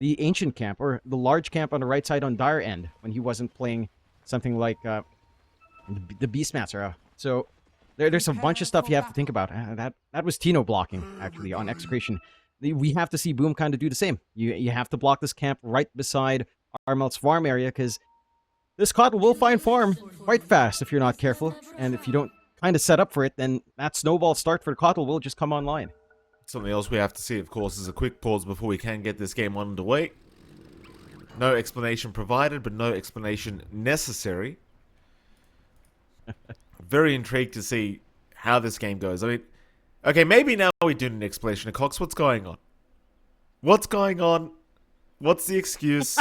the ancient camp or the large camp on the right side on Dire end when he wasn't playing something like the Beastmaster. So there's a bunch of stuff you have to think about. That was Tino blocking actually on execration. We have to see Boom kind of do the same. You have to block this camp right beside Armel's farm area because this Cottle will find farm quite fast if you're not careful, and if you don't kind of set up for it, then that snowball start for the Cottle will just come online. Something else we have to see, of course, is a quick pause before we can get this game underway. No explanation provided, but no explanation necessary. Very intrigued to see how this game goes. I mean, okay, maybe now we do an explanation. Cox, what's going on? What's going on? What's the excuse?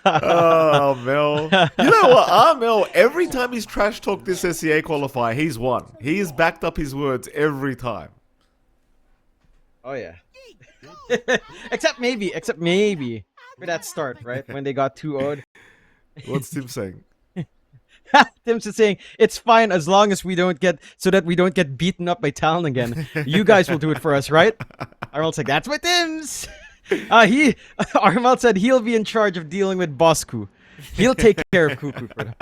Oh, Mel. You know what? Mel, every time he's trash talked this SEA qualifier, he's won. He's backed up his words every time. Oh, yeah. except maybe for that start, right? When they got 2-0'd. What's Tim saying? Tim's just saying it's fine as long as we don't get beaten up by Talon again. You guys will do it for us, right? Armel's like, that's what Tim's. Armel said he'll be in charge of dealing with Bosku. He'll take care of Kuku for them.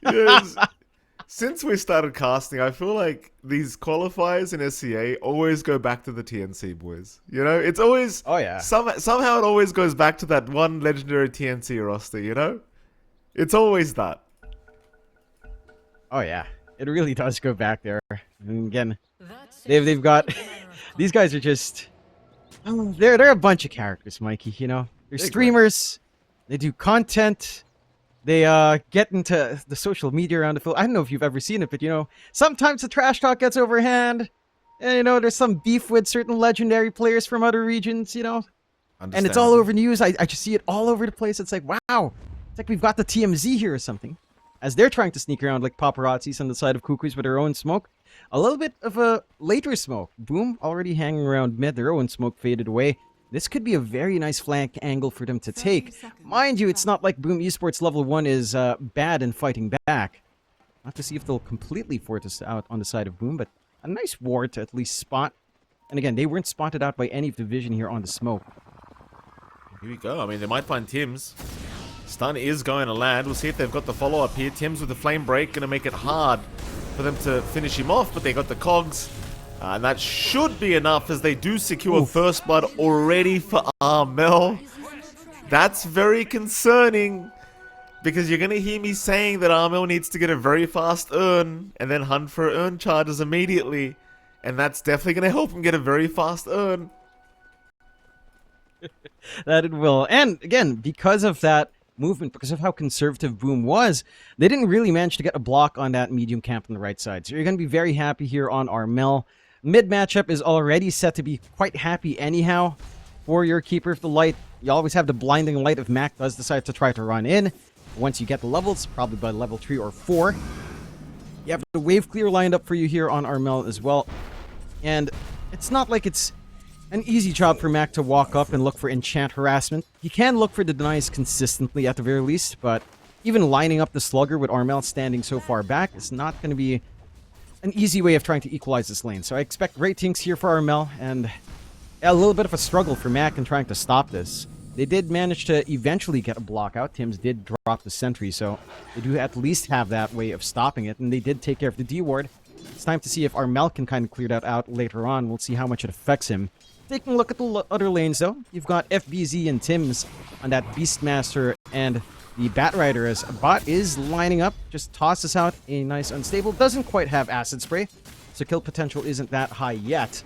Yes. Since we started casting, I feel like these qualifiers in SCA always go back to the TNC boys. You know, it's always... Oh, yeah. Somehow it always goes back to that one legendary TNC roster, you know? It's always that. Oh, yeah. It really does go back there. And again, they've got... These guys are just... They're a bunch of characters, Mikey, you know? They're streamers. They do content. They get into the social media around the field. I don't know if you've ever seen it, but you know, sometimes the trash talk gets overhand. And you know, there's some beef with certain legendary players from other regions, you know. And it's all over news. I just see it all over the place. It's like, wow. It's like we've got the TMZ here or something. As they're trying to sneak around like paparazzis on the side of Kukuys with their own smoke. A little bit of a later smoke. Boom, already hanging around mid. Their own smoke faded away. This could be a very nice flank angle for them to take. Mind you, it's not like Boom Esports level 1 is bad in fighting back. I'll have to see if they'll completely fort us out on the side of Boom, but a nice ward to at least spot. And again, they weren't spotted out by any of the vision here on the smoke. Here we go. I mean, they might find Tim's. Stun is going to land. We'll see if they've got the follow-up here. Tim's with the flame break, going to make it hard for them to finish him off, but they got the cogs. And that should be enough as they do secure first blood already for Armel. That's very concerning because you're going to hear me saying that Armel needs to get a very fast earn and then hunt for earn charges immediately. And that's definitely going to help him get a very fast earn. That it will. And again, because of that movement, because of how conservative Boom was, they didn't really manage to get a block on that medium camp on the right side. So you're going to be very happy here on Armel. Mid matchup is already set to be quite happy anyhow for your Keeper of the Light. You always have the blinding light if Mac does decide to try to run in. Once you get the levels, probably by level 3 or 4. You have the wave clear lined up for you here on Armel as well. And it's not like it's an easy job for Mac to walk up and look for enchant harassment. He can look for the denies consistently at the very least, but even lining up the Slugger with Armel standing so far back is not going to be an easy way of trying to equalize this lane. So I expect great things here for Armel, and a little bit of a struggle for Mac in trying to stop this. They did manage to eventually get a block out. Tim's did drop the sentry, so they do at least have that way of stopping it, and they did take care of the D ward. It's time to see if Armel can kind of clear that out later on. We'll see how much it affects him. Taking a look at the other lanes, though, you've got FBZ and Tim's on that Beastmaster and the Batrider as Bot is lining up. Just tosses out a nice unstable. Doesn't quite have acid spray, so kill potential isn't that high yet.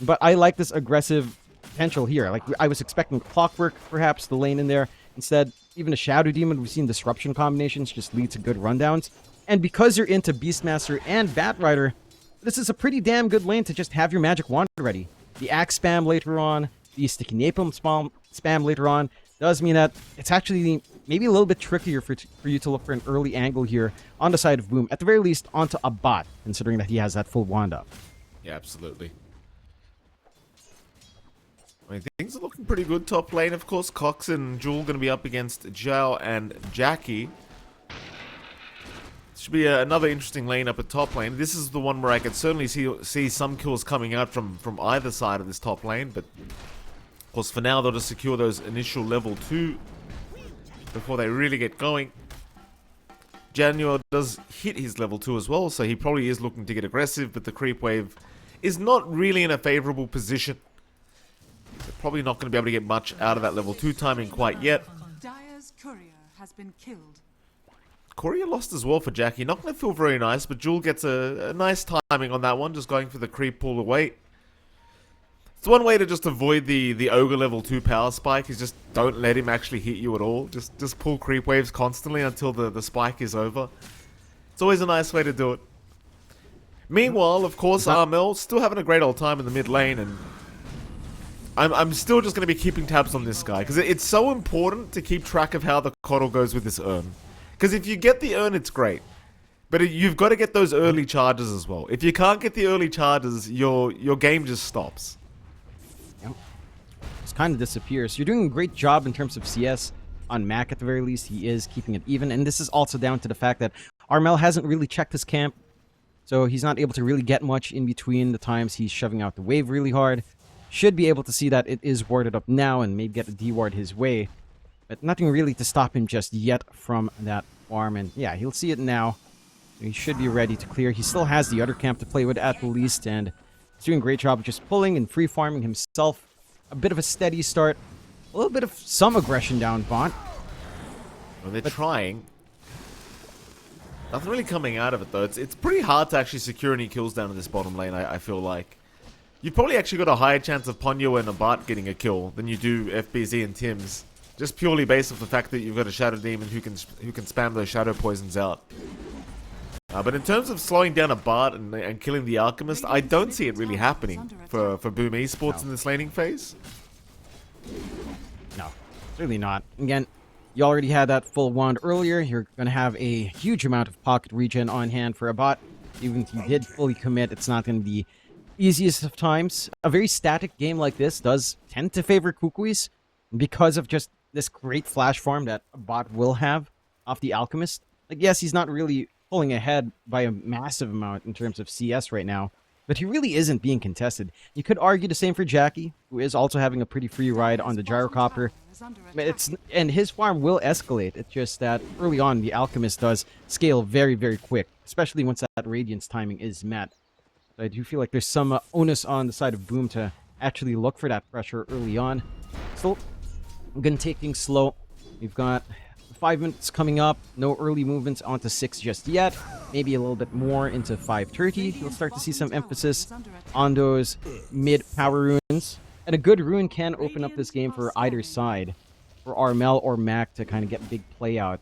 But I like this aggressive potential here. Like, I was expecting Clockwork, perhaps, the lane in there. Instead, even a Shadow Demon, we've seen disruption combinations just lead to good rundowns. And because you're into Beastmaster and Batrider, this is a pretty damn good lane to just have your magic wand ready. The axe spam later on, the sticky napalm spam later on, does mean that it's actually maybe a little bit trickier for you to look for an early angle here on the side of Boom. At the very least, onto a bot, considering that he has that full wand up. Yeah, absolutely. I mean, things are looking pretty good top lane. Of course, Cox and Jewel going to be up against Zhao and Jackie. Should be another interesting lane up at top lane. This is the one where I could certainly see some kills coming out from either side of this top lane, but of course for now they'll just secure those initial level 2 before they really get going. Januar does hit his level 2 as well, so he probably is looking to get aggressive, but the creep wave is not really in a favorable position. They're probably not going to be able to get much out of that level 2 timing quite yet. Dire's courier has been killed. Courier lost as well for Jackie. Not going to feel very nice, but Jewel gets a nice timing on that one, just going for the creep pull away. It's one way to just avoid the Ogre level 2 power spike, is just don't let him actually hit you at all. Just pull creep waves constantly until the spike is over. It's always a nice way to do it. Meanwhile, of course, Armel still having a great old time in the mid lane, and I'm still just going to be keeping tabs on this guy, because it's so important to keep track of how the coddle goes with this urn. Because if you get the urn, it's great. But you've got to get those early charges as well. If you can't get the early charges, your game just stops. Yep. Just kind of disappears. You're doing a great job in terms of CS on Mac at the very least. He is keeping it even. And this is also down to the fact that Armel hasn't really checked his camp. So he's not able to really get much in between the times he's shoving out the wave really hard. Should be able to see that it is warded up now and maybe get a D-ward his way. But nothing really to stop him just yet from that farm. And yeah, he'll see it now. He should be ready to clear. He still has the other camp to play with at the least. And he's doing a great job of just pulling and free farming himself. A bit of a steady start. A little bit of some aggression down bot. Well, they're trying. Nothing really coming out of it though. It's pretty hard to actually secure any kills down in this bottom lane, I feel like. You've probably actually got a higher chance of Ponyo and Abat getting a kill than you do FBZ and Tims. Just purely based off the fact that you've got a Shadow Demon who can spam those Shadow Poisons out. But in terms of slowing down Abat and killing the Alchemist, I don't see it really happening for Boom Esports in this laning phase. No, really not. Again, you already had that full wand earlier. You're going to have a huge amount of pocket regen on hand for Abat. Even if you did fully commit, it's not going to be easiest of times. A very static game like this does tend to favor Kukuys because of just this great flash farm that a bot will have off the Alchemist. Like, yes, he's not really pulling ahead by a massive amount in terms of CS right now, but he really isn't being contested. You could argue the same for Jackie, who is also having a pretty free ride on the Gyrocopter. And his farm will escalate. It's just that early on, the Alchemist does scale very, very quick, especially once that Radiance timing is met. So I do feel like there's some onus on the side of Boom to actually look for that pressure early on. So I'm going to take things slow. We've got 5 minutes coming up. No early movements onto 6 just yet. Maybe a little bit more into 5:30. You'll start to see some emphasis on those mid power runes. And a good rune can open up this game for either side. For Armel or Mac to kind of get big play out.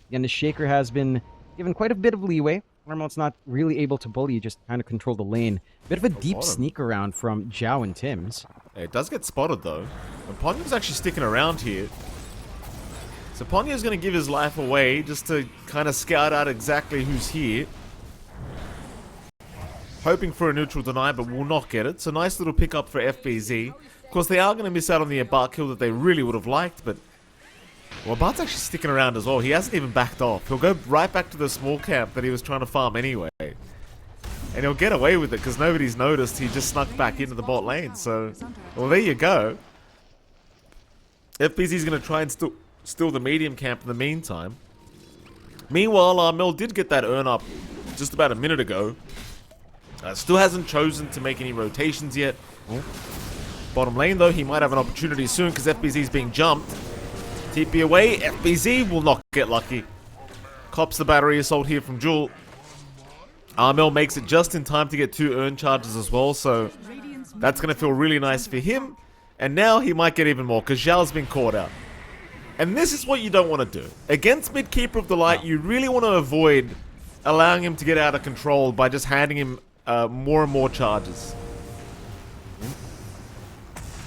Again, the Shaker has been given quite a bit of leeway. Armel's not really able to bully, just kind of control the lane. Bit of a deep sneak around from Zhao and Tims. It does get spotted though. And Ponyo's actually sticking around here. So Ponyo's going to give his life away just to kind of scout out exactly who's here. Hoping for a neutral deny, but will not get it. So nice little pickup for FBZ. Of course, they are going to miss out on the Abat kill that they really would have liked, but well, Abat's actually sticking around as well. He hasn't even backed off. He'll go right back to the small camp that he was trying to farm anyway. And he'll get away with it because nobody's noticed he just snuck back into the bot lane. So, well, there you go. FBZ's going to try and steal the medium camp in the meantime. Meanwhile, Mel did get that urn up just about a minute ago. Still hasn't chosen to make any rotations yet. Bottom lane, though, he might have an opportunity soon because FBZ's being jumped. TP away, FBZ will not get lucky. Cops the battery assault here from Jewel. Armel makes it just in time to get 2 urn charges as well, so that's going to feel really nice for him. And now he might get even more because Zhao's been caught out. And this is what you don't want to do. Against Mid-Keeper of the Light, you really want to avoid allowing him to get out of control by just handing him more and more charges.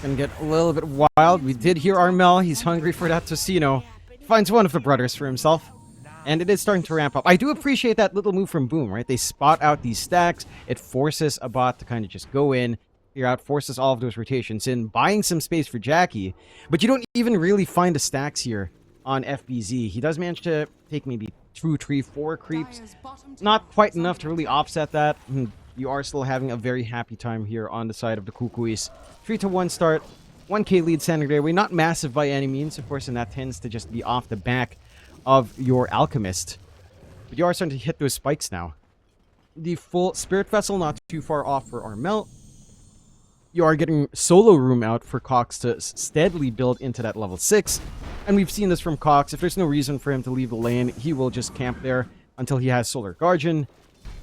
Gonna get a little bit wild. We did hear Armel. He's hungry for that Tocino. Finds one of the brothers for himself. And it is starting to ramp up. I do appreciate that little move from Boom, right? They spot out these stacks. It forces a bot to kind of just go in, clear out, forces all of those rotations in, buying some space for Jackie. But you don't even really find the stacks here on FBZ. He does manage to take maybe 2, 3, 4 creeps. Dire's bottom tower Not quite is enough to under really attack. offset that. You are still having a very happy time here on the side of the Kukuys. 3-1 start, 1k lead standing their way. Not massive by any means, of course, and that tends to just be off the back of your Alchemist. But you are starting to hit those spikes now. The full Spirit Vessel not too far off for Armel. You are getting solo room out for Cox to steadily build into that level 6. And we've seen this from Cox. If there's no reason for him to leave the lane, he will just camp there until he has Solar Guardian.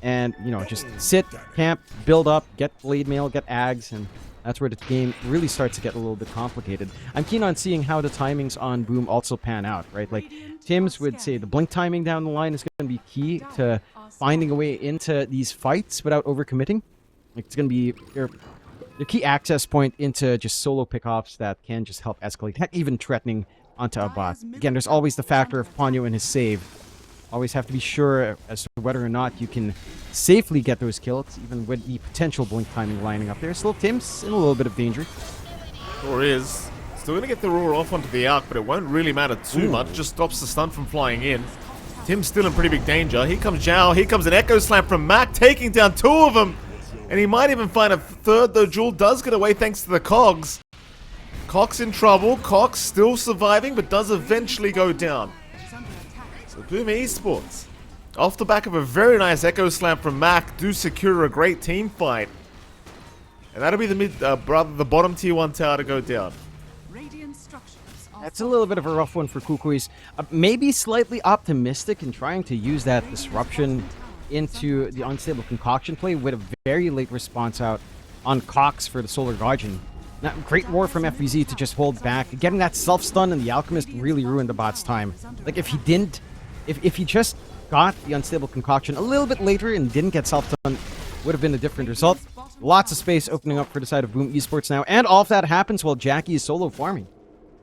And, you know, just sit, camp, build up, get Blade Mail, get Ags, and that's where the game really starts to get a little bit complicated. I'm keen on seeing how the timings on Boom also pan out, right? Like, Tim's would say the blink timing down the line is going to be key to finding a way into these fights without overcommitting. Like, it's going to be your key access point into just solo pickoffs that can just help escalate, heck, even threatening onto a bot. Again, there's always the factor of Ponyo and his save. Always have to be sure as to whether or not you can safely get those kills, even with the potential blink timing lining up there. Still, Tim's in a little bit of danger. Sure is. Still going to get the roar off onto the arc, but it won't really matter too much. Just stops the stun from flying in. Tim's still in pretty big danger. Here comes Zhao. Here comes an Echo Slam from Mac, taking down 2 of them. And he might even find a third, though Jewel does get away thanks to the Cogs. Cox in trouble. Cox still surviving, but does eventually go down. So Boom Esports, off the back of a very nice Echo Slam from Mac, do secure a great team fight. And that'll be the bottom tier 1 tower to go down. Radiant structures are That's a little bit of a rough one for Kukuys. Maybe slightly optimistic in trying to use that disruption into the unstable concoction play with a very late response out on Cox for the Solar Guardian. Now, great war from FBZ to just hold back. Getting that self-stun and the Alchemist really ruined the bot's time. Like, if he didn't... If he just got the unstable concoction a little bit later and didn't get self-stun, would have been a different result. Lots of space opening up for the side of Boom Esports now. And all of that happens while Jackie is solo farming.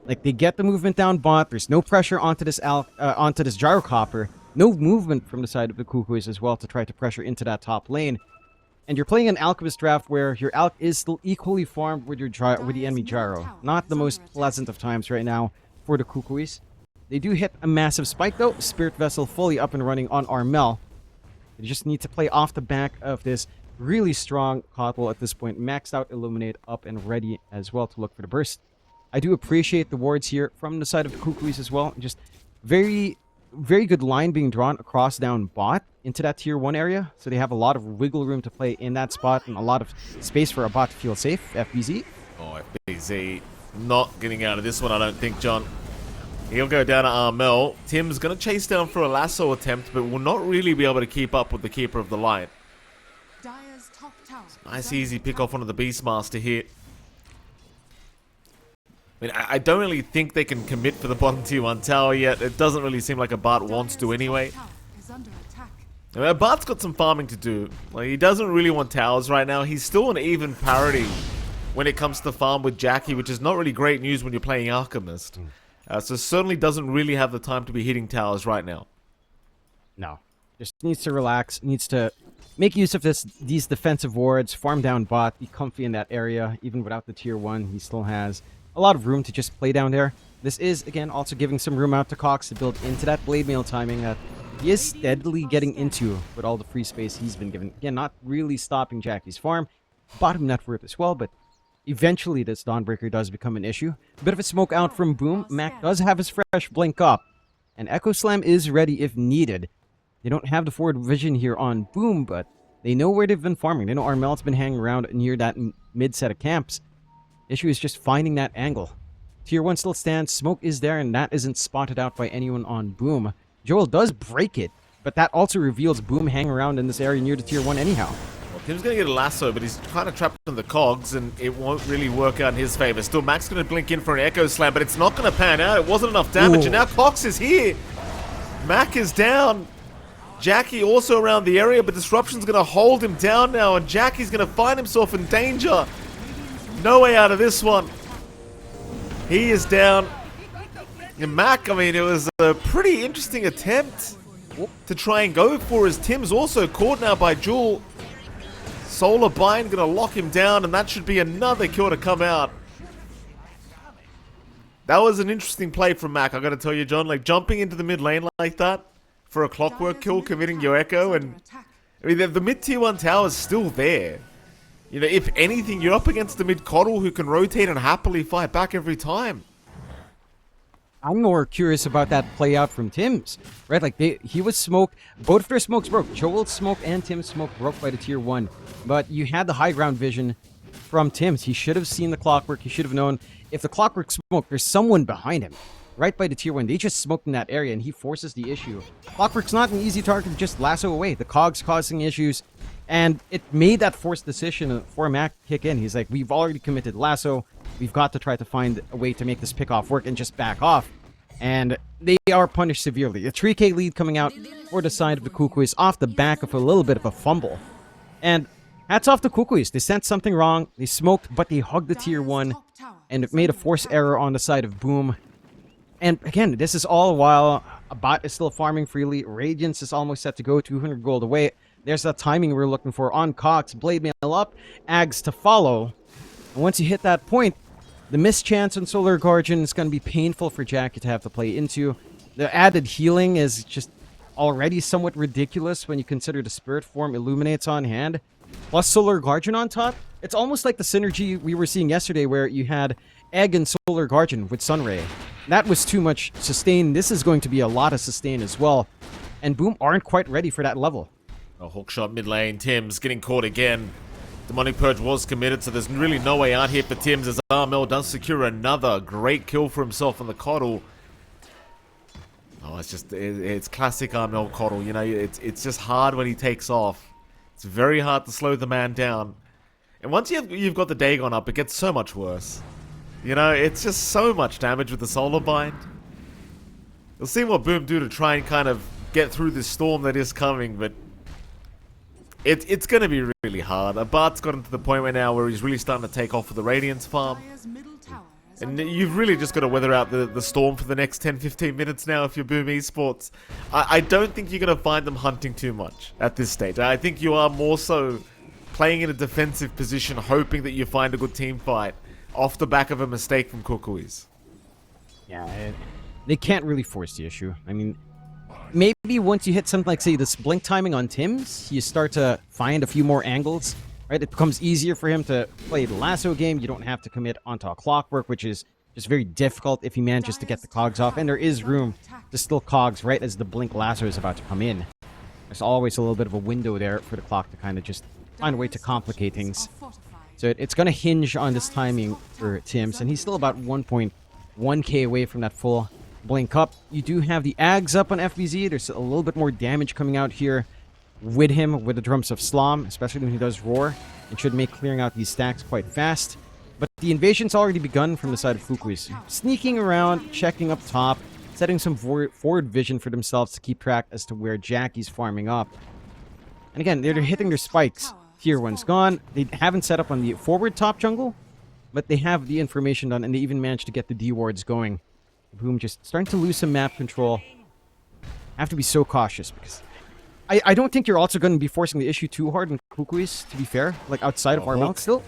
Like, they get the movement down bot. There's no pressure onto this Gyrocopter. No movement from the side of the Kukuys as well to try to pressure into that top lane. And you're playing an Alchemist draft where your Alch is still equally farmed with the enemy Gyro. Not the most pleasant of times right now for the Kukuys. They do hit a massive spike though. Spirit Vessel fully up and running on Armel. They just need to play off the back of this really strong Cotwell at this point. Maxed out Illuminate up and ready as well to look for the burst. I do appreciate the wards here from the side of the Kukuys as well. Just very good line being drawn across down bot into that tier 1 area. So they have a lot of wiggle room to play in that spot and a lot of space for a bot to feel safe. FBZ. Oh, FBZ not getting out of this one, I don't think, John. He'll go down to Armel. Tim's going to chase down for a lasso attempt, but will not really be able to keep up with the Keeper of the Light. Dire's top tower is Nice under easy pick attack. off one of the Beastmaster here. I mean, I don't really think they can commit for the bottom tier 1 tower yet. It doesn't really seem like a Bart wants to Dire's anyway. top tower is under attack. I mean, Bart's got some farming to do. Like, he doesn't really want towers right now. He's still an even parity when it comes to farm with Jackie, which is not really great news when you're playing Alchemist. So certainly doesn't really have the time to be hitting towers right now. No. Just needs to relax. Needs to make use of these defensive wards. Farm down bot. Be comfy in that area. Even without the tier 1, he still has a lot of room to just play down there. This is, again, also giving some room out to Cox to build into that blade mail timing that he is steadily getting into with all the free space he's been given. Again, not really stopping Jackie's farm. Bottom net worth as well, but eventually this Dawnbreaker does become an issue. A bit of a smoke out from Boom. Mac does have his fresh blink up. And Echo Slam is ready if needed. They don't have the forward vision here on Boom, but they know where they've been farming. They know Armel's been hanging around near that mid set of camps. Issue is just finding that angle. Tier 1 still stands. Smoke is there, and that isn't spotted out by anyone on Boom. Joel does break it, but that also reveals Boom hanging around in this area near the tier 1 anyhow. Well, Tim's going to get a lasso, but he's kind of trapped in the cogs, and it won't really work out in his favor. Still, Mac's going to blink in for an Echo Slam, but it's not going to pan out. It wasn't enough damage, and now Cox is here. Mac is down. Jackie also around the area, but Disruption's going to hold him down now, and Jackie's going to find himself in danger. No way out of this one. He is down. And Mac, I mean, it was a pretty interesting attempt to try and go for his Tim's also caught now by Jewel. Solar Bind going to lock him down, and that should be another kill to come out. That was an interesting play from Mac, I got to tell you, John. Like, jumping into the mid lane like that for a clockwork kill, committing your echo, and Attack. I mean the mid tier 1 tower is still there. You know, if anything, you're up against the mid coddle who can rotate and happily fight back every time. I'm more curious about that play out from Tim's, right? Like, he was smoked. Both of their smokes broke. Joel's smoke and Tim's smoke broke by the tier 1. But you had the high ground vision from Tim's. He should have seen the clockwork. He should have known if the clockwork smoked, there's someone behind him, right by the tier 1. They just smoked in that area, and he forces the issue. Clockwork's not an easy target to just lasso away. The cogs causing issues, and it made that forced decision for Mac kick in. He's like, we've already committed lasso. We've got to try to find a way to make this pick-off work and just back off. And they are punished severely. A 3k lead coming out for the side of the Kukuys off the back of a little bit of a fumble. And hats off to Kukuys. They sent something wrong. They smoked, but they hugged the tier 1. And it made a force error on the side of Boom. And again, this is all while a bot is still farming freely. Radiance is almost set to go 200 gold away. There's that timing we're looking for on Cox. Blade Mail up. Ags to follow. And once you hit that point, the missed chance on Solar Guardian is going to be painful for Jackie to have to play into. The added healing is just already somewhat ridiculous when you consider the Spirit Form Illuminates on hand. Plus Solar Guardian on top. It's almost like the synergy we were seeing yesterday where you had Egg and Solar Guardian with Sunray. That was too much sustain. This is going to be a lot of sustain as well. And Boom aren't quite ready for that level. A hook shot mid lane. Tim's getting caught again. Demonic Purge was committed, so there's really no way out here for Tim's as Armel does secure another great kill for himself on the Coddle. Oh, it's classic Armel Coddle. You know, it's just hard when he takes off. It's very hard to slow the man down. And once you've got the Dagon up, it gets so much worse. You know, it's just so much damage with the Solar Bind. You'll see what Boom do to try and kind of get through this storm that is coming, but it's going to be really hard. Abart's gotten to the point where now where he's really starting to take off with the Radiance farm. And you've really just got to weather out the storm for the next 10-15 minutes now if you're Boom Esports. I don't think you're going to find them hunting too much at this stage. I think you are more so playing in a defensive position, hoping that you find a good team fight off the back of a mistake from Kukuys. Yeah, they can't really force the issue. I mean, maybe once you hit something like, say, this blink timing on Tim's, you start to find a few more angles, right? It becomes easier for him to play the lasso game. You don't have to commit onto a clockwork, which is just very difficult if he manages to get the cogs off. And there is room to still cogs right as the blink lasso is about to come in. There's always a little bit of a window there for the clock to kind of just find a way to complicate things. So it's going to hinge on this timing for Tim's, and he's still about 1.1k away from that full blink up. You do have the Ags up on FBZ. There's a little bit more damage coming out here with him with the Drums of Slom, especially when he does Roar. It should make clearing out these stacks quite fast. But the invasion's already begun from the side of Kukuys. Sneaking around, checking up top, setting some forward vision for themselves to keep track as to where Jackie's farming up. And again, they're hitting their spikes. Tier 1's gone. They haven't set up on the forward top jungle, but they have the information done, and they even managed to get the D-wards going. Boom just starting to lose some map control. Have to be so cautious, because I don't think you're also going to be forcing the issue too hard in Kukuys, to be fair. Like, outside of our mount still.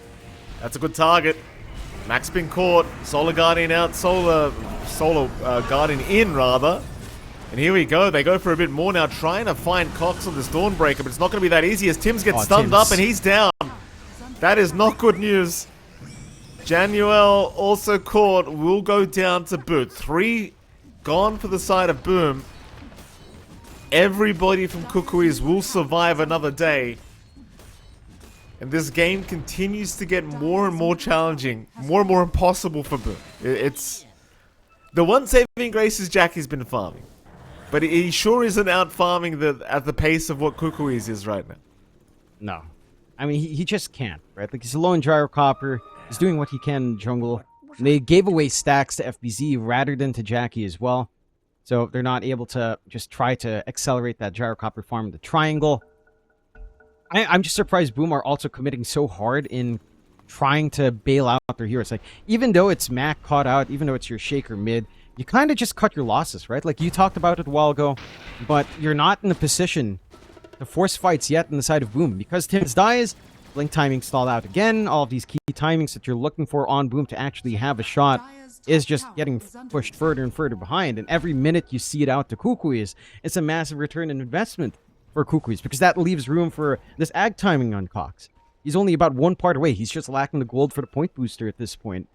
That's a good target. Max been caught. Solar Guardian out. Solar Guardian in, rather. And here we go. They go for a bit more now, trying to find Cox on this Dawnbreaker, but it's not going to be that easy as Tim's gets stunned up and he's down. That is not good news. Januel also caught. Will go down to boot. 3 gone for the side of Boom. Everybody from Kukuys will survive another day. And this game continues to get more and more challenging, more and more impossible for Boom. It's the one saving grace is Jackie's been farming. But he sure isn't out farming at the pace of what Kukuys is right now. No. I mean, he just can't, right? Like, he's a lone gyrocopter. He's doing what he can in jungle. And they gave away stacks to FBZ rather than to Jackie as well. So they're not able to just try to accelerate that gyrocopter farm in the triangle. I'm just surprised Boom are also committing so hard in trying to bail out their heroes. Like, even though it's Mac caught out, even though it's your Shaker mid, you kind of just cut your losses, right? Like, you talked about it a while ago, but you're not in a position to force fights yet on the side of Boom. Because Tim's dies, blink timing stalled out again, all of these key timings that you're looking for on Boom to actually have a shot is just getting pushed further and further behind. And every minute you see it out to Kukuys, it's a massive return on investment for Kukuys, because that leaves room for this ag timing on Cox. He's only about one part away. He's just lacking the gold for the point booster at this point.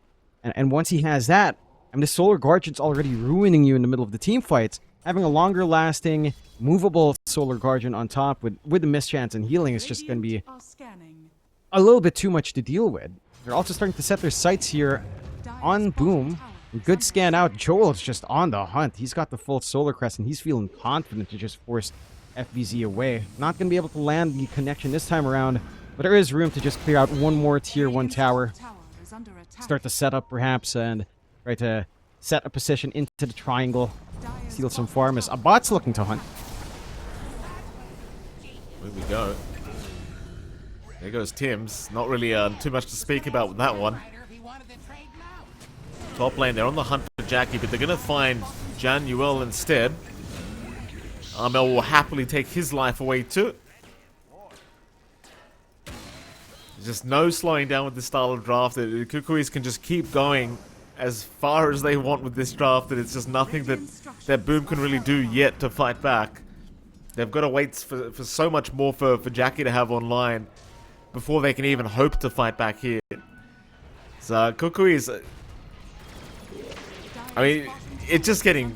And once he has that, I mean, the Solar Guardian's already ruining you in the middle of the team fights. Having a longer lasting, movable Solar Guardian on top with the mischance and healing is just going to be a little bit too much to deal with. They're also starting to set their sights here on Boom. Good scan out. Joel's just on the hunt. He's got the full Solar Crest, and he's feeling confident to just force FBZ away. Not going to be able to land the connection this time around, but there is room to just clear out one more tier 1 tower. Start to set up, perhaps, and try to set a position into the triangle. Steal some farm as a bot's looking to hunt. There we go. There goes Tim's. Not really too much to speak about with that one. Top lane, they're on the hunt for Jackie, but they're going to find Januel instead. Armel will happily take his life away too. There's just no slowing down with this style of draft. The Kukuys can just keep going as far as they want with this draft, and it's just nothing that Boom can really do yet to fight back. They've got to wait for so much more for Jackie to have online before they can even hope to fight back here. So Kukuys, I mean, it's just getting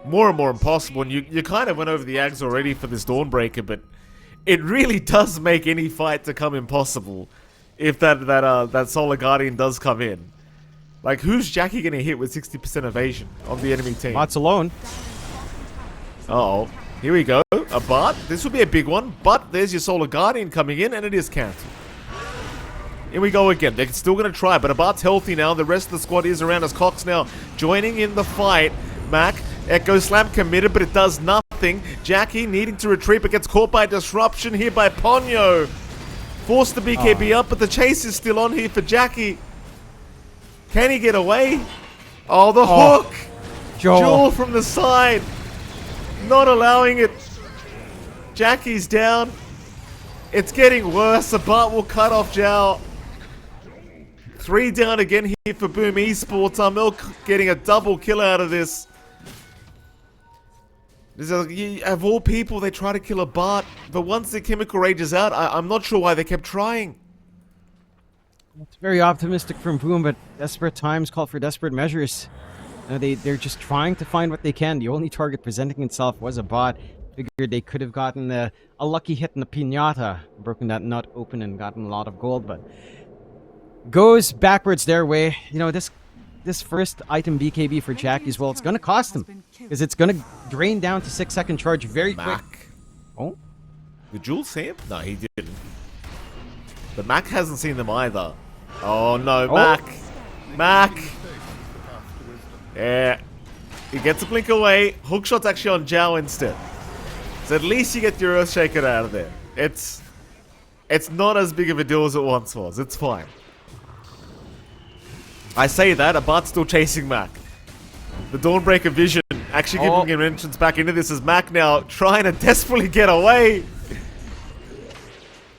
more and more impossible, and you kind of went over the Ags already for this Dawnbreaker, but it really does make any fight to come impossible if that Solar Guardian does come in. Like, who's Jackie going to hit with 60% evasion on the enemy team? Bot's alone. Uh-oh. Here we go. A bot. This will be a big one, but there's your Solar Guardian coming in, and it is cancelled. Here we go again. They're still going to try, but Abart's healthy now. The rest of the squad is around as Cox now joining in the fight. Mac, Echo Slam committed, but it does nothing. Jackie needing to retreat, but gets caught by disruption here by Ponyo. Forced the BKB up, but the chase is still on here for Jackie. Can he get away? Oh, the hook! Joel from the side. Not allowing it. Jackie's down. It's getting worse. Abart will cut off Zhao. 3 down again here for Boom Esports. Armel getting a double kill out of this. Of all people, they try to kill Abart, but once the Chemical Rage is out, I'm not sure why they kept trying. It's very optimistic from Boom, but desperate times call for desperate measures. They're just trying to find what they can. The only target presenting itself was a bot. Figured they could have gotten a lucky hit in the pinata, broken that nut open and gotten a lot of gold, but goes backwards their way. You know, this first item BKB for Jackie as well, it's going to cost him, because it's going to drain down to 6-second charge very quick. Oh? Did Jules see him? No, he didn't. But Mac hasn't seen them either. Oh no, Mac! Yeah. He gets a blink away. Hookshot's actually on Zhao instead. So at least you get your Earthshaker out of there. It's not as big of a deal as it once was. It's fine. I say that, Abart's still chasing Mac. The Dawnbreaker vision actually giving him entrance back into this as Mac now trying to desperately get away.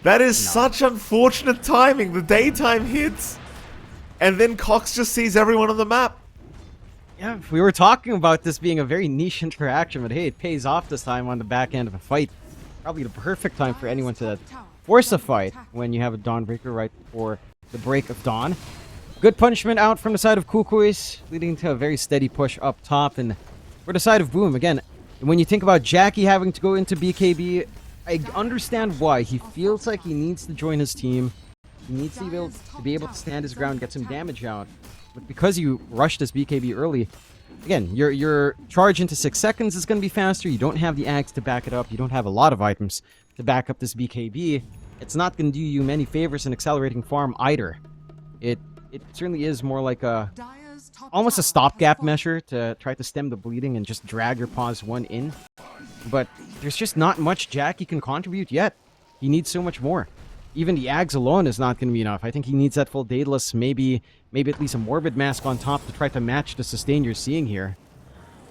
That is such unfortunate timing. The daytime hits, and then Cox just sees everyone on the map. Yeah, we were talking about this being a very niche interaction, but hey, it pays off this time on the back end of a fight. Probably the perfect time for anyone to force a fight when you have a Dawnbreaker right before the break of dawn. Good punishment out from the side of Kukuys, leading to a very steady push up top. And for the side of Boom, again, when you think about Jackie having to go into BKB, I understand why. He feels like he needs to join his team. He needs to be able to stand his ground, get some damage out. But because you rushed this BKB early, again, your charge into 6 seconds is going to be faster. You don't have the axe to back it up. You don't have a lot of items to back up this BKB. It's not going to do you many favors in accelerating farm either. It certainly is more like almost a stopgap measure to try to stem the bleeding and just drag your pause 1 in. But there's just not much Jackie can contribute yet. He needs so much more. Even the Ags alone is not going to be enough. I think he needs that full Daedalus, maybe at least a Morbid Mask on top to try to match the sustain you're seeing here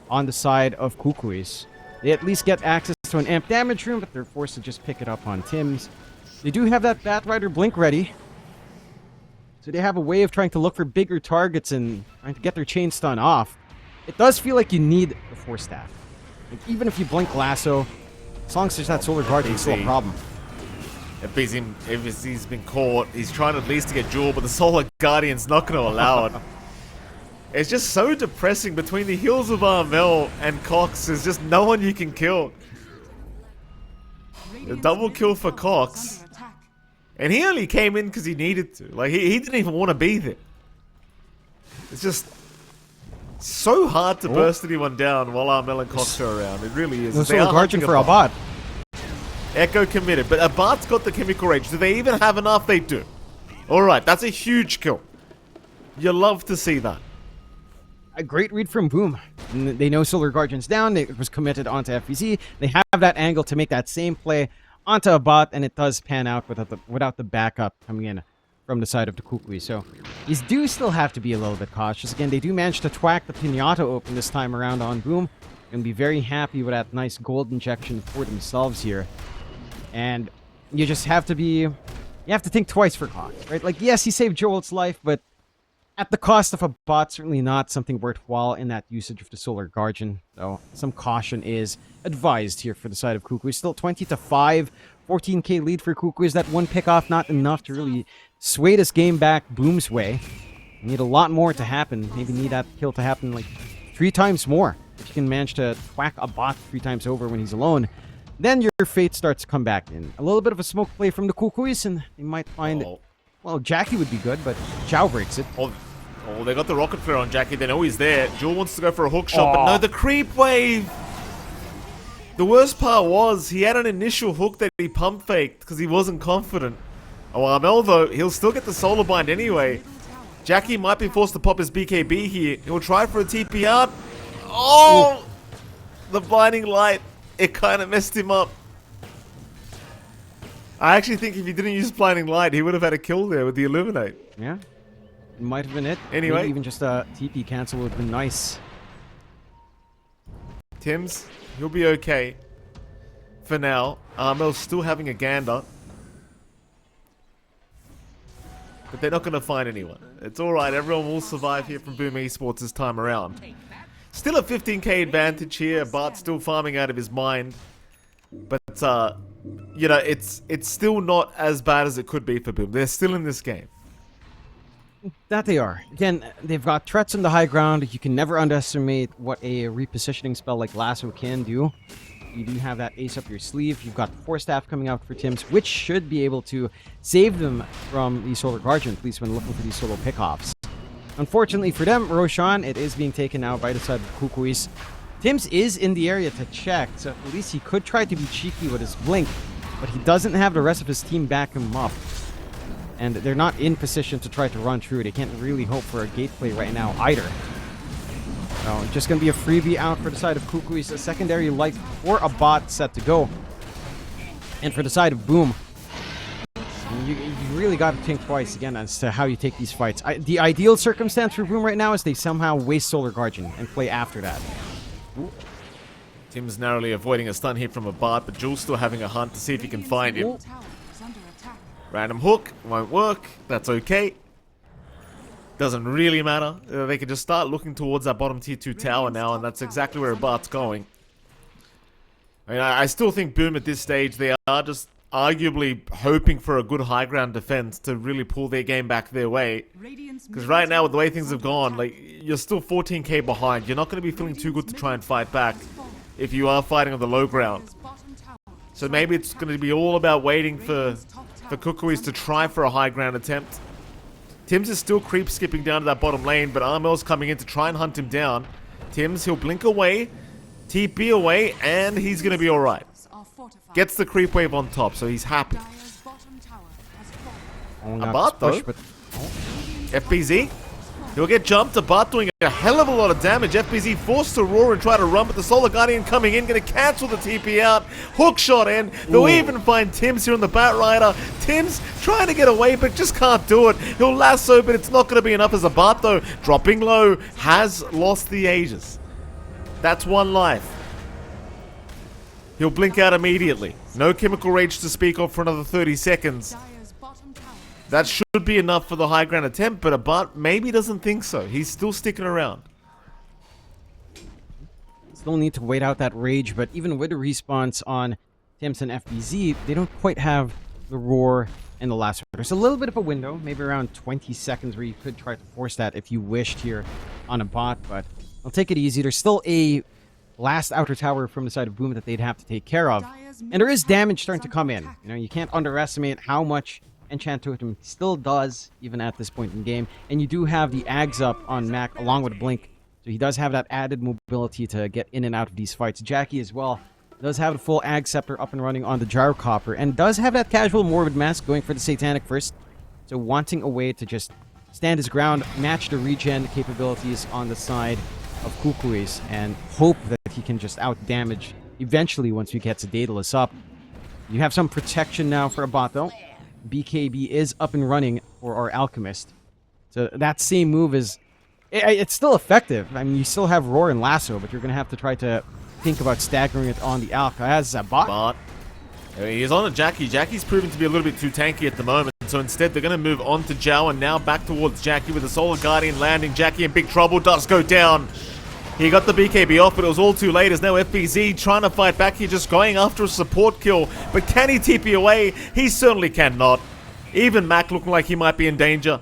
on the side of Kukuys. They at least get access to an amp damage room, but they're forced to just pick it up on Tim's. They do have that Batrider Blink ready. So they have a way of trying to look for bigger targets and trying to get their chain stun off. It does feel like you need the Force Staff. Like, even if you blink Lasso, as long as there's that Solar Guardian, it's still a problem. If he's been caught, he's trying at least to get Jewel, but the Solar Guardian's not going to allow it. It's just so depressing. Between the heals of Armel and Cox, there's just no one you can kill. A double kill for Cox. And he only came in because he needed to. Like, he didn't even want to be there. It's just so hard to burst anyone down while Armel and Cox are around. It really is. No Solar Guardian for Abad. Echo committed, but Abad's got the chemical rage. Do they even have enough? They do. Alright, that's a huge kill. You love to see that. A great read from Boom. And they know Solar Guardian's down. It was committed onto FBZ. They have that angle to make that same play onto Abad, and it does pan out without the backup coming in from the side of the Kukuys. So these do still have to be a little bit cautious. Again, they do manage to twack the Pinata open this time around on Boom. And be very happy with that nice gold injection for themselves here. And you just have to be... You have to think twice for Cox, right? Like, yes, he saved Joel's life, but at the cost of a bot, certainly not something worthwhile in that usage of the Solar Guardian. So some caution is advised here for the side of Kukuys. Still 20-5, 14k lead for Kukuys. That one pick off not enough to really sway this game back Boom's way. You need a lot more to happen. Maybe need that kill to happen like 3 times more. If you can manage to whack a bot 3 times over when he's alone, then your fate starts to come back in. A little bit of a smoke play from the Kukuys, and they might find... Well, Jackie would be good, but Chow breaks it. Oh, they got the rocket flare on Jackie. They know he's there. Jewel wants to go for a hook shot, but no, the creep wave! The worst part was, he had an initial hook that he pump faked because he wasn't confident. Oh, Armel, though, he'll still get the solar bind anyway. Jackie might be forced to pop his BKB here. He'll try for a TP out. Oh! The blinding light. It kind of messed him up. I actually think if he didn't use blinding light, he would have had a kill there with the eliminate. Yeah. It might have been it. Anyway. Maybe even just a TP cancel would have been nice. Tim's, he'll be okay. For now. Armel's still having a gander. But they're not going to find anyone. It's alright, everyone will survive here from Boom Esports this time around. Still a 15k advantage here. Bart's still farming out of his mind. But, you know, it's still not as bad as it could be for Boom. They're still in this game. That they are. Again, they've got threats on the high ground. You can never underestimate what a repositioning spell like Lasso can do. You do have that ace up your sleeve. You've got the Force Staff coming out for Tim's, which should be able to save them from the Solar Guardian, at least when looking for these solo pickoffs. Unfortunately for them, Roshan, it is being taken out by the side of Kukuys. Tim's is in the area to check, so at least he could try to be cheeky with his blink, but he doesn't have the rest of his team back him up. And they're not in position to try to run through. They can't really hope for a gate play right now either. So just going to be a freebie out for the side of Kukuys. A secondary light or a bot set to go. And for the side of Boom, you really got to think twice again as to how you take these fights. The ideal circumstance for Boom right now is they somehow waste Solar Guardian and play after that. Tim's narrowly avoiding a stun hit from a bot, but Jules still having a hunt to see if he can find him. Random hook, won't work, that's okay. Doesn't really matter. They can just start looking towards that bottom tier 2 tower now, and that's exactly where Bart's going. I mean, I still think Boom at this stage, they are just arguably hoping for a good high ground defense to really pull their game back their way. Because right now, with the way things have gone, like, you're still 14k behind. You're not going to be feeling too good to try and fight back if you are fighting on the low ground. So maybe it's going to be all about waiting for Kukuys to try for a high ground attempt. Tim's is still creep skipping down to that bottom lane, but Armel's coming in to try and hunt him down. Tim's, he'll blink away, TP away, and he's going to be alright. Gets the creep wave on top, so he's happy. Abart though, FBZ, he'll get jumped. Abart doing a hell of a lot of damage. FBZ forced to roar and try to run, but the Solar Guardian coming in, going to cancel the TP out. Hook shot in. They'll even find Tim's here on the Bat Rider. Tim's trying to get away, but just can't do it. He'll lasso, but it's not going to be enough as Abart, though, dropping low, has lost the Aegis. That's one life. He'll blink out immediately. No chemical rage to speak of for another 30 seconds. That should be enough for the high ground attempt, but Abat maybe doesn't think so. He's still sticking around. Still need to wait out that rage, but even with the response on Tim's and FBZ, they don't quite have the roar and the last. There's a little bit of a window, maybe around 20 seconds, where you could try to force that if you wished here on a bot, but I'll take it easy. There's still a last outer tower from the side of Boom that they'd have to take care of, and there is damage starting to come in. You know, you can't underestimate how much Enchant Totem still does, even at this point in the game, and you do have the Ags up on Mac along with Blink, so he does have that added mobility to get in and out of these fights. Jackie as well does have a full Ag Scepter up and running on the Gyrocopter, and does have that casual Morbid Mask going for the Satanic first, so wanting a way to just stand his ground, match the regen capabilities on the side of Kukuys, and hope that he can just out-damage eventually once he gets a Daedalus up. You have some protection now for a bot, though. BKB is up and running for our Alchemist. So that same move is... It's still effective. I mean, you still have Roar and Lasso, but you're going to have to try to think about staggering it on the Alch. As a bot. He's on a Jackie. Jackie's proven to be a little bit too tanky at the moment, so instead they're going to move on to Zhao, and now back towards Jackie with the Solar Guardian landing. Jackie in big trouble, does go down. He got the BKB off, but it was all too late, as now FBZ trying to fight back here, just going after a support kill. But can he TP away? He certainly cannot. Even Mac looking like he might be in danger.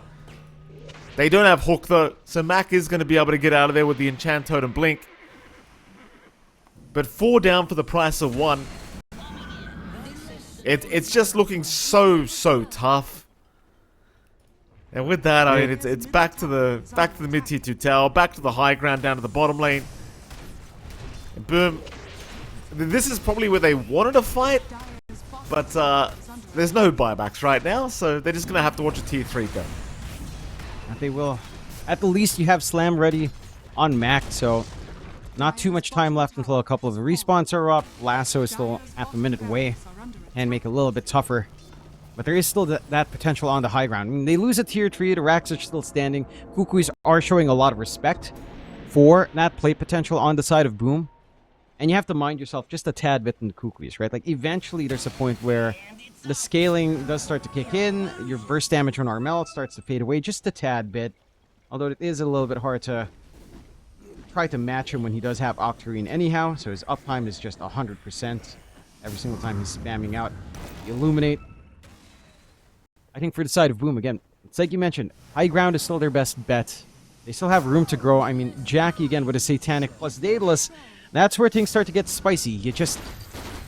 They don't have Hook, though, so Mac is going to be able to get out of there with the Enchant Totem Blink. But 4 down for the price of 1. It's just looking so tough. And with that, I mean, it's back to the mid tier 2 tower, back to the high ground, down to the bottom lane. And boom. This is probably where they wanted to fight, but there's no buybacks right now, so they're just gonna have to watch a tier 3 go. They will. At the least, you have Slam ready on Mac, so not too much time left until a couple of the respawns are up. Lasso is still half a minute away, and make it a little bit tougher. But there is still that potential on the high ground. I mean, they lose a tier 3, the racks are still standing. Kukuys are showing a lot of respect for that play potential on the side of Boom. And you have to mind yourself just a tad bit in the Kukuys, right? Like, eventually there's a point where the scaling does start to kick in, your burst damage on Armel starts to fade away just a tad bit. Although it is a little bit hard to try to match him when he does have Octarine anyhow, so his uptime is just 100% every single time he's spamming out the Illuminate. I think for the side of Boom, again, it's like you mentioned, high ground is still their best bet. They still have room to grow. I mean, Jackie, again, with a Satanic plus Daedalus, that's where things start to get spicy. You just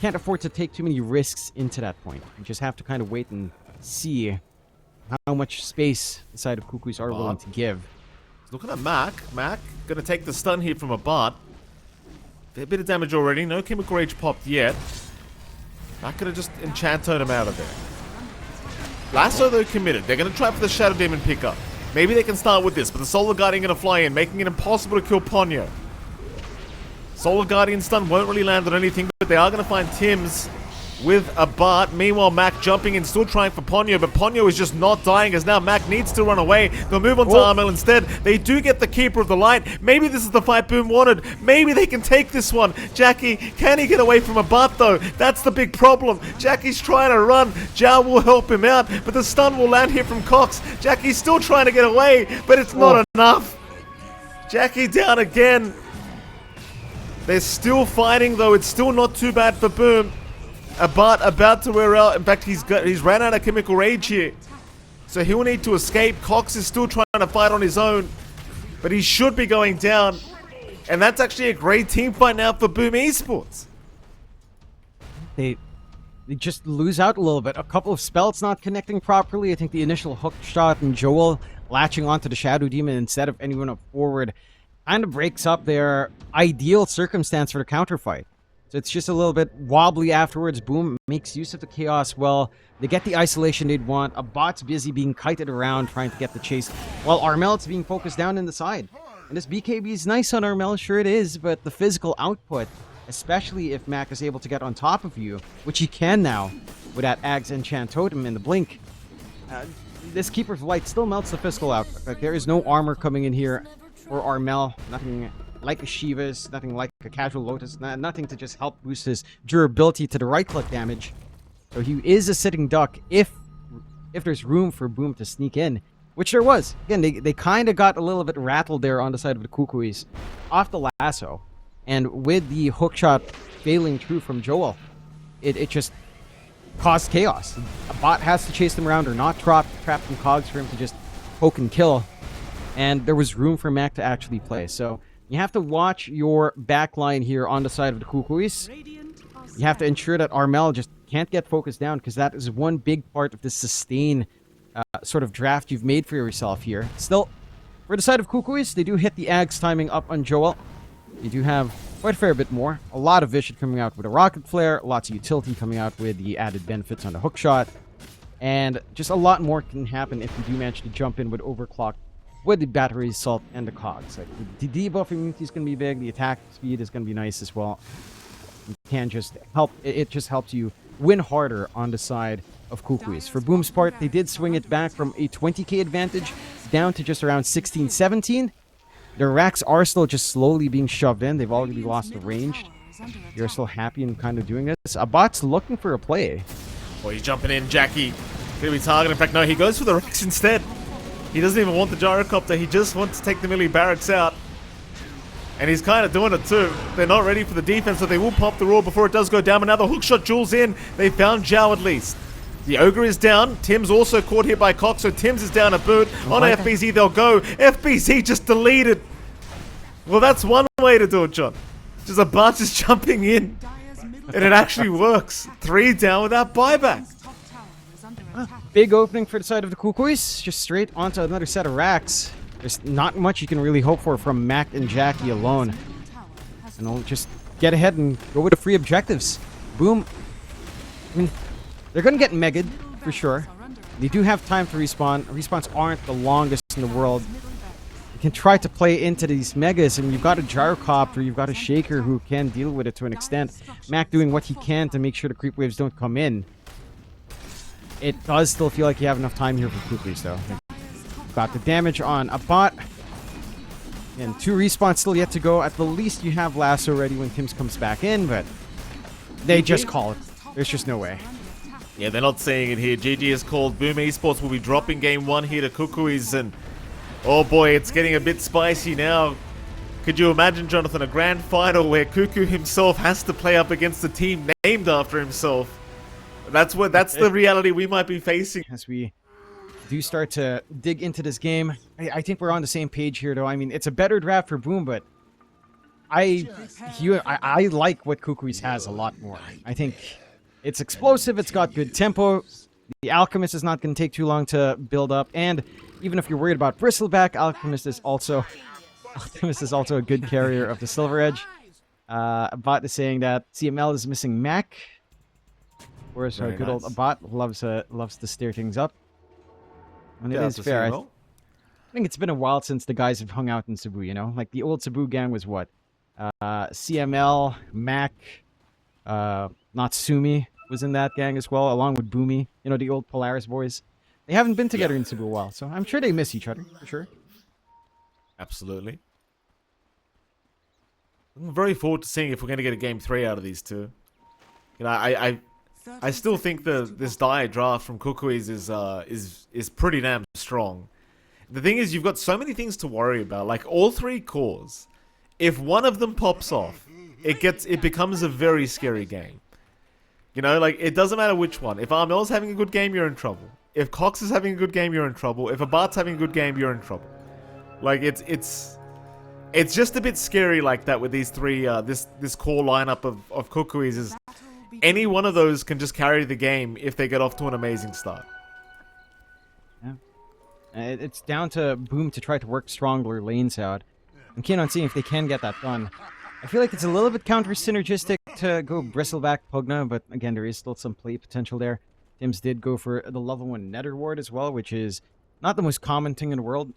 can't afford to take too many risks into that point. You just have to kind of wait and see how much space the side of Kukuys are willing to give. Looking at Mac. Mac gonna take the stun here from a bot. A bit of damage already. No Chemical Rage popped yet. Mac gonna just Enchant Totem out of there. Lasso, though, committed. They're going to try for the Shadow Demon pickup. Maybe they can start with this, but the Solar Guardian going to fly in, making it impossible to kill Ponyo. Solar Guardian stun won't really land on anything, but they are going to find Tim's with a Bart. Meanwhile, Mac jumping in, still trying for Ponyo, but Ponyo is just not dying, as now Mac needs to run away. They'll move on to Armel instead. They do get the Keeper of the Light. Maybe this is the fight Boom wanted. Maybe they can take this one. Jackie, can he get away from a Bart, though? That's the big problem. Jackie's trying to run. Zhao will help him out, but the stun will land here from Cox. Jackie's still trying to get away, but it's not enough. Jackie down again. They're still fighting, though. It's still not too bad for Boom. About to wear out. In fact, he's ran out of Chemical Rage here, so he'll need to escape. Cox is still trying to fight on his own, but he should be going down, and that's actually a great team fight now for Boom Esports. They just lose out a little bit. A couple of spells not connecting properly. I think the initial hook shot and Joel latching onto the Shadow Demon instead of anyone up forward kind of breaks up their ideal circumstance for the counterfight. So it's just a little bit wobbly afterwards. Boom makes use of the chaos well. They get the isolation they'd want. A bot's busy being kited around trying to get the chase, while Armel's being focused down in the side. And this BKB is nice on Armel, sure it is, but the physical output, especially if Mac is able to get on top of you, which he can now with that Ags Enchant Totem and the Blink, this Keeper of Light still melts the physical output. Like, there is no armor coming in here for Armel. Nothing like a Shiva's, nothing like a casual Lotus, nothing to just help boost his durability to the right-click damage. So he is a sitting duck if if there's room for Boom to sneak in, which there was. Again, they kind of got a little bit rattled there on the side of the Kukuys off the lasso. And with the hook shot failing through from Joel, it just caused chaos. A bot has to chase them around or not trapped in cogs for him to just poke and kill. And there was room for Mac to actually play. So you have to watch your backline here on the side of the Kukuys. You have to ensure that Armel just can't get focused down, because that is one big part of the sustain sort of draft you've made for yourself here. Still, for the side of Kukuys, they do hit the Ags timing up on Joel. You do have quite a fair bit more. A lot of vision coming out with a rocket flare, lots of utility coming out with the added benefits on the hook shot, and just a lot more can happen if you do manage to jump in with overclock with the battery assault and the cogs. Like the debuff immunity is going to be big, the attack speed is going to be nice as well. You can just help, it just helps you win harder on the side of Kukuys. For Boom's part, they did swing it back from a 20k advantage down to just around 16, 17. Their racks are still just slowly being shoved in. They've already lost the range. You're still happy and kind of doing this. Abot's looking for a play. Oh, he's jumping in, Jackie. Gonna be targeted. In fact, no, he goes for the racks instead. He doesn't even want the gyrocopter. He just wants to take the melee barracks out. And he's kind of doing it too. They're not ready for the defense, so they will pop the roar before it does go down. But now the hookshot Jules in. They found Zhao at least. The Ogre is down. Tim's also caught here by Cox, so Tim's is down a boot. On FBZ, they'll go. FBZ just deleted. Well, that's one way to do it, John. Just a bunch is jumping in. And it actually works. 3 down without buyback. Big opening for the side of the Kukuys. Just straight onto another set of racks. There's not much you can really hope for from Mac and Jackie alone. And they'll just get ahead and go with the free objectives. Boom. I mean, they're going to get megged, for sure. They do have time to respawn. Respawns aren't the longest in the world. You can try to play into these megas, and you've got a gyrocopter, you've got a shaker who can deal with it to an extent. Mac doing what he can to make sure the creep waves don't come in. It does still feel like you have enough time here for Kukuys, though. Got the damage on a bot. And 2 respawns still yet to go. At the least you have Lasso ready when Tims comes back in, but they just call it. There's just no way. Yeah, they're not saying it here. GG is called. Boom Esports will be dropping game 1 here to Kukuys, and oh boy, it's getting a bit spicy now. Could you imagine, Jonathan, a grand final where Kuku himself has to play up against a team named after himself? That's the reality we might be facing. As we do start to dig into this game, I think we're on the same page here, though. I mean, it's a better draft for Boom, but I like what Kukuys has a lot more. I think it's explosive, it's got good tempo, the Alchemist is not going to take too long to build up, and even if you're worried about Bristleback, Alchemist is also a good carrier of the Silver Edge. Bot is saying that CML is missing Mac. Whereas our good old Bot loves to steer things up. And it is fair. I think it's been a while since the guys have hung out in Cebu, you know? Like, the old Cebu gang was what? CML, Mac, Natsumi was in that gang as well, along with Boomy. You know, the old Polaris boys. They haven't been together in Cebu a while, so I'm sure they miss each other, for sure. Absolutely. I'm very forward to seeing if we're going to get a game 3 out of these two. You know, I still think this Dire draft from Kukuys is pretty damn strong. The thing is, you've got so many things to worry about. Like, all 3 cores, if one of them pops off, it becomes a very scary game. You know, like, it doesn't matter which one. If Armel's having a good game, you're in trouble. If Cox is having a good game, you're in trouble. If a Bart's having a good game, you're in trouble. Like, it's just a bit scary like that with these 3, this core lineup of Kukuys is any one of those can just carry the game if they get off to an amazing start. Yeah. It's down to Boom to try to work stronger lanes out. I'm keen on seeing if they can get that done. I feel like it's a little bit counter-synergistic to go Bristleback Pugna, but again, there is still some play potential there. Tims did go for the level 1 Nether Ward as well, which is not the most common thing in the world.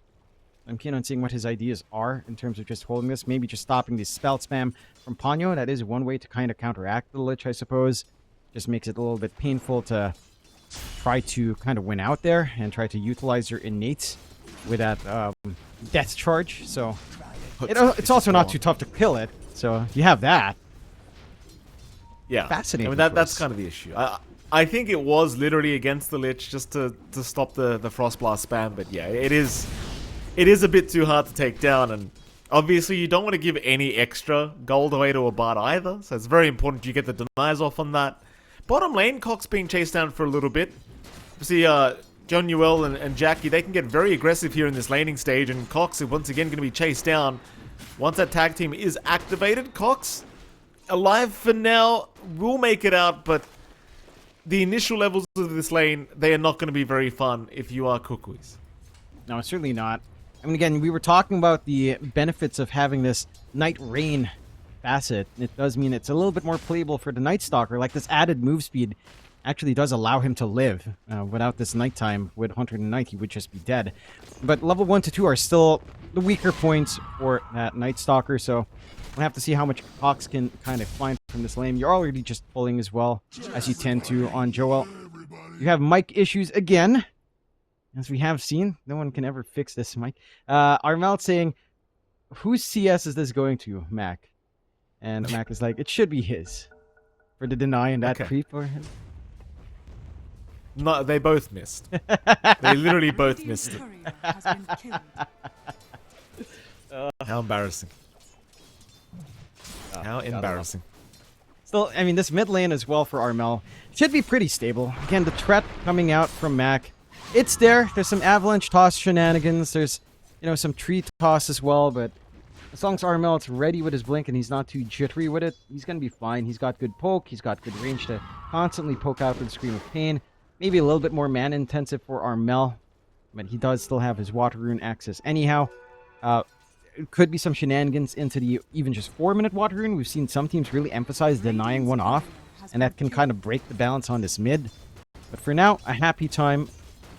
I'm keen on seeing what his ideas are in terms of just holding this. Maybe just stopping the spell spam from Ponyo. That is one way to kind of counteract the Lich, I suppose. Just makes it a little bit painful to try to kind of win out there and try to utilize your innates with that death charge. So it's also not too tough to kill it. So you have that. Yeah, fascinating. I mean, that's kind of the issue. I think it was literally against the Lich just to stop the Frostblast spam, but yeah, it is a bit too hard to take down, and obviously you don't want to give any extra gold away to a Bard either, so it's very important you get the denies off on that. Bottom lane, Cox being chased down for a little bit. See, John Newell and Jackie, they can get very aggressive here in this laning stage, and Cox is once again going to be chased down. Once that tag team is activated, Cox, alive for now, will make it out, but the initial levels of this lane, they are not going to be very fun if you are Kukuys. No, certainly not. I mean, again, we were talking about the benefits of having this Night Rain facet. It does mean it's a little bit more playable for the Night Stalker. Like, this added move speed actually does allow him to live. Without this nighttime with Hunter and Knight, he would just be dead. But level 1 to 2 are still the weaker points for that Night Stalker, so we'll have to see how much Cox can kind of find from this lane. You're already just pulling as well, as you tend to on Joel. You have mic issues again. As we have seen, no one can ever fix this mic. Armel saying, whose CS is this going to, Mac? And Mac is like, it should be his. For the deny and that creep or him. No, they both missed. They literally both missed it. Courier has been killed. How embarrassing. How embarrassing. Still, I mean, this mid lane as well for Armel should be pretty stable. Again, the threat coming out from Mac, it's there. There's some avalanche toss shenanigans. There's, you know, some tree toss as well, but as long as Armel is ready with his blink and he's not too jittery with it, he's going to be fine. He's got good poke. He's got good range to constantly poke out with Scream of Pain. Maybe a little bit more mana intensive for Armel, but he does still have his Water Rune access anyhow. It could be some shenanigans into the even just 4-minute Water Rune. We've seen some teams really emphasize denying one off, and that can kind of break the balance on this mid. But for now, a happy time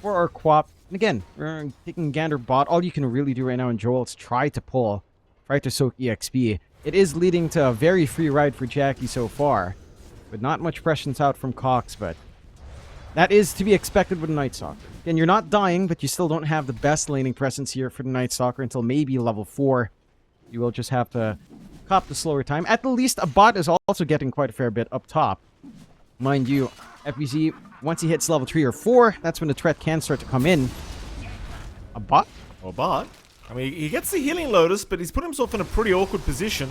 for our Quap. And again, we're taking Gander bot. All you can really do right now in Joel is try to pull, try to soak EXP. It is leading to a very free ride for Jackie so far, but not much presence out from Cox, but that is to be expected with Night Stalker. Again, you're not dying, but you still don't have the best laning presence here for the Night Stalker until maybe level 4. You will just have to cop the slower time. At the least, a bot is also getting quite a fair bit up top. Mind you, FBZ, once he hits level 3 or 4, that's when the threat can start to come in. A bot? Or bot. I mean, he gets the Healing Lotus, but he's put himself in a pretty awkward position.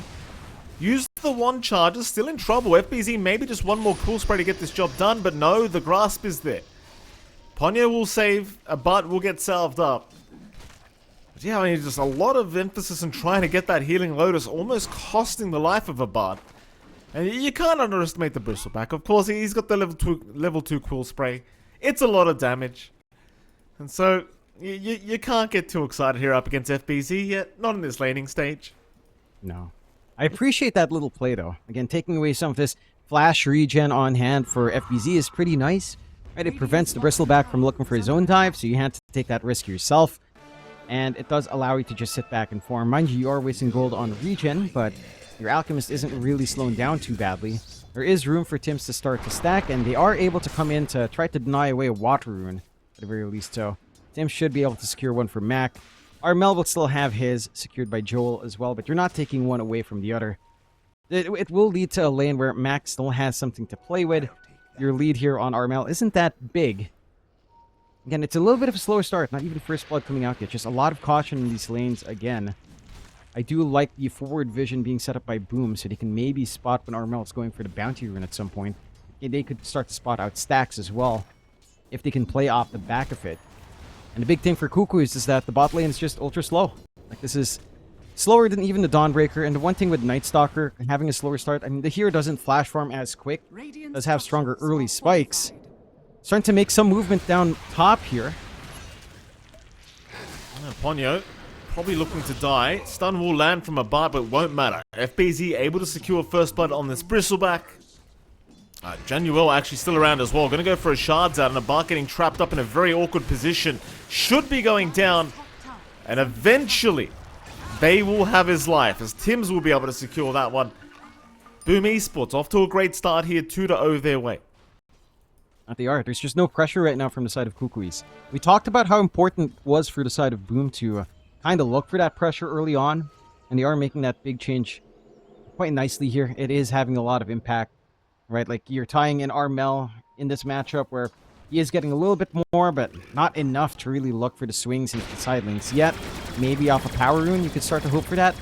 Use the one charger, still in trouble. FBZ maybe just one more cool spray to get this job done, but no, the grasp is there. Ponyo will save, a bot will get salved up. But yeah, I mean, just a lot of emphasis on trying to get that Healing Lotus, almost costing the life of a bot. And you can't underestimate the Bristleback. Of course, he's got the level 2 cool spray. It's a lot of damage. And so, you can't get too excited here up against FBZ yet, not in this laning stage. No. I appreciate that little play, though. Again, taking away some of this flash regen on hand for FBZ is pretty nice. Right? It prevents the Bristleback from looking for his own dive, so you had to take that risk yourself. And it does allow you to just sit back and farm. Mind you, you are wasting gold on regen, but your Alchemist isn't really slowing down too badly. There is room for Tims to start to stack, and they are able to come in to try to deny away a Water Rune, at the very least. So Tims should be able to secure one for Mac. Armel will still have his secured by Joel as well, but you're not taking one away from the other. It will lead to a lane where Mac still has something to play with. Your lead here on Armel isn't that big. Again, it's a little bit of a slower start, not even first blood coming out yet. Just a lot of caution in these lanes again. I do like the forward vision being set up by Boom, so they can maybe spot when Armel is going for the bounty rune at some point. They could start to spot out stacks as well, if they can play off the back of it. And the big thing for Kukuys is that the bot lane is just ultra slow. Like, this is slower than even the Dawnbreaker. And the one thing with Night Stalker having a slower start, I mean, the hero doesn't flash farm as quick. Does have stronger early spikes. Starting to make some movement down top here. Ponyo probably looking to die. Stun will land from a bot, but won't matter. FBZ able to secure first blood on this Bristleback. Januel actually still around as well. Going to go for a shards out, and a bot getting trapped up in a very awkward position. Should be going down. And eventually, they will have his life, as Tims will be able to secure that one. Boom Esports off to a great start here, 2-0 their way. They are. There's just no pressure right now from the side of Kukuys. We talked about how important it was for the side of Boom to kind of look for that pressure early on, and they are making that big change quite nicely here. It is having a lot of impact, right? Like, you're tying in Armel, in this matchup where he is getting a little bit more, but not enough to really look for the swings into the side lanes yet. Maybe off a power rune, you could start to hope for that.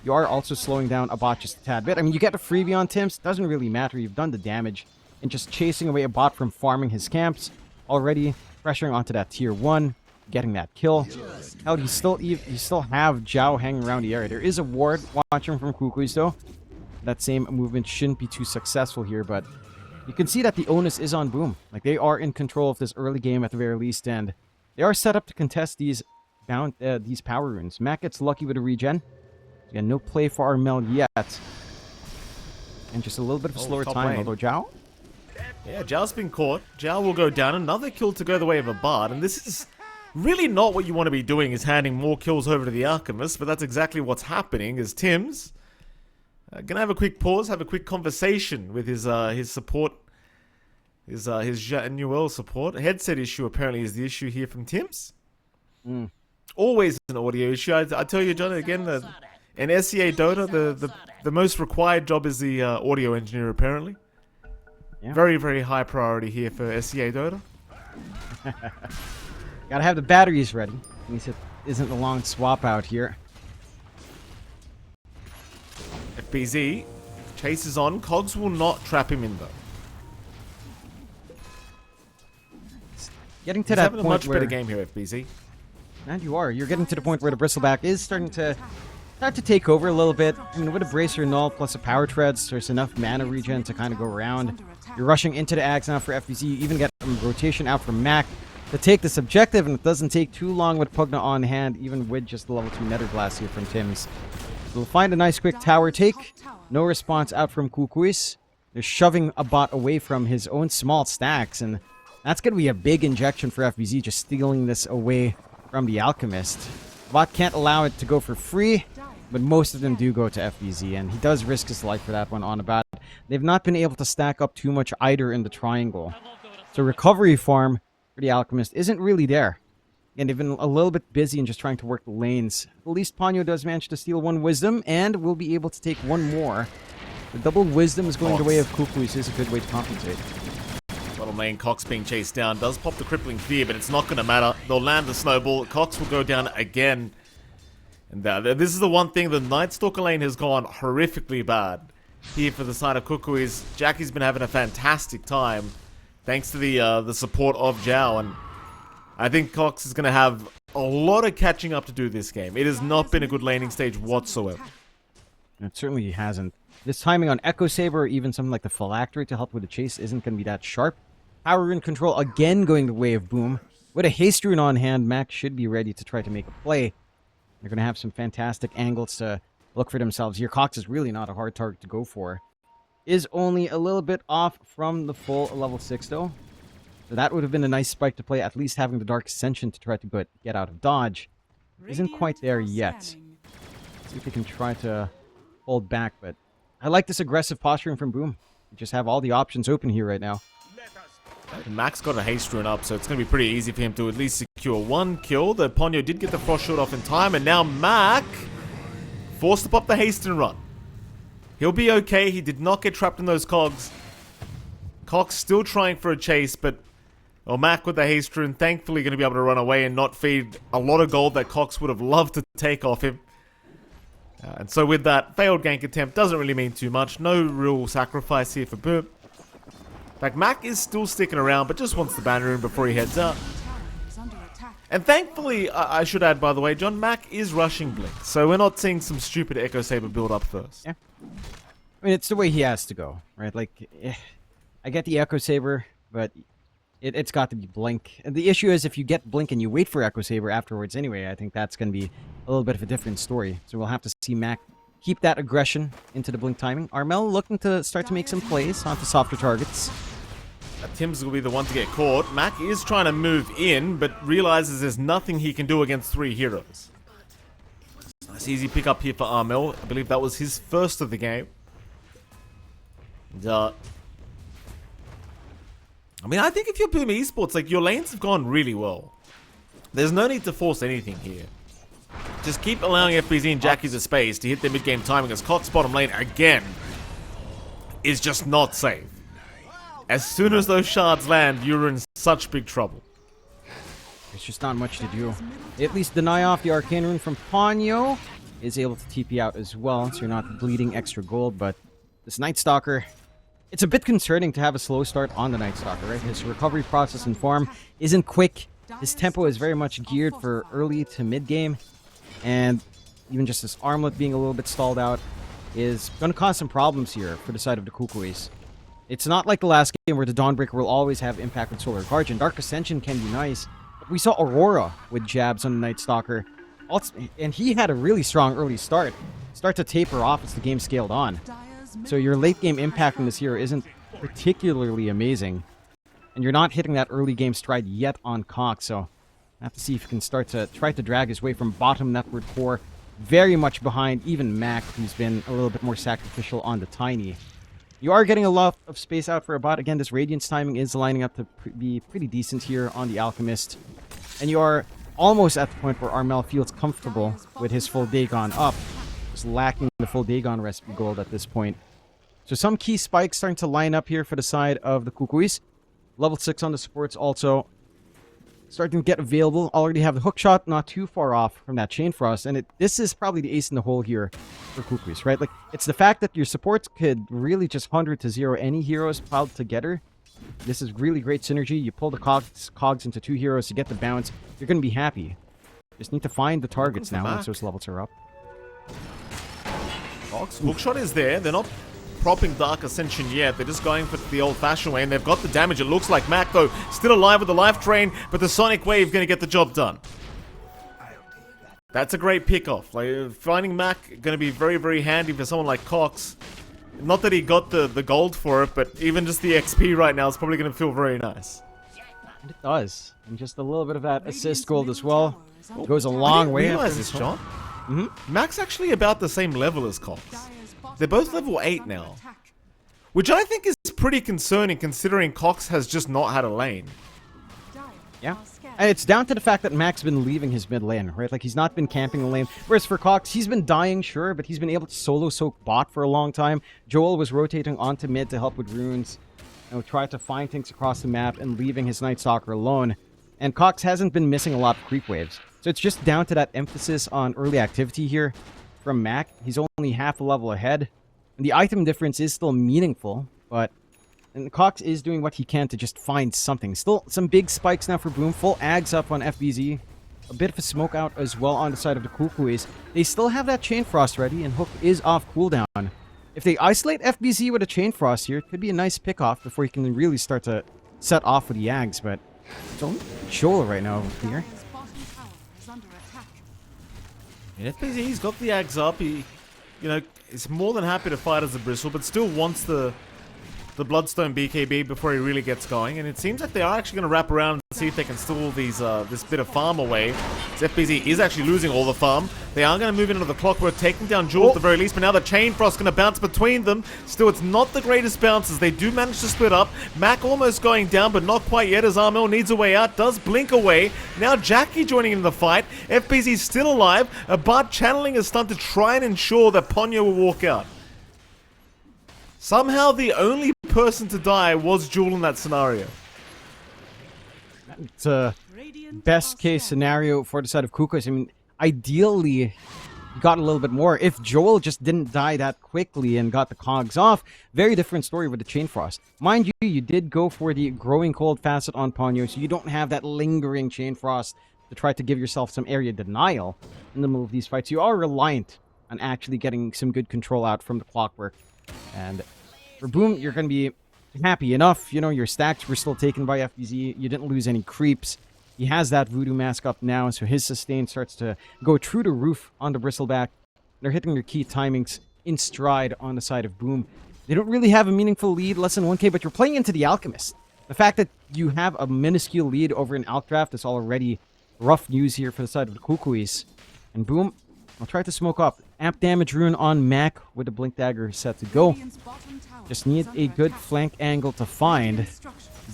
You are also slowing down a bot just a tad bit. I mean, you get a freebie on Tims. Doesn't really matter. You've done the damage. And just chasing away a bot from farming his camps. Already pressuring onto that tier 1. Getting that kill. Hell, you still have Zhao hanging around the area. There is a ward watching from Kukuys, though. That same movement shouldn't be too successful here, but you can see that the onus is on Boom. Like, they are in control of this early game at the very least, and they are set up to contest these power runes. Mac gets lucky with a regen. Again, no play for Armel yet. And just a little bit of a slower time, lane. although Zhao? Yeah, Zhao's been caught. Zhao will go down. Another kill to go the way of a bard. And this is really not what you want to be doing, is handing more kills over to the Alchemist. But that's exactly what's happening, as Tims gonna have a quick pause, have a quick conversation with his support, his Januel support. Headset issue apparently is the issue here from Tims. Always an audio issue. I tell you, John, again, in SEA Dota, the most required job is the audio engineer, apparently. Yeah. Very, very high priority here for SEA Dota. Gotta have the batteries ready. At least it isn't a long swap out here. FBZ chases on. Cogs will not trap him in, though. Getting to He's that having a point much where... better game here, FBZ. And you are. You're getting to the point where the Bristleback is starting to start to take over a little bit. I mean, with a Bracer Null plus a Power Treads, there's enough mana regen to kind of go around. You're rushing into the Ags now for FBZ. You even get some rotation out from Mac to take this objective, and it doesn't take too long with Pugna on hand, even with just the level 2 Nether Blast here from Tims. We'll find a nice quick tower take. No response out from Kukuys. They're shoving a bot away from his own small stacks, and that's going to be a big injection for FBZ, just stealing this away from the Alchemist. Bot can't allow it to go for free, but most of them do go to FBZ, and he does risk his life for that one on a bat. They've not been able to stack up too much either in the triangle. So recovery farm for the Alchemist isn't really there. And they've been a little bit busy in just trying to work the lanes. At least Ponyo does manage to steal one Wisdom, and will be able to take one more. The double Wisdom is going the way of Kukuys is a good way to compensate. Bottom lane, Cox being chased down. Does pop the crippling fear, but it's not going to matter. They'll land the snowball. Cox will go down again. And this is the one thing. The Night Stalker lane has gone horrifically bad here for the side of Kukuys. Jackie's been having a fantastic time thanks to the support of Zhao. And I think Cox is going to have a lot of catching up to do this game. It has not been a good laning stage whatsoever. It certainly hasn't. This timing on Echo Saber or even something like the Phylactery to help with the chase isn't going to be that sharp. Power Rune control again going the way of Boom. With a Haste Rune on hand, Mac should be ready to try to make a play. They're going to have some fantastic angles to look for themselves here. Cox is really not a hard target to go for. Is only a little bit off from the full level 6 though. So that would have been a nice spike to play, at least having the Dark Ascension to try to get out of dodge. Isn't quite there yet. See if we can try to hold back, but I like this aggressive posturing from Boom. We just have all the options open here right now. Mac's got a haste rune up, so it's going to be pretty easy for him to at least secure one kill. The Ponyo did get the frost shot off in time, and now Mac forced to pop the haste and run. He'll be okay. He did not get trapped in those cogs. Cox still trying for a chase, but Mac with the haste rune thankfully going to be able to run away and not feed a lot of gold that Cox would have loved to take off him. And so with that, failed gank attempt doesn't really mean too much. No real sacrifice here for Boom. In fact, Mac is still sticking around, but just wants the banner rune before he heads up. And thankfully, I should add, by the way, John, Mac is rushing Blink. So we're not seeing some stupid Echo Saber build up first. Yeah. I mean, it's the way he has to go, right? Like, I get the Echo Saber, but it's got to be Blink. And the issue is if you get Blink and you wait for Echo Saber afterwards anyway, I think that's going to be a little bit of a different story. So we'll have to see Mac keep that aggression into the Blink timing. Armel looking to start to make some plays onto softer targets. Tim's will be the one to get caught. Mac is trying to move in, but realizes there's nothing he can do against 3 heroes. Nice easy pick up here for Armel. I believe that was his first of the game. And, I mean, I think if you're Boom Esports, like, your lanes have gone really well. There's no need to force anything here. Just keep allowing FBZ and Jackie the space to hit their mid-game timing, as Cox bottom lane, again, is just not safe. as soon as those shards land, you're in such big trouble. There's just not much to do. They at least deny off the Arcane Rune from Ponyo. Is able to TP out as well, so you're not bleeding extra gold. But this Night Stalker, it's a bit concerning to have a slow start on the Night Stalker, right? His recovery process and farm isn't quick. His tempo is very much geared for early to mid game. And even just his armlet being a little bit stalled out is going to cause some problems here for the side of the Kukuys. It's not like the last game where the Dawnbreaker will always have impact with Solar Guardian. Dark Ascension can be nice. But we saw Aurora with jabs on the Night Stalker. And he had a really strong early start. Start to taper off as the game scaled on. So your late game impact from this hero isn't particularly amazing. And you're not hitting that early game stride yet on Cox. So I have to see if he can start to try to drag his way from bottom network core. Very much behind even Mac, who's been a little bit more sacrificial on the Tiny. You are getting a lot of space out for a bot. Again, this Radiance timing is lining up to be pretty decent here on the Alchemist. And you are almost at the point where Armel feels comfortable with his full Dagon up. Just lacking the full Dagon recipe gold at this point. So some key spikes starting to line up here for the side of the Kukuys. Level 6 on the supports also starting to get available. Already have the hook shot not too far off from that Chain Frost. And this is probably the ace in the hole here for Kukuys, right? Like, it's the fact that your supports could really just 100 to 0 any heroes piled together. This is really great synergy. You pull the cogs into 2 heroes to get the bounce. You're going to be happy. Just need to find the targets now once those levels are up. Cox, hookshot is there. They're not propping Dark Ascension yet. They're just going for the old-fashioned way, and they've got the damage. It looks like Mac, though, still alive with the life drain, but the Sonic Wave going to get the job done. That's a great pick-off. Like, finding Mac going to be very, very handy for someone like Cox. Not that he got the gold for it, but even just the XP right now is probably going to feel very nice. And it does. And just a little bit of that assist gold as well. It goes a long way. I didn't realize this, John. Mac's actually about the same level as Cox. They're both level 8 now. Which I think is pretty concerning considering Cox has just not had a lane. Yeah. And it's down to the fact that Mac's been leaving his mid lane, right? Like, he's not been camping the lane. Whereas for Cox, he's been dying, sure, but he's been able to solo soak bot for a long time. Joel was rotating onto mid to help with runes. And try to find things across the map and leaving his Night Stalker alone. And Cox hasn't been missing a lot of creep waves. So it's just down to that emphasis on early activity here from Mac. He's only half a level ahead. And the item difference is still meaningful, but Cox is doing what he can to just find something. Still some big spikes now for Boom. Full ags up on FBZ. A bit of a smoke out as well on the side of the Kukuys. They still have that Chain Frost ready, and Hook is off cooldown. If they isolate FBZ with a Chain Frost here, it could be a nice pick-off before he can really start to set off with the Ags, but it's only Shola right now here. And FBZ's got the Ags up. He, is more than happy to fight as a Bristle, but still wants the Bloodstone BKB before he really gets going. And it seems like they are actually going to wrap around and see if they can steal this bit of farm away. So FBZ is actually losing all the farm. They are going to move into the Clockwork, taking down Jewel at the very least, but now the Chain Frost going to bounce between them. Still, it's not the greatest bounces. They do manage to split up. Mac almost going down, but not quite yet as Armel needs a way out. Does blink away. Now Jackie joining in the fight. FBZ still alive. Bart channeling a stunt to try and ensure that Ponyo will walk out. Somehow the only person to die was Jewel in that scenario. It's a best case scenario for the side of Kukuys. I mean, ideally, you got a little bit more. If Joel just didn't die that quickly and got the cogs off, very different story with the Chain Frost. Mind you, you did go for the Growing Cold facet on Ponyo, so you don't have that lingering Chain Frost to try to give yourself some area denial in the middle of these fights. You are reliant on actually getting some good control out from the Clockwork. And for Boom, you're going to be happy enough. Your stacks were still taken by FBZ. You didn't lose any creeps. He has that Voodoo Mask up now, so his sustain starts to go true to roof on the Bristleback. They're hitting their key timings in stride on the side of Boom. They don't really have a meaningful lead, less than 1k, but you're playing into the Alchemist. The fact that you have a minuscule lead over an Alch draft is already rough news here for the side of the Kukuys. And Boom, I'll try to smoke up. Amp damage rune on Mac with the Blink Dagger set to go. Just need a good flank angle to find.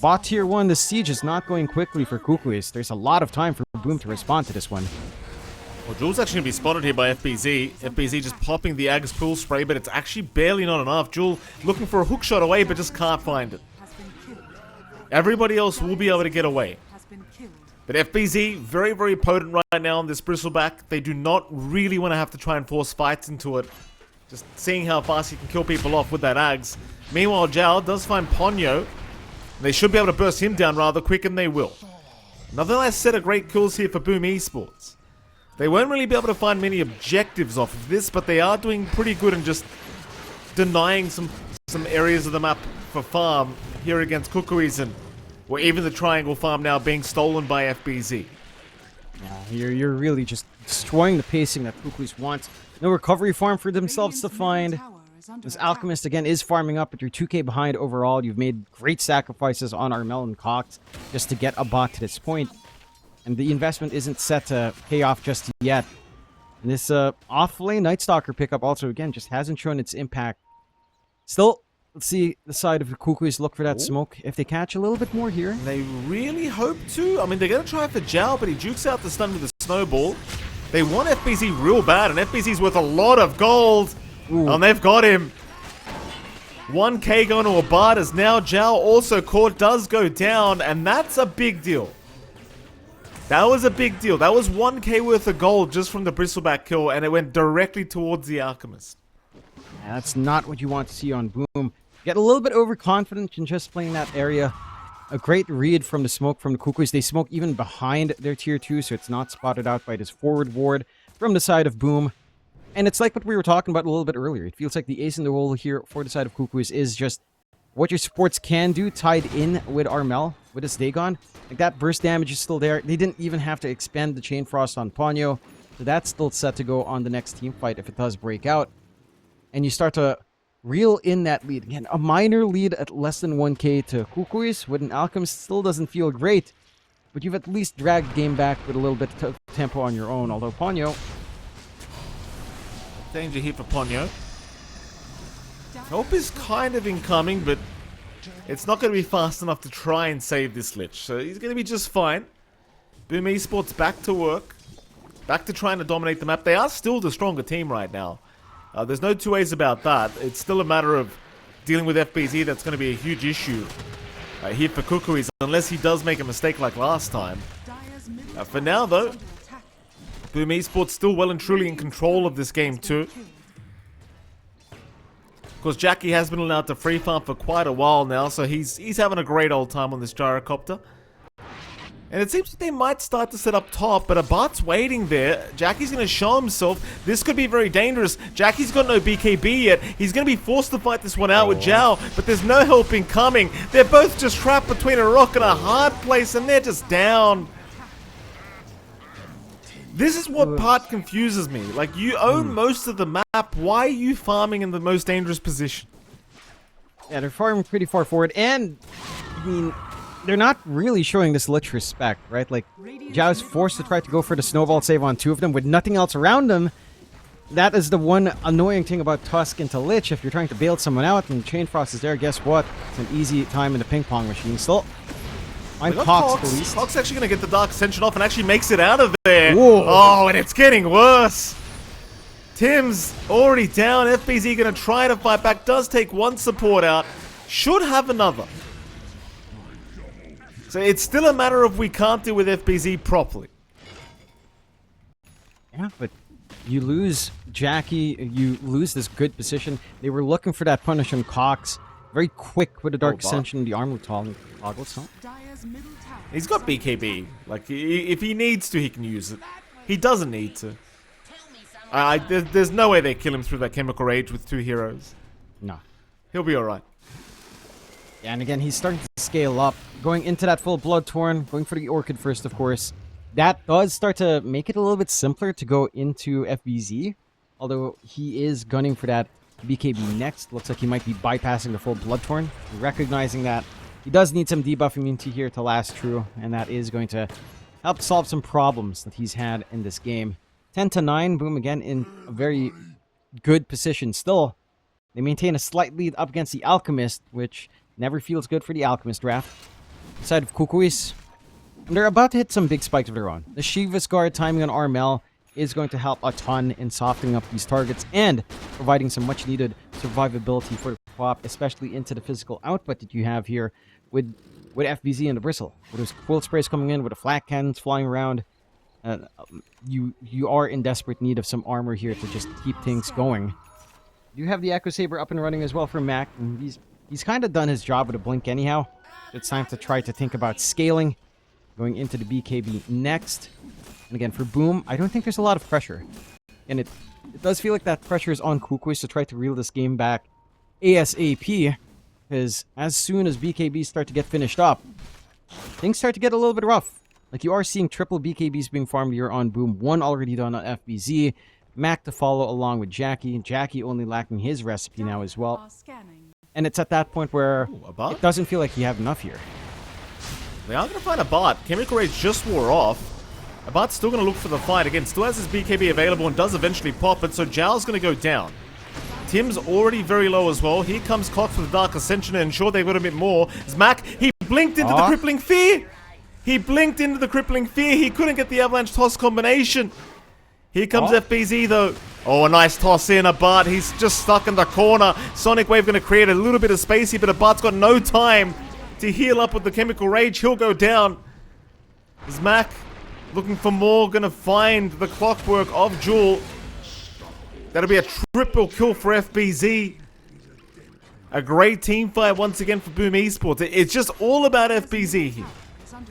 Bot tier 1, the siege is not going quickly for Kukuys. There's a lot of time for Boom to respond to this one. Well, Jewel's actually going to be spotted here by FBZ. FBZ just popping the Ag's Pool Spray, but it's actually barely not enough. Jewel looking for a hook shot away, but just can't find it. Everybody else will be able to get away. Has been killed. But FBZ, very, very potent right now on this Bristleback. They do not really want to have to try and force fights into it. Just seeing how fast he can kill people off with that Ags. Meanwhile, Zhao does find Ponyo. They should be able to burst him down rather quick, and they will. Another nice set of great kills here for Boom Esports. They won't really be able to find many objectives off of this, but they are doing pretty good in just denying some areas of the map for farm here against Kukuys, and or even the triangle farm now being stolen by FBZ. Yeah, you're really just destroying the pacing that Kukuys wants. No recovery farm for themselves to find. This Alchemist, again, is farming up, but you're 2k behind overall. You've made great sacrifices on Armel and Cox just to get a bot to this point. And the investment isn't set to pay off just yet. And this off-lane Night Stalker pickup also, again, just hasn't shown its impact. Still, let's see the side of the Kukuys look for that smoke. If they catch a little bit more here. They really hope to. I mean, they're going to try for Zhao, but he jukes out the stun with a snowball. They want FBZ real bad, and FBZ's worth a lot of gold. Ooh. And they've got him. 1k going to a bot as now Zhao also caught, does go down, and that's a big deal. That was a big deal. That was 1k worth of gold just from the Bristleback kill, and it went directly towards the Alchemist. Yeah, that's not what you want to see on Boom. Get a little bit overconfident in just playing that area. A great read from the smoke from the Kukuys. They smoke even behind their tier 2, so it's not spotted out by this forward ward from the side of Boom. And it's like what we were talking about a little bit earlier. It feels like the ace in the hole here for the side of Kukuys is just what your supports can do tied in with Armel, with his Dagon. Like, that burst damage is still there. They didn't even have to expend the Chain Frost on Ponyo. So that's still set to go on the next team fight if it does break out. And you start to reel in that lead. Again, a minor lead at less than 1k to Kukuys with an Alchemist still doesn't feel great. But you've at least dragged the game back with a little bit of tempo on your own. Although Ponyo... Danger here for Ponyo. Help is kind of incoming, but it's not going to be fast enough to try and save this Lich. So he's going to be just fine. Boom Esports back to work. Back to trying to dominate the map. They are still the stronger team right now. There's no two ways about that. It's still a matter of dealing with FBZ. That's going to be a huge issue here for Kukuys, unless he does make a mistake like last time. For now, though, Boom Esports still well and truly in control of this game too. Of course, Jackie has been allowed to free farm for quite a while now, so he's having a great old time on this gyrocopter. And it seems like they might start to set up top, but a bot's waiting there. Jackie's going to show himself. This could be very dangerous. Jackie's got no BKB yet. He's going to be forced to fight this one out with Zhao, but there's no help incoming. They're both just trapped between a rock and a hard place, and they're just down. This is what part confuses me. Like, you own most of the map. Why are you farming in the most dangerous position? Yeah, they're farming pretty far forward, and I mean, they're not really showing this Lich respect, right? Like, Zhao's forced to try to go for the snowball save on two of them with nothing else around them. That is the one annoying thing about Tusk into Lich. If you're trying to bail someone out and Chain Frost is there, guess what? It's an easy time in the ping pong machine. Still, I'm Cox at least. Cox actually going to get the Dark Ascension off and actually makes it out of there. Whoa. Oh, and it's getting worse. Tim's already down. FBZ going to try to fight back. Does take one support out. Should have another. So it's still a matter of we can't deal with FBZ properly. Yeah, but you lose Jackie. You lose this good position. They were looking for that punish on Cox. Very quick with the Dark Ascension, the armor toggles. He's got BKB. Like, if he needs to, he can use it. He doesn't need to. There's no way they kill him through that Chemical Rage with two heroes. No. He'll be alright. Yeah, and again, he's starting to scale up. Going into that full Bloodthorn, going for the Orchid first, of course. That does start to make it a little bit simpler to go into FBZ. Although he is gunning for that BKB next. Looks like he might be bypassing the full Bloodthorn. Recognizing that he does need some debuff immunity here to last true. And that is going to help solve some problems that he's had in this game. 10-9, Boom again in a very good position still. They maintain a slight lead up against the Alchemist, which never feels good for the Alchemist draft. Side of Kukuys. And they're about to hit some big spikes of their own. The Shiva's Guard timing on Armel is going to help a ton in softening up these targets and providing some much needed survivability for the co-op, especially into the physical output that you have here with FBZ and the Bristle. With those quilt sprays coming in, with the flak cannons flying around, you are in desperate need of some armor here to just keep things going. You have the Echo Saber up and running as well for Mac, and he's kind of done his job with a blink anyhow. It's time to try to think about scaling, going into the BKB next. And again, for Boom, I don't think there's a lot of pressure. And it does feel like that pressure is on Kukuys to try to reel this game back ASAP. Because as soon as BKBs start to get finished up, things start to get a little bit rough. Like, you are seeing triple BKBs being farmed here on Boom. One already done on FBZ. Mac to follow along with Jackie. Jackie only lacking his recipe now as well. And it's at that point where it doesn't feel like you have enough here. They are going to find a bot. Chemical Rage just wore off. A bot's still going to look for the fight. Again, still has his BKB available and does eventually pop it. So Zhao's going to go down. Tim's already very low as well. Here comes Cox with the Dark Ascension to ensure they've got a bit more. As Mac, he blinked into the Crippling Fear. He blinked into the Crippling Fear. He couldn't get the Avalanche Toss combination. Here comes FBZ though. Oh, a nice toss in, a Bart. He's just stuck in the corner. Sonic Wave going to create a little bit of space here, but a Bart's got no time to heal up with the Chemical Rage. He'll go down. Is Mac looking for more, going to find the Clockwork of Jewel. That'll be a triple kill for FBZ. A great team fight once again for Boom Esports. It's just all about FBZ here.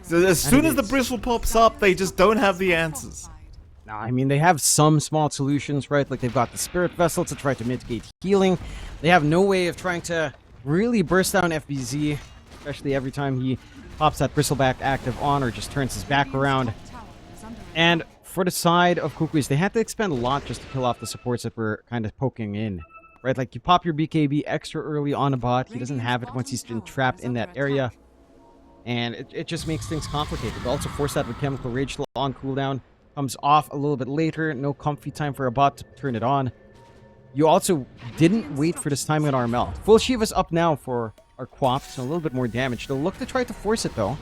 So as soon as the Bristle pops up, they just don't have the answers. No, I mean, they have some small solutions, right? Like, they've got the Spirit Vessel to try to mitigate healing. They have no way of trying to really burst down FBZ, especially every time he pops that Bristleback active on or just turns his back around. And for the side of Kukuys, they had to expend a lot just to kill off the supports that were kind of poking in, right? Like, you pop your BKB extra early on a bot. He doesn't have it once he's been trapped in that area. And it just makes things complicated. They also force that with Chemical Rage still on cooldown. Comes off a little bit later. No comfy time for a bot to turn it on. You also didn't wait for this timing on RML. Full Shiva's up now for our Quap, so a little bit more damage. They'll look to try to force it, though.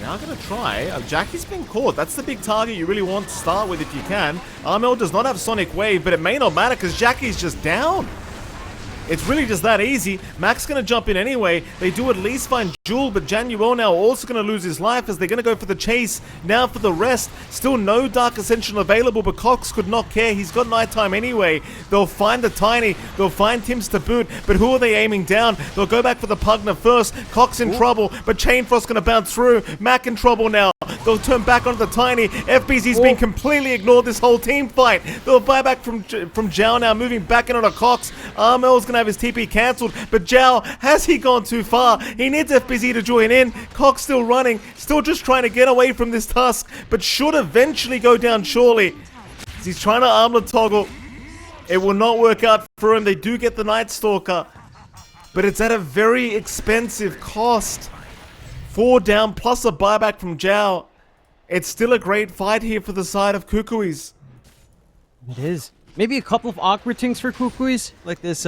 They are going to try. Jackie's been caught. That's the big target you really want to start with if you can. RML does not have Sonic Wave, but it may not matter because Jackie's just down. It's really just that easy. Mac's going to jump in anyway. They do at least find Jewel, but Januel now also going to lose his life as they're going to go for the chase. Now for the rest. Still no Dark Ascension available, but Cox could not care. He's got nighttime anyway. They'll find the Tiny. They'll find Tim's to boot, but who are they aiming down? They'll go back for the Pugner first. Cox in trouble, but Chainfrost's going to bounce through. Mac in trouble now. They'll turn back onto the Tiny. FBZ's been completely ignored this whole team fight. They'll buy back from Zhao now, moving back in on a Cox. Armel's going to have his TP cancelled, but Zhao, has he gone too far? He needs FBZ to join in. Cox still running, still just trying to get away from this Tusk, but should eventually go down surely. He's trying to armlet toggle. It will not work out for him. They do get the Night Stalker, but it's at a very expensive cost. 4 down plus a buyback from Zhao. It's still a great fight here for the side of Kukuys. It is. Maybe a couple of awkward things for Kukuys, like this,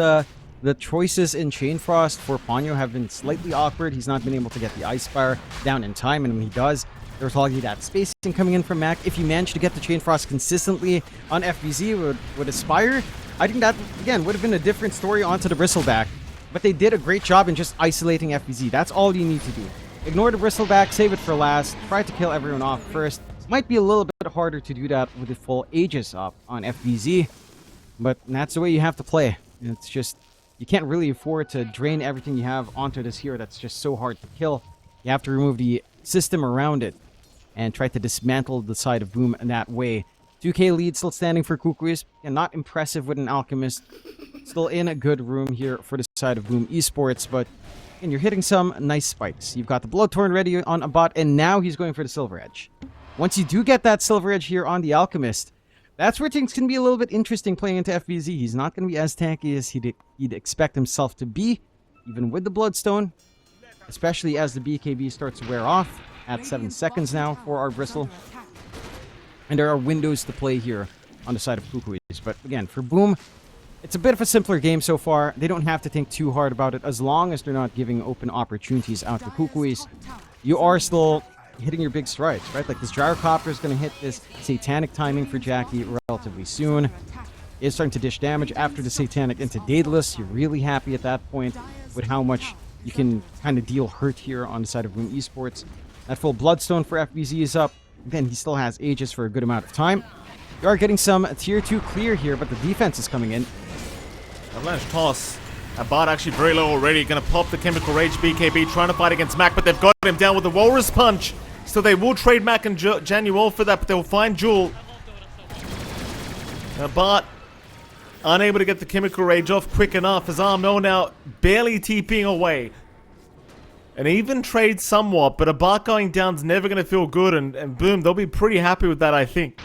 the choices in Chainfrost for Ponyo have been slightly awkward. He's not been able to get the Ice Fire down in time, and when he does, there's already that spacing coming in from Mac. If you manage to get the Chainfrost consistently on FBZ with Aspire, I think that, again, would have been a different story onto the Bristleback. But they did a great job in just isolating FBZ. That's all you need to do. Ignore the Bristleback, save it for last, try to kill everyone off first. Might be a little bit harder to do that with the full Aegis up on FBZ, but that's the way you have to play. It's just, you can't really afford to drain everything you have onto this hero that's just so hard to kill. You have to remove the system around it and try to dismantle the side of Boom in that way. 2k lead still standing for Kukuys, and not impressive with an Alchemist. Still in a good room here for the side of Boom Esports, but and you're hitting some nice spikes. You've got the Bloodthorn ready on a bot, and now he's going for the Silver Edge. Once you do get that Silver Edge here on the Alchemist, that's where things can be a little bit interesting playing into FBZ. He's not going to be as tanky as he'd expect himself to be, even with the Bloodstone, especially as the BKB starts to wear off at 7 seconds now for our Bristle. And there are windows to play here on the side of Kukuys. But again, for Boom, it's a bit of a simpler game so far. They don't have to think too hard about it as long as they're not giving open opportunities out to Kukuys. You are still hitting your big strides, right? Like this Gyrocopter is going to hit this Satanic timing for Jackie relatively soon. Is starting to dish damage after the Satanic into Daedalus. You're really happy at that point with how much you can kind of deal hurt here on the side of Boom Esports. That full Bloodstone for FBZ is up. Then he still has Aegis for a good amount of time. You are getting some tier 2 clear here, but the defense is coming in. Avalanche toss. Abad actually very low already. Gonna pop the Chemical Rage. BKB trying to fight against Mac, but they've got him down with the Walrus Punch. So they will trade Mac and Januel for that, but they'll find Jewel. Abad unable to get the Chemical Rage off quick enough as Armel now barely TPing away. An even trade somewhat, but Abad going down's never gonna feel good, and boom, they'll be pretty happy with that, I think.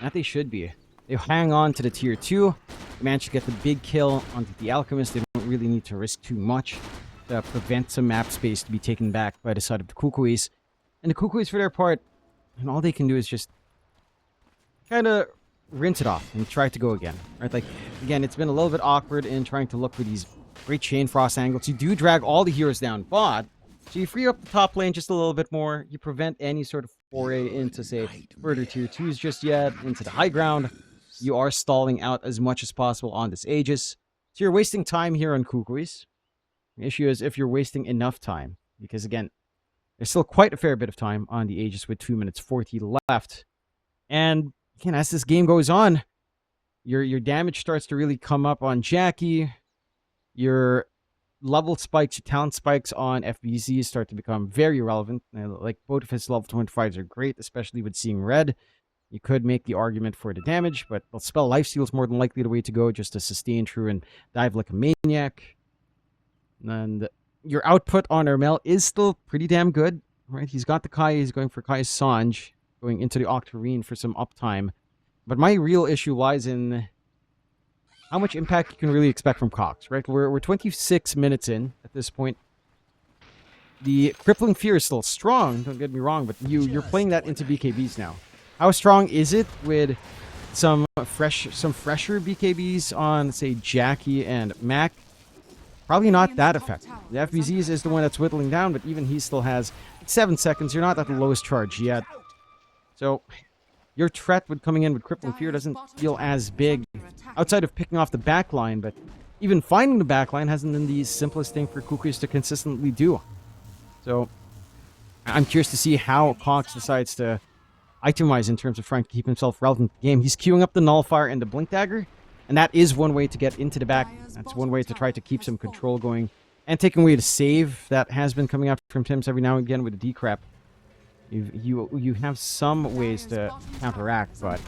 That they should be. They hang on to the tier 2. They managed to get the big kill onto the Alchemist. They don't really need to risk too much to prevent some map space to be taken back by the side of the Kukuys. And the Kukuys, for their part, and all they can do is just kind of rinse it off and try to go again. Right? Like, again, it's been a little bit awkward in trying to look for these great Chain Frost angles. You do drag all the heroes down bot, so you free up the top lane just a little bit more. You prevent any sort of foray into, say, further tier 2s just yet, into the high ground. You are stalling out as much as possible on this Aegis. So you're wasting time here on Kukuys. The issue is if you're wasting enough time. Because again, there's still quite a fair bit of time on the Aegis with 2 minutes 40 left. And again, as this game goes on, your damage starts to really come up on Jackie. Your level spikes, your talent spikes on FBZ start to become very relevant. Like, both of his level 25s are great, especially with seeing red. You could make the argument for the damage, but the spell lifesteal is more than likely the way to go, just to sustain true and dive like a maniac. And your output on Armel is still pretty damn good, right? He's got the Kai, he's going for Kai's Sange, going into the Octarine for some uptime. But my real issue lies in how much impact you can really expect from Cox, right? We're 26 minutes in at this point. The Crippling Fear is still strong, don't get me wrong, but you're playing that into BKBs now. How strong is it with some fresher BKBs on, say, Jackie and Mac? Probably not that effective. The FBZs is the one that's whittling down, but even he still has 7 seconds. You're not at the lowest charge yet. So your threat with coming in with Crippling Fear doesn't feel as big outside of picking off the backline, but even finding the backline hasn't been the simplest thing for Kukuys to consistently do. So I'm curious to see how Cox decides to itemize in terms of trying to keep himself relevant in the game. He's queuing up the Nullifier and the Blink Dagger, and that is one way to get into the back. That's one way to try to keep some control going, and taking away the save that has been coming out from Tims every now and again with the decrep. You have some ways to counteract, but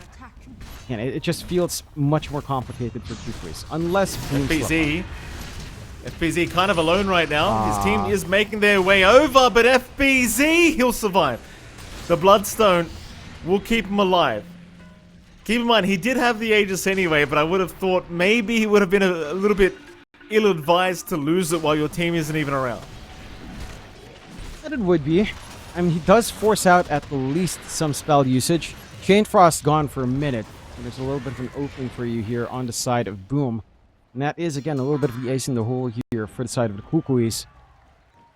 again, it just feels much more complicated for Kukuys. Unless FBZ kind of alone right now. His team is making their way over, but FBZ, he'll survive. The Bloodstone will keep him alive. Keep in mind, he did have the Aegis anyway, but I would have thought maybe he would have been a little bit ill-advised to lose it while your team isn't even around. That it would be. I mean, he does force out at least some spell usage. Chain Frost gone for a minute. And there's a little bit of an opening for you here on the side of Boom. And that is, again, a little bit of the ace in the hole here for the side of the Kukuys.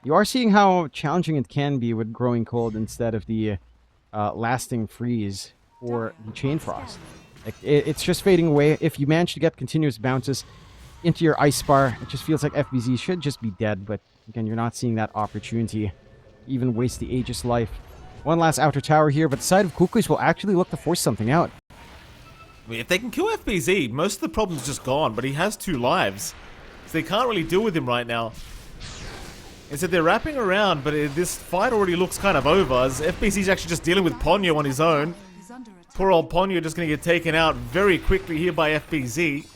You are seeing how challenging it can be with Growing Cold instead of the lasting freeze or the Chain Frost. Like, it's just fading away. If you manage to get continuous bounces into your Ice Bar, it just feels like FBZ should just be dead. But again, you're not seeing that opportunity. Even waste the Aegis life. One last outer tower here, but the side of Kukuys will actually look to force something out. I mean, if they can kill FBZ, most of the problem's just gone, but he has 2 lives. So they can't really deal with him right now. Instead, they're wrapping around, but this fight already looks kind of over, as FBZ's actually just dealing with Ponyo on his own. Poor old Ponyo just going to get taken out very quickly here by FBZ.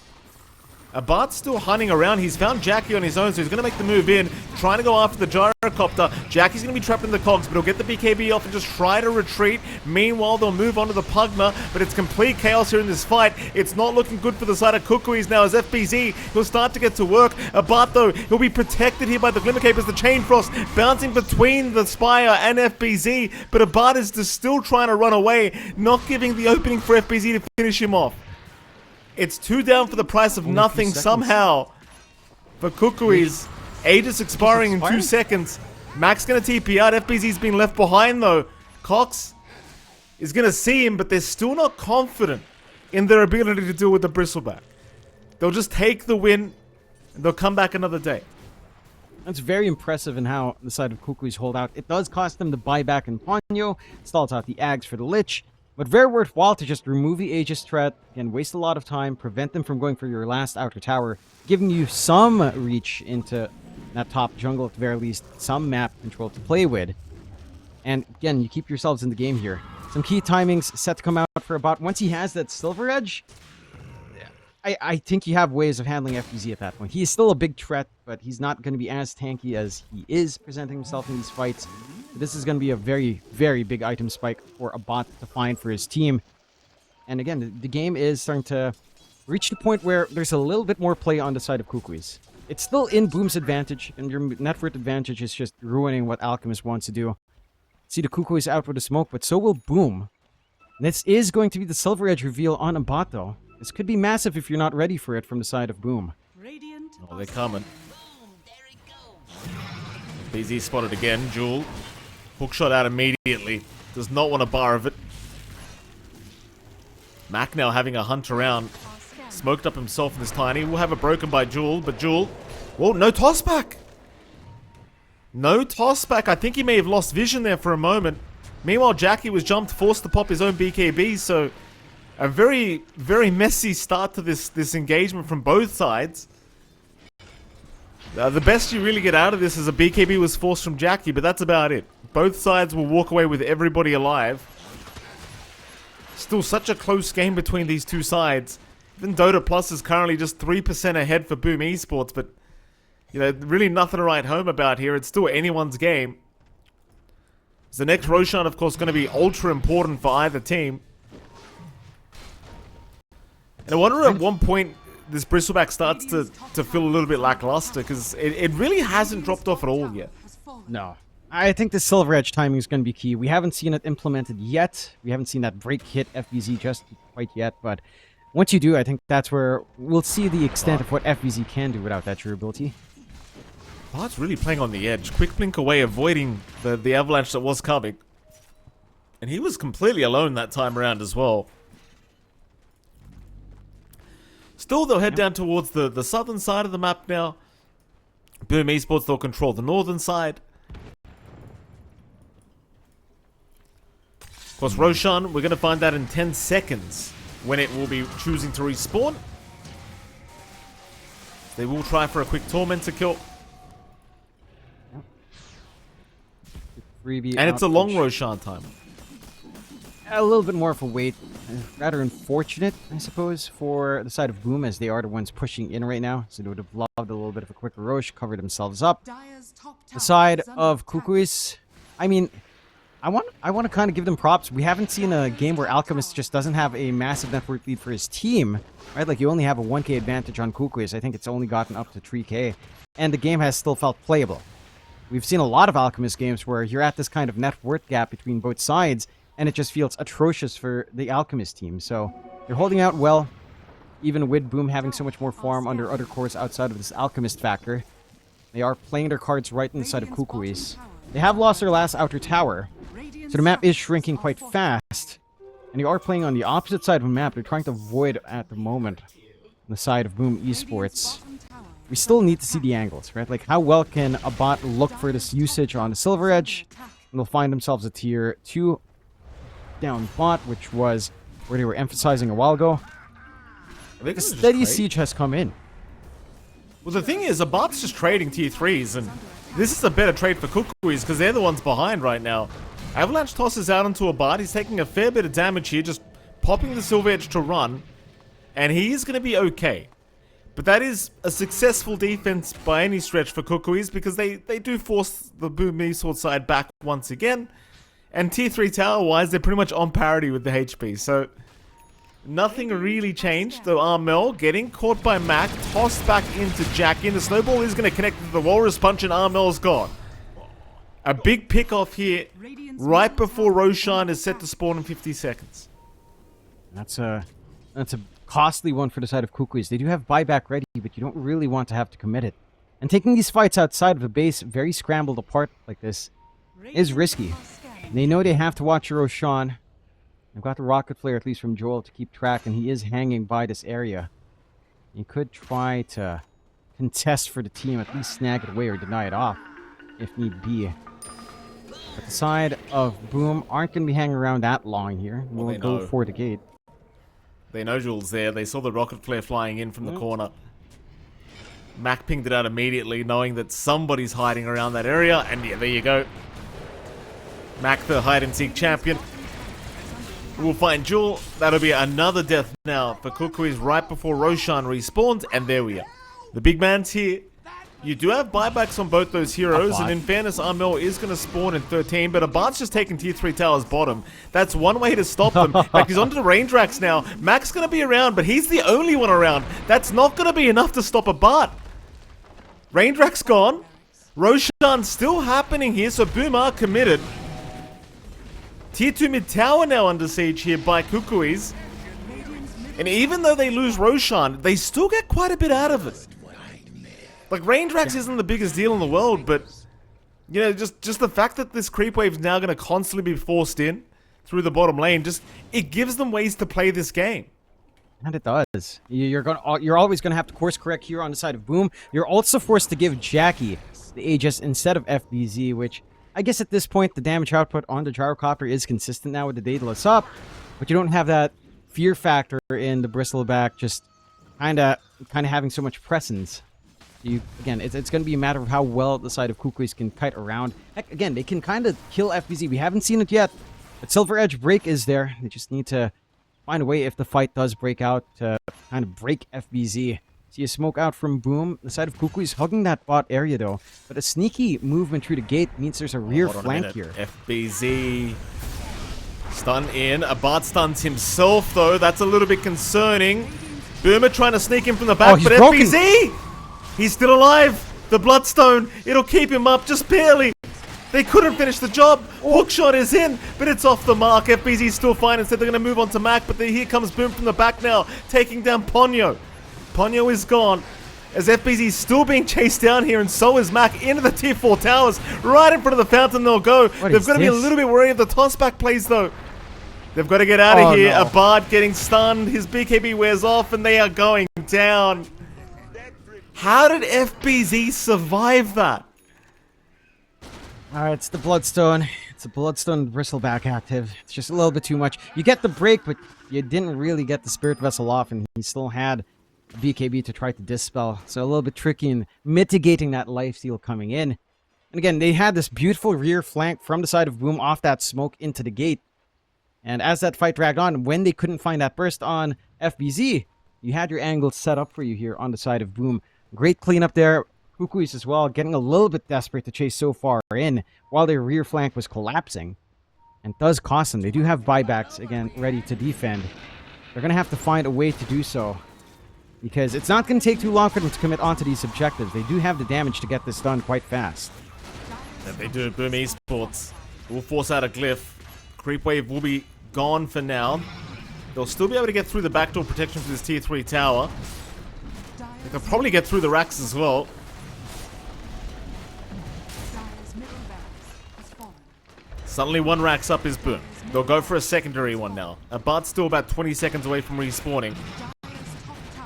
Bart's still hunting around. He's found Jackie on his own, so he's going to make the move in, trying to go after the gyrocopter. Jackie's going to be trapped in the cogs, but he'll get the BKB off and just try to retreat. Meanwhile, they'll move on to the Pugma, but it's complete chaos here in this fight. It's not looking good for the side of Kukuys now as FBZ. He'll start to get to work. Bart, though, he'll be protected here by the Glimmer Cape as the Chain Frost bouncing between the Spire and FBZ, but Bart is just still trying to run away, not giving the opening for FBZ to finish him off. It's 2 down for the price of nothing somehow for Kukuys. Aegis expiring in 2 seconds. Mac's going to TP out. FBZ's been left behind though. Cox is going to see him, but they're still not confident in their ability to deal with the Bristleback. They'll just take the win and they'll come back another day. That's very impressive in how the side of Kukuys hold out. It does cost them the buyback in Ponyo, stalls out the Ags for the Lich, but very worthwhile to just remove the Aegis threat, again, waste a lot of time, prevent them from going for your last outer tower, giving you some reach into that top jungle, at the very least, some map control to play with. And again, you keep yourselves in the game here. Some key timings set to come out for a bot. Once he has that Silver Edge, I think you have ways of handling FBZ at that point. He is still a big threat, but he's not going to be as tanky as he is presenting himself in these fights. This is going to be a very, very big item spike for a bot to find for his team. And again, the game is starting to reach the point where there's a little bit more play on the side of Kukuys. It's still in Boom's advantage, and your net worth advantage is just ruining what Alchemist wants to do. See, the Kukuys out with the smoke, but so will Boom. This is going to be the Silver Edge reveal on a bot, though. This could be massive if you're not ready for it from the side of Boom. Radiant Oh, they're coming. BZ spotted again. Jewel. Hookshot out immediately. Does not want a bar of it. Mac now having a hunt around. Smoked up himself in this tiny. Will have it broken by Jewel, but Jewel... Whoa, no toss back! No toss back. I think he may have lost vision there for a moment. Meanwhile, Jackie was jumped, forced to pop his own BKB, so... A very, very messy start to this engagement from both sides. The best you really get out of this is a BKB was forced from Jackie, but that's about it. Both sides will walk away with everybody alive. Still such a close game between these two sides. Even Dota Plus is currently just 3% ahead for Boom Esports, but you know, really nothing to write home about here. It's still anyone's game. So the next Roshan, of course, going to be ultra important for either team. And I wonder at one point this Bristleback starts to feel a little bit lackluster, because it really hasn't dropped off at all yet. No. I think the Silver Edge timing is going to be key. We haven't seen it implemented yet. We haven't seen that break hit FBZ just quite yet, but once you do, I think that's where we'll see the extent of what FBZ can do without that durability. Bart's really playing on the edge. Quick blink away, avoiding the avalanche that was coming. And he was completely alone that time around as well. Still, they'll head down towards the southern side of the map now. Boom Esports, they'll control the northern side. Of course, Roshan, we're going to find that in 10 seconds when it will be choosing to respawn. They will try for a quick Tormentor kill. And it's a long Roshan time. A little bit more of a wait. Rather unfortunate, I suppose, for the side of Boom, as they are the ones pushing in right now. So they would have loved a little bit of a quicker Roche, cover themselves up. The side of Kukuys, I mean, I want to kind of give them props. We haven't seen a game where Alchemist just doesn't have a massive network lead for his team, right? Like, you only have a 1k advantage on Kukuys. I think it's only gotten up to 3k, and the game has still felt playable. We've seen a lot of Alchemist games where you're at this kind of net worth gap between both sides, and it just feels atrocious for the Alchemist team. So they're holding out well, even with Boom having so much more farm under other cores outside of this Alchemist factor. They are playing their cards right on the side of Kukuys. They have lost their last outer tower, so the map is shrinking quite fast. And you are playing on the opposite side of the map. They're trying to avoid at the moment on the side of Boom Esports. We still need to see the angles, right? Like, how well can a bot look for this usage on the Silver Edge? And they'll find themselves a tier 2 down bot, which was where they were emphasizing a while ago. The steady siege has come in. Well, the thing is, a bot's just trading tier 3s, and this is a better trade for Kukuys, because they're the ones behind right now. Avalanche tosses out onto a bot. He's taking a fair bit of damage here, just popping the Silver Edge to run, and he is going to be okay. But that is a successful defense by any stretch for Kukuys, because they do force the Boom Esports side back once again. And tier 3 tower-wise, they're pretty much on parity with the HP. So, nothing really changed. Though Armel getting caught by Mac, tossed back into Jackie. And the snowball is going to connect to the Walrus Punch, and Armel's gone. A big pick-off here, right before Roshan is set to spawn in 50 seconds. That's a costly one for the side of Kukuys. They do have buyback ready, but you don't really want to have to commit it. And taking these fights outside of the base, very scrambled apart like this, is risky. They know they have to watch Roshan. They've got the rocket flare, at least from Joel, to keep track, and he is hanging by this area. You could try to contest for the team, at least snag it away or deny it off, if need be. But the side of Boom aren't going to be hanging around that long here. We'll go for the gate. They know Jules there. They saw the rocket flare flying in from the corner. Mac pinged it out immediately, knowing that somebody's hiding around that area. And yeah, there you go. Mac, the hide-and-seek champion. We'll find Jewel. That'll be another death now for Kukuys right before Roshan respawns. And there we are. The big man's here. You do have buybacks on both those heroes, and in fairness, Armel is going to spawn in 13, but Abart's just taking tier 3 towers bottom. That's one way to stop them. Like, he's onto the range racks now. Mac's going to be around, but he's the only one around. That's not going to be enough to stop Abart. Range rack's gone. Roshan still happening here, so Boom are committed. Tier 2 mid tower now under siege here by Kukuys. And even though they lose Roshan, they still get quite a bit out of it. Like, range racks isn't the biggest deal in the world, but, you know, just the fact that this creep wave is now going to constantly be forced in through the bottom lane, it gives them ways to play this game. And it does. You're always going to have to course correct here on the side of Boom. You're also forced to give Jackie the Aegis instead of FBZ, which I guess at this point the damage output on the Gyrocopter is consistent now with the Daedalus up, but you don't have that fear factor in the Bristleback just kind of having so much presence. Again, it's going to be a matter of how well the side of Kukuys can kite around. Heck, again, they can kind of kill FBZ. We haven't seen it yet, but Silver Edge break is there. They just need to find a way, if the fight does break out, to kind of break FBZ. See a smoke out from Boom. The side of Kukuys hugging that bot area, though. But a sneaky movement through the gate means there's a rear flank here. FBZ stun in. Abart stuns himself, though. That's a little bit concerning. Boomer trying to sneak in from the back, but broken. FBZ! He's still alive! The Bloodstone, it'll keep him up just barely. They couldn't finish the job. Hookshot is in, but it's off the mark. FBZ's still fine. Instead, they're going to move on to Mac, but here comes Boom from the back now, taking down Ponyo. Ponyo is gone, as FBZ's still being chased down here, and so is Mac into the tier 4 towers. Right in front of the fountain they'll go. They've got to be a little bit worried of the toss-back plays, though. They've got to get out of here. No. Abart getting stunned. His BKB wears off, and they are going down. How did FBZ survive that? Alright, it's the Bloodstone. It's a Bloodstone Bristleback active. It's just a little bit too much. You get the break, but you didn't really get the Spirit Vessel off, and he still had a BKB to try to dispel. So a little bit tricky in mitigating that lifesteal coming in. And again, they had this beautiful rear flank from the side of Boom off that smoke into the gate. And as that fight dragged on, when they couldn't find that burst on FBZ, you had your angle set up for you here on the side of Boom. Great cleanup there. Kukuys as well, getting a little bit desperate to chase so far in while their rear flank was collapsing. And does cost them. They do have buybacks, again, ready to defend. They're going to have to find a way to do so, because it's not going to take too long for them to commit onto these objectives. They do have the damage to get this done quite fast. If they do, Boom Esports will force out a glyph. Creep wave will be gone for now. They'll still be able to get through the backdoor protection for this tier 3 tower. They can probably get through the racks as well. Suddenly one rack's up is Boom. They'll go for a secondary one now. Abart's still about 20 seconds away from respawning.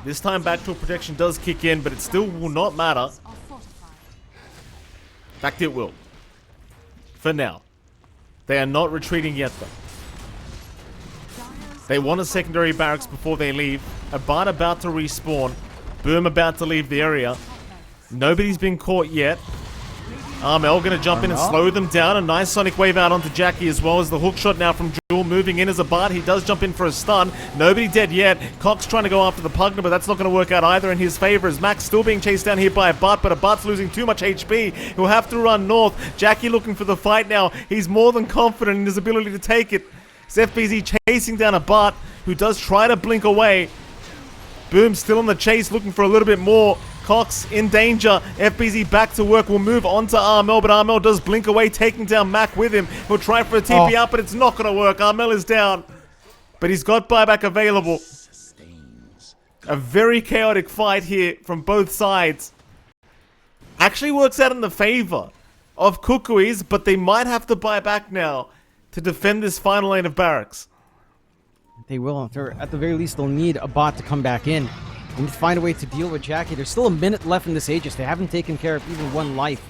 This time backdoor protection does kick in, but it still will not matter. In fact, it will. For now. They are not retreating yet, though. They want a secondary barracks before they leave. Abart about to respawn. Boom about to leave the area. Nobody's been caught yet. Armel going to jump in and slow them down. A nice Sonic Wave out onto Jackie, as well as the hook shot now from Jewel moving in as Abart. He does jump in for a stun. Nobody dead yet. Cox trying to go after the Pugner, but that's not going to work out either in his favor, as Max still being chased down here by Abart, but Abart's losing too much HP. He'll have to run north. Jackie looking for the fight now. He's more than confident in his ability to take it. It's FBZ chasing down Abart, who does try to blink away. Boom still on the chase, looking for a little bit more. Cox in danger. FBZ back to work. Will move on to Armel, but Armel does blink away, taking down Mac with him. He'll try for a TP out, but it's not going to work. Armel is down, but he's got buyback available. A very chaotic fight here from both sides. Actually works out in the favor of Kukuys, but they might have to buy back now to defend this final lane of barracks. They will. At the very least, they'll need a bot to come back in. They need to find a way to deal with Jackie. There's still a minute left in this Aegis. They haven't taken care of even one life.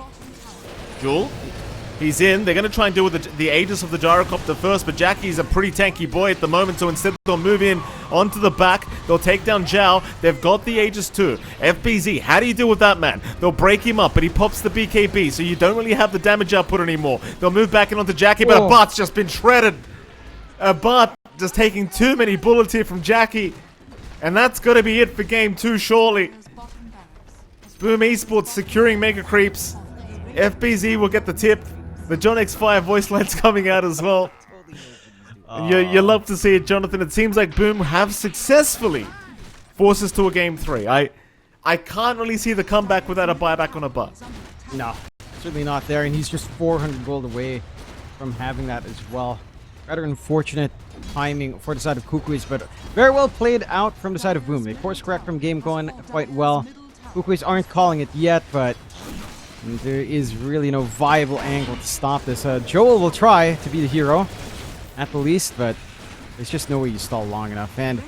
Jewel, he's in. They're going to try and deal with the Aegis of the Gyrocopter first, but Jackie's a pretty tanky boy at the moment, so instead they'll move in onto the back. They'll take down Zhao. They've got the Aegis too. FBZ, how do you deal with that man? They'll break him up, but he pops the BKB, so you don't really have the damage output anymore. They'll move back in onto Jackie, but Abat's just been shredded. Abat just taking too many bullets here from Jackie. And that's going to be it for game 2 shortly. Dire's bottom barracks. Boom Esports securing Mega Creeps. FBZ will get the tip. The John X Fire voice line's coming out as well. You love to see it, Jonathan. It seems like Boom have successfully forced us to a game 3. I can't really see the comeback without a buyback on a butt. No, certainly not there, and he's just 400 gold away from having that as well. Rather unfortunate timing for the side of Kukuys, but very well played out from the side of Boom. They course correct from game going quite well. Kukuys aren't calling it yet, but there is really no viable angle to stop this. Joel will try to be the hero, at the least, but there's just no way you stall long enough. And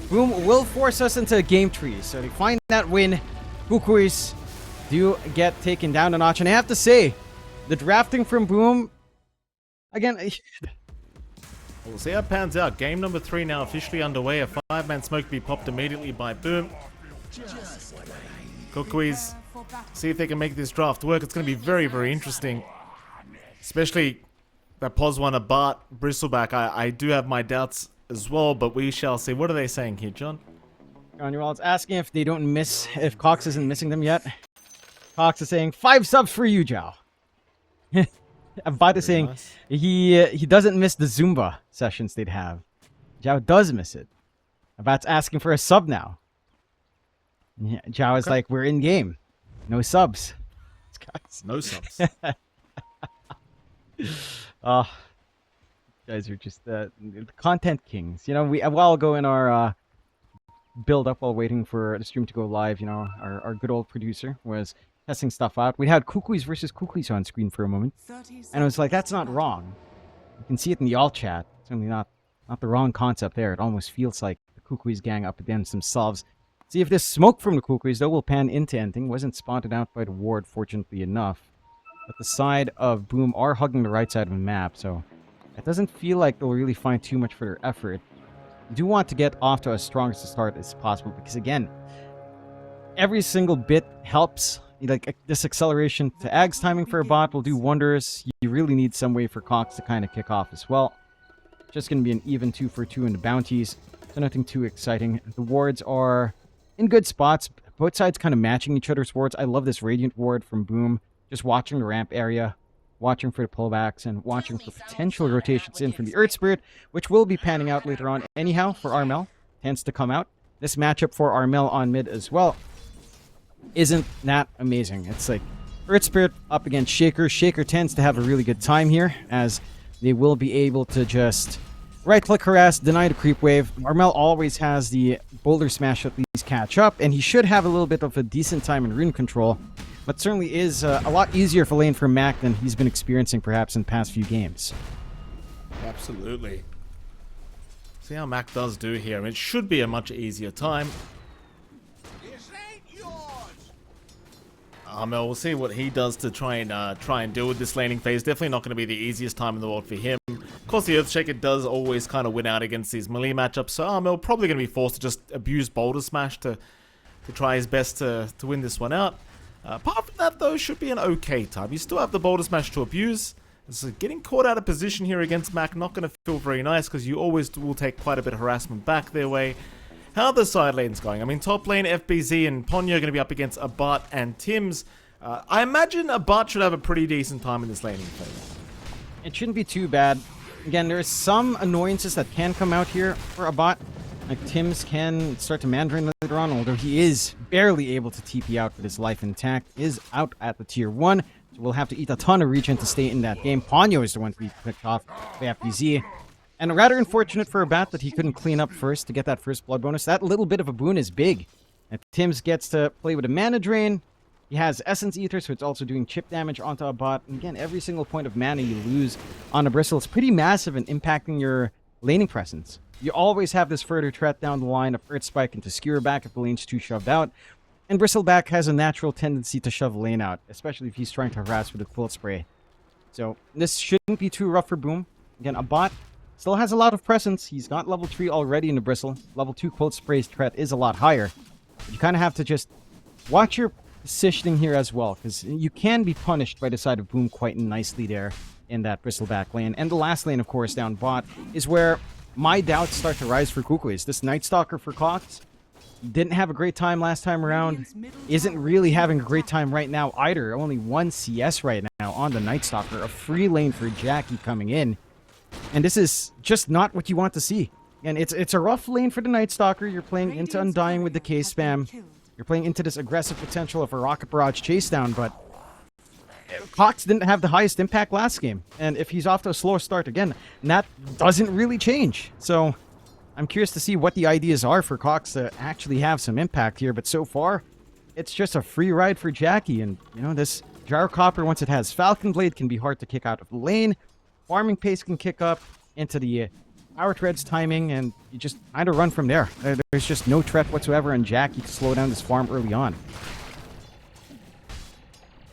Boom will force us into game 3. So they find that win. Kukuys do get taken down a notch. And I have to say, the drafting from Boom, again... We'll see how it pans out. Game number 3 now officially underway. A 5-man smoke to be popped immediately by Boom. Kukuys, see if they can make this draft work. It's going to be very, very interesting. Especially that pos one, Bart, Bristleback. I do have my doubts as well, but we shall see. What are they saying here, John? It's asking if they don't miss, if Cox isn't missing them yet. Cox is saying 5 subs for you, Zhao. Abad is saying nice. he doesn't miss the Zumba sessions they'd have. Zhao does miss it. Abad's asking for a sub now. Yeah, Zhao is like, we're in game. No subs. No subs. Oh, guys are just the content kings. You know, we a while ago in our build up while waiting for the stream to go live, you know, our good old producer was testing stuff out. We had Kukuys versus Kukuys on screen for a moment, and I was like, that's not wrong. You can see it in the alt chat. Certainly not the wrong concept there. It almost feels like the Kukuys gang up against themselves. See if this smoke from the Kukuys, though, will pan into anything. Wasn't spotted out by the ward, fortunately enough. But the side of Boom are hugging the right side of the map, so it doesn't feel like they'll really find too much further effort. You do want to get off to as strong as a start as possible, because again, every single bit helps. Like, this acceleration to Ag's timing for a bot will do wonders. You really need some way for Cox to kind of kick off as well. Just going to be an even 2 for 2 in the bounties, so nothing too exciting. The wards are in good spots. Both sides kind of matching each other's wards. I love this Radiant ward from Boom. Just watching the ramp area, watching for the pullbacks, and watching for potential rotations in from the Earth Spirit, which will be panning out later on anyhow for Armel. Tends to come out. This matchup for Armel on mid as well isn't that amazing. It's like Earth Spirit up against Shaker. Shaker tends to have a really good time here, as they will be able to just right-click harass, deny the creep wave. Armel always has the boulder smash at least catch up, and he should have a little bit of a decent time in rune control, but certainly is a lot easier for lane for Mac than he's been experiencing perhaps in the past few games. Absolutely. See how Mac does do here. It should be a much easier time. Armel, we'll see what he does to try and deal with this laning phase. Definitely not going to be the easiest time in the world for him. Of course, the Earthshaker does always kind of win out against these melee matchups, so Armel probably going to be forced to just abuse Boulder Smash to try his best to win this one out. Apart from that, though, should be an okay time. You still have the Boulder Smash to abuse. So getting caught out of position here against Mac, not going to feel very nice, because you always will take quite a bit of harassment back their way. How are the side lanes going? I mean, top lane, FBZ and Ponyo are going to be up against Abat and Tims. I imagine Abat should have a pretty decent time in this laning phase. It shouldn't be too bad. Again, there are some annoyances that can come out here for Abat. Like, Tims can start to Mandarin later on, although he is barely able to TP out with his life intact. Is out at the tier 1, so we'll have to eat a ton of regen to stay in that game. Ponyo is the one to be picked off by FBZ. And rather unfortunate for Abat that he couldn't clean up first to get that first blood bonus. That little bit of a boon is big. And Tims gets to play with a mana drain. He has Essence Ether, so it's also doing chip damage onto Abat. And again, every single point of mana you lose on a Bristle is pretty massive and impacting your laning presence. You always have this further threat down the line of Earth Spike into Skewer back if the lane's too shoved out. And Bristleback has a natural tendency to shove lane out, especially if he's trying to harass with a Quilt Spray. So this shouldn't be too rough for Boom. Again, a bot still has a lot of presence. He's got level 3 already in the Bristle. Level 2 Quilt Spray's threat is a lot higher. But you kind of have to just watch your positioning here as well, because you can be punished by the side of Boom quite nicely there in that Bristleback lane. And the last lane, of course, down bot, is where my doubts start to rise for Kukuys. This Night Stalker for Cox didn't have a great time last time around. Isn't really having a great time right now either. Only 1 CS right now on the Night Stalker. A free lane for Jackie coming in. And this is just not what you want to see. And it's a rough lane for the Night Stalker. You're playing into Undying with the K-Spam. You're playing into this aggressive potential of a Rocket Barrage chase down, but Cox didn't have the highest impact last game. And if he's off to a slower start again, that doesn't really change. So I'm curious to see what the ideas are for Cox to actually have some impact here. But so far, it's just a free ride for Jackie. And, you know, this Gyrocopter, once it has Falcon Blade, can be hard to kick out of the lane. Farming pace can kick up into the Power Tread's timing, and you just kind of run from there. There's just no threat whatsoever on Jackie to slow down this farm early on.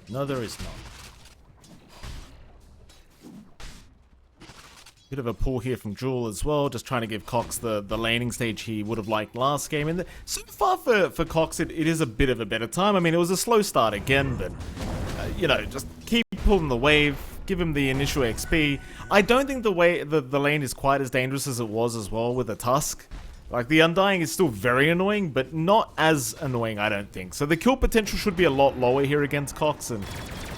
No, there is not. Bit of a pull here from Jewel as well, just trying to give Cox the laning stage he would have liked last game. And so far for Cox, it is a bit of a better time. I mean, it was a slow start again, but, you know, just keep pulling the wave. Give him the initial XP. I don't think the lane is quite as dangerous as it was as well with the Tusk. Like, the Undying is still very annoying, but not as annoying, I don't think. So the kill potential should be a lot lower here against Cox, and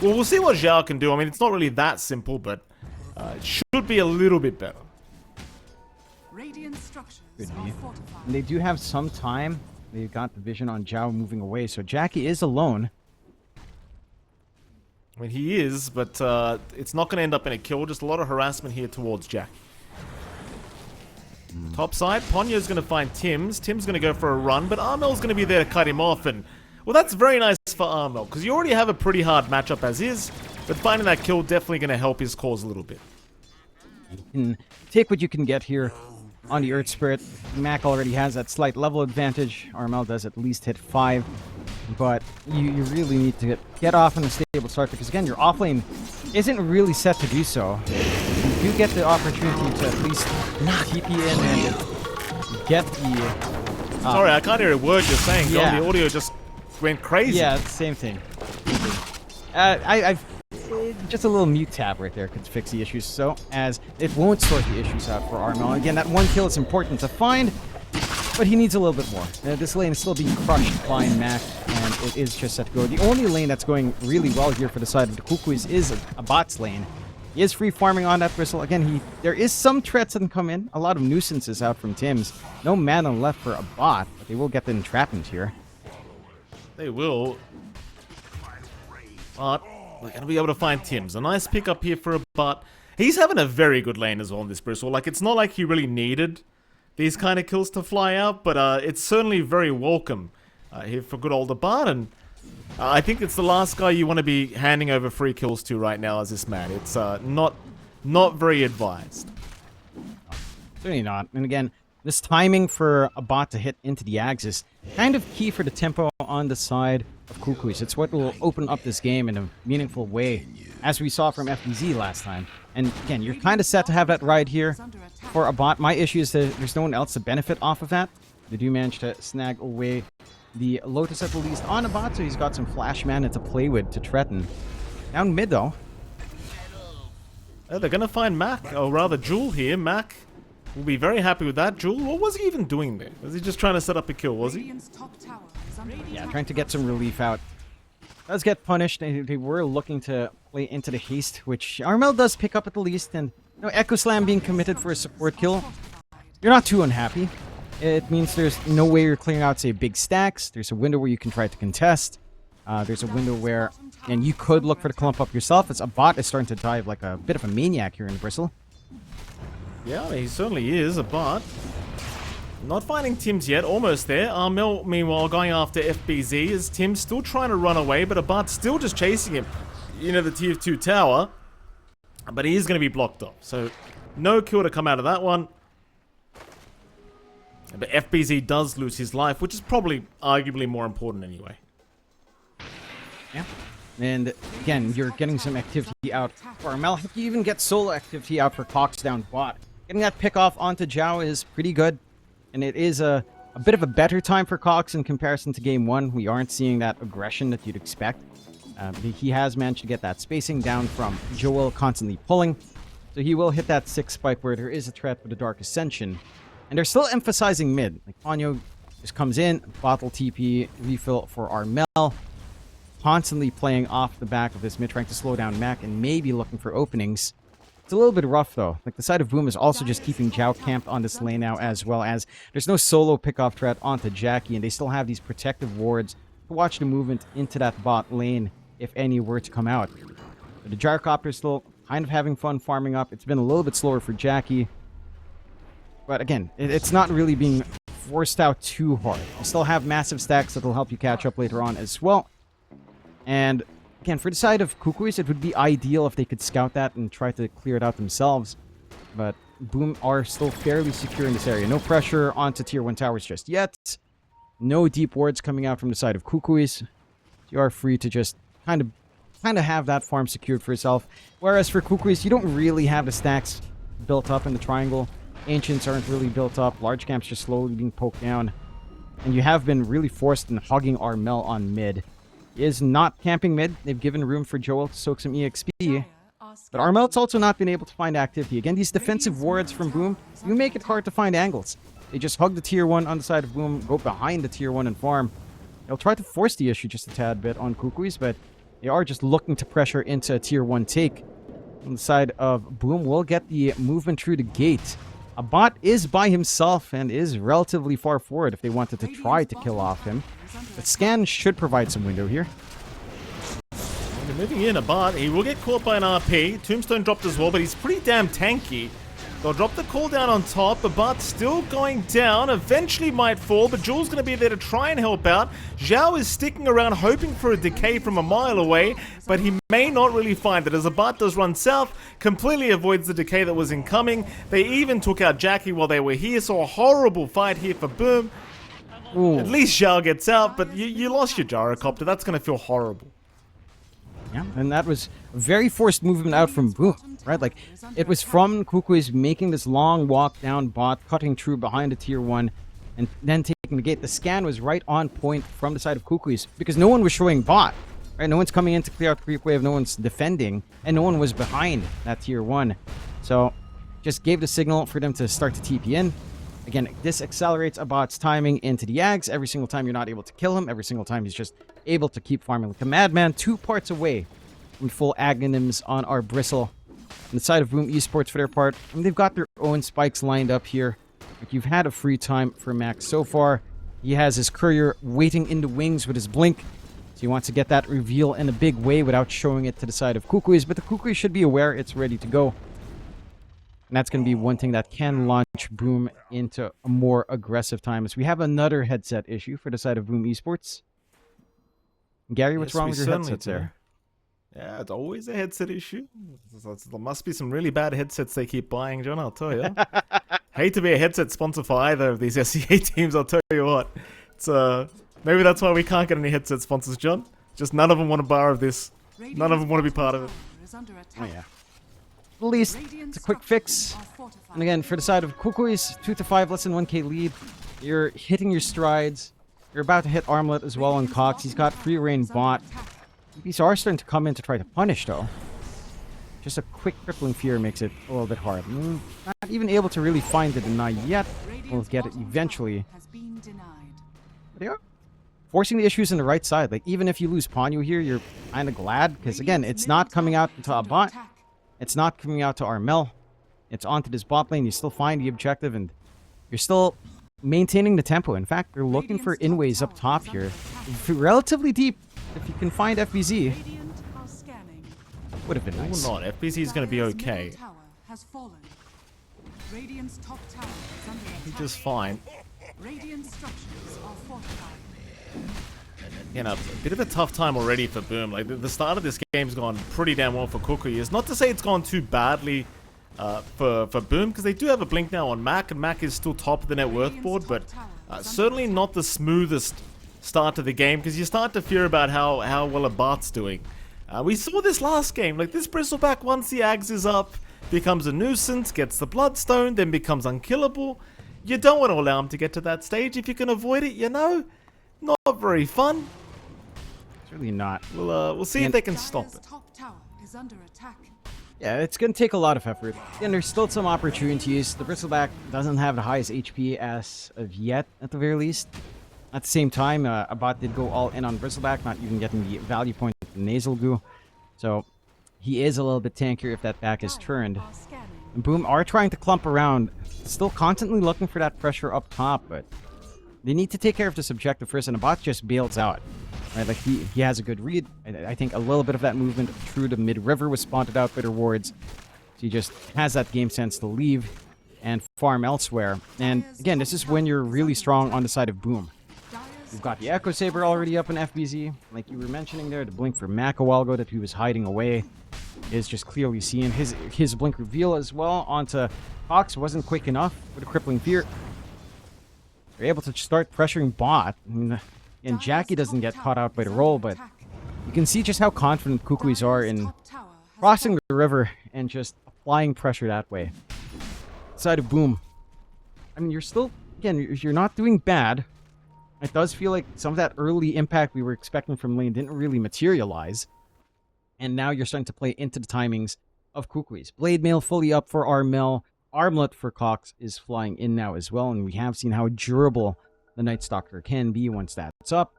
well, we'll see what Zhao can do. I mean, it's not really that simple, but it should be a little bit better. Radiant structures Good are view. fortified. And they do have some time. They've got the vision on Zhao moving away, so Jackie is alone. I mean, he is, but it's not going to end up in a kill. Just a lot of harassment here towards Jack. Top side, Ponyo's going to find Tim's. Tim's going to go for a run, but Armel's going to be there to cut him off. And, well, that's very nice for Armel, because you already have a pretty hard matchup as is. But finding that kill definitely going to help his cause a little bit. You can take what you can get here on the Earth Spirit. Mac already has that slight level advantage. Armel does at least hit 5. But you really need to get off on a stable start, because again, your offlane isn't really set to do so. You do get the opportunity to at least TP in and get the... Sorry, I can't hear a word you're saying, John. Yeah. The audio just went crazy. Yeah, it's the same thing. I've just a little mute tab right there could fix the issues, so as it won't sort the issues out for Armel. Again, that 1 kill is important to find, but he needs a little bit more. This lane is still being crushed by Mac, and it is just set to go. The only lane that's going really well here for the side of the Kukuys is a bot's lane. He is free farming on that Bristle. Again, there is some threats that can come in. A lot of nuisances out from Tim's. No mana left for a bot, but they will get the entrapment here. They will. But we're going to be able to find Tim's. A nice pickup here for a bot. He's having a very good lane as well in this Bristle. Like, it's not like he really needed these kind of kills to fly out, but it's certainly very welcome here for good old Abad, and I think it's the last guy you want to be handing over free kills to right now as this man. It's not very advised. Certainly not. And again, this timing for a bot to hit into the axis, kind of key for the tempo on the side of Kukuys. It's what will open up this game in a meaningful way, as we saw from FBZ last time. And again, you're kind of set to have that ride here for a bot. My issue is that there's no one else to benefit off of that. They do manage to snag away the Lotus at the least on a bot, so he's got some flash mana to play with to threaten. Down mid though. Oh, they're going to find Mac, or rather Jewel here. Mac will be very happy with that. Jewel, what was he even doing there? Was he just trying to set up a kill, was he? Radiant's top tower is under Yeah, attack. trying to get some relief out. Does get punished. They were looking to play into the haste, which Armel does pick up at the least. And you know, Echo Slam being committed for a support kill, you're not too unhappy. It means there's no way you're clearing out, say, big stacks. There's a window where you can try to contest. There's a window where, and you could look for the clump up yourself. As a bot is starting to dive like a bit of a maniac here in Bristle. Yeah, he certainly is a bot. Not finding Tim's yet, almost there. Armel, meanwhile, going after FBZ as Tim's still trying to run away, but Abad's still just chasing him. You know, the tier 2 tower. But he is going to be blocked off. So, no kill to come out of that one. But FBZ does lose his life, which is probably arguably more important anyway. Yeah. And again, you're getting some activity out for Armel. You even get solo activity out for Cox down bot. Getting that pick off onto Zhao is pretty good. And it is a bit of a better time for Cox in comparison to game 1. We aren't seeing that aggression that you'd expect. He has managed to get that spacing down from Joel constantly pulling. So he will hit that 6 spike where there is a threat with the Dark Ascension. And they're still emphasizing mid. Like, Ponyo just comes in, bottle TP, refill for Armel. Constantly playing off the back of this mid, trying to slow down Mac and maybe looking for openings. It's a little bit rough, though. Like, the side of Boom is also just keeping Zhao camped on this lane now, as well as there's no solo pickoff threat onto Jackie, and they still have these protective wards to watch the movement into that bot lane if any were to come out. But the Gyrocopter is still kind of having fun farming up. It's been a little bit slower for Jackie. But again, it's not really being forced out too hard. You still have massive stacks that will help you catch up later on as well. And again, for the side of Kukuys, it would be ideal if they could scout that and try to clear it out themselves. But Boom are still fairly secure in this area. No pressure onto tier 1 towers just yet. No deep wards coming out from the side of Kukuys. You are free to just kind of have that farm secured for yourself. Whereas for Kukuys, you don't really have the stacks built up in the triangle. Ancients aren't really built up. Large camps just slowly being poked down. And you have been really forced in hogging Armel on mid. He is not camping mid. They've given room for Joel to soak some EXP. But Armel's also not been able to find activity. Again, these defensive wards from Boom, you make it hard to find angles. They just hug the tier 1 on the side of Boom, go behind the tier 1 and farm. They'll try to force the issue just a tad bit on Kukuys, but they are just looking to pressure into a tier 1 take. On the side of Boom, will get the movement through the gate. A bot is by himself and is relatively far forward if they wanted to try to kill off him. But Scan should provide some window here. They're moving in a bot. He will get caught by an RP. Tombstone dropped as well, but he's pretty damn tanky. They'll drop the call down on top. The bot's still going down. Eventually might fall, but Jules going to be there to try and help out. Zhao is sticking around hoping for a decay from a mile away, but he may not really find it as the bot does run south, completely avoids the decay that was incoming. They even took out Jackie while they were here, so a horrible fight here for Boom. Ooh. At least Zhao gets out, but you lost your gyrocopter. That's going to feel horrible. Yeah, and that was a very forced movement out from Boom, right? Like, it was from Kukuys making this long walk down bot, cutting through behind the tier 1, and then taking the gate. The scan was right on point from the side of Kukuys, because no one was showing bot, right? No one's coming in to clear out the creep wave, no one's defending, and no one was behind that tier 1. So, just gave the signal for them to start to TP in. Again, this accelerates a bot's timing into the Ags. Every single time you're not able to kill him, every single time he's just able to keep farming like a madman. 2 parts away from full Aghanims on our Bristle. On the side of Boom Esports for their part, I mean, they've got their own spikes lined up here. Like, you've had a free time for Max so far. He has his courier waiting in the wings with his blink. So he wants to get that reveal in a big way without showing it to the side of Kukuys. But the Kukuys should be aware it's ready to go. And that's going to be one thing that can launch Boom into a more aggressive time. As we have another headset issue for the side of Boom Esports. Gary, what's wrong with your headsets there? Yeah, it's always a headset issue. There must be some really bad headsets they keep buying, John, I'll tell you. Hate to be a headset sponsor for either of these SCA teams, I'll tell you what. It's maybe that's why we can't get any headset sponsors, John. Just none of them want to borrow this. None of them want to be part of it. Oh, yeah. At least it's a quick fix. And again, for the side of Kukuys, 2 to 5, less than 1k lead. You're hitting your strides. You're about to hit Armlet as well on Cox. He's got free reign bot. These are starting to come in to try to punish, though. Just a quick crippling fear makes it a little bit hard. Not even able to really find the deny yet. We'll get it eventually. But they are forcing the issues on the right side. Like, even if you lose Ponyo here, you're kind of glad. Because, again, it's not coming out to a bot. It's not coming out to Armel. It's onto this bot lane. You still find the objective, and you're still maintaining the tempo. In fact, they're looking for inways up top here. Relatively deep. If you can find FBZ, would have been nice. Or not. FBZ is going to be okay. He's just fine. You know, a bit of a tough time already for Boom. Like, the start of this game's gone pretty damn well for Kukuys. Not to say it's gone too badly for Boom, because they do have a blink now on Mac, and Mac is still top of the net worth board, but certainly not the smoothest start to the game, because you start to fear about how well a Bart's doing. We saw this last game, like this Bristleback, once the Ags is up, becomes a nuisance, gets the Bloodstone, then becomes unkillable. You don't want to allow him to get to that stage. If you can avoid it, you know, not very fun. It's really not. We'll see if they can stop it. Top tower is under attack. Yeah, it's going to take a lot of effort. And there's still some opportunities. The Bristleback doesn't have the highest HP as of yet, at the very least. At the same time, a bot did go all in on Bristleback, not even getting the value point with the Nasal Goo. So, he is a little bit tankier if that back is turned. And Boom are trying to clump around, still constantly looking for that pressure up top, but they need to take care of this objective first, and the bot just bails out. Right, like he has a good read. I think a little bit of that movement through the mid-river was spotted out by the wards. So he just has that game sense to leave and farm elsewhere. And again, this is when you're really strong on the side of Boom. You've got the Echo Saber already up in FBZ. Like you were mentioning there, the blink for Mac a while ago that he was hiding away is just clearly seen. His blink reveal as well onto Fox wasn't quick enough with a crippling fear. They're able to start pressuring bot. And Jackie doesn't get caught out by the roll, but you can see just how confident Kukuys are in crossing the river and just applying pressure that way. Side of Boom. I mean, you're still, again, you're not doing bad. It does feel like some of that early impact we were expecting from lane didn't really materialize. And now you're starting to play into the timings of Kukuys. Blade Mail fully up for Armel. Armlet for Cox is flying in now as well, and we have seen how durable the Night Stalker can be once that's up.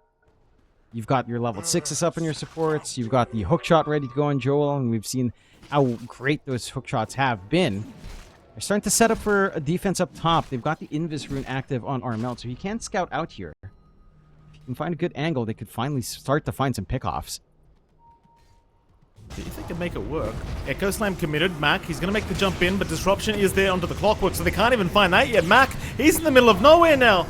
You've got your level 6s up in your supports. You've got the hookshot ready to go on Joel, and we've seen how great those hookshots have been. They're starting to set up for a defense up top. They've got the Invis rune active on Armel, so he can scout out here. If you can find a good angle, they could finally start to find some pickoffs. See if they can make it work. Echo Slam committed. Mac, he's going to make the jump in, but Disruption is there onto the Clockwork, so they can't even find that yet. Mac, he's in the middle of nowhere now.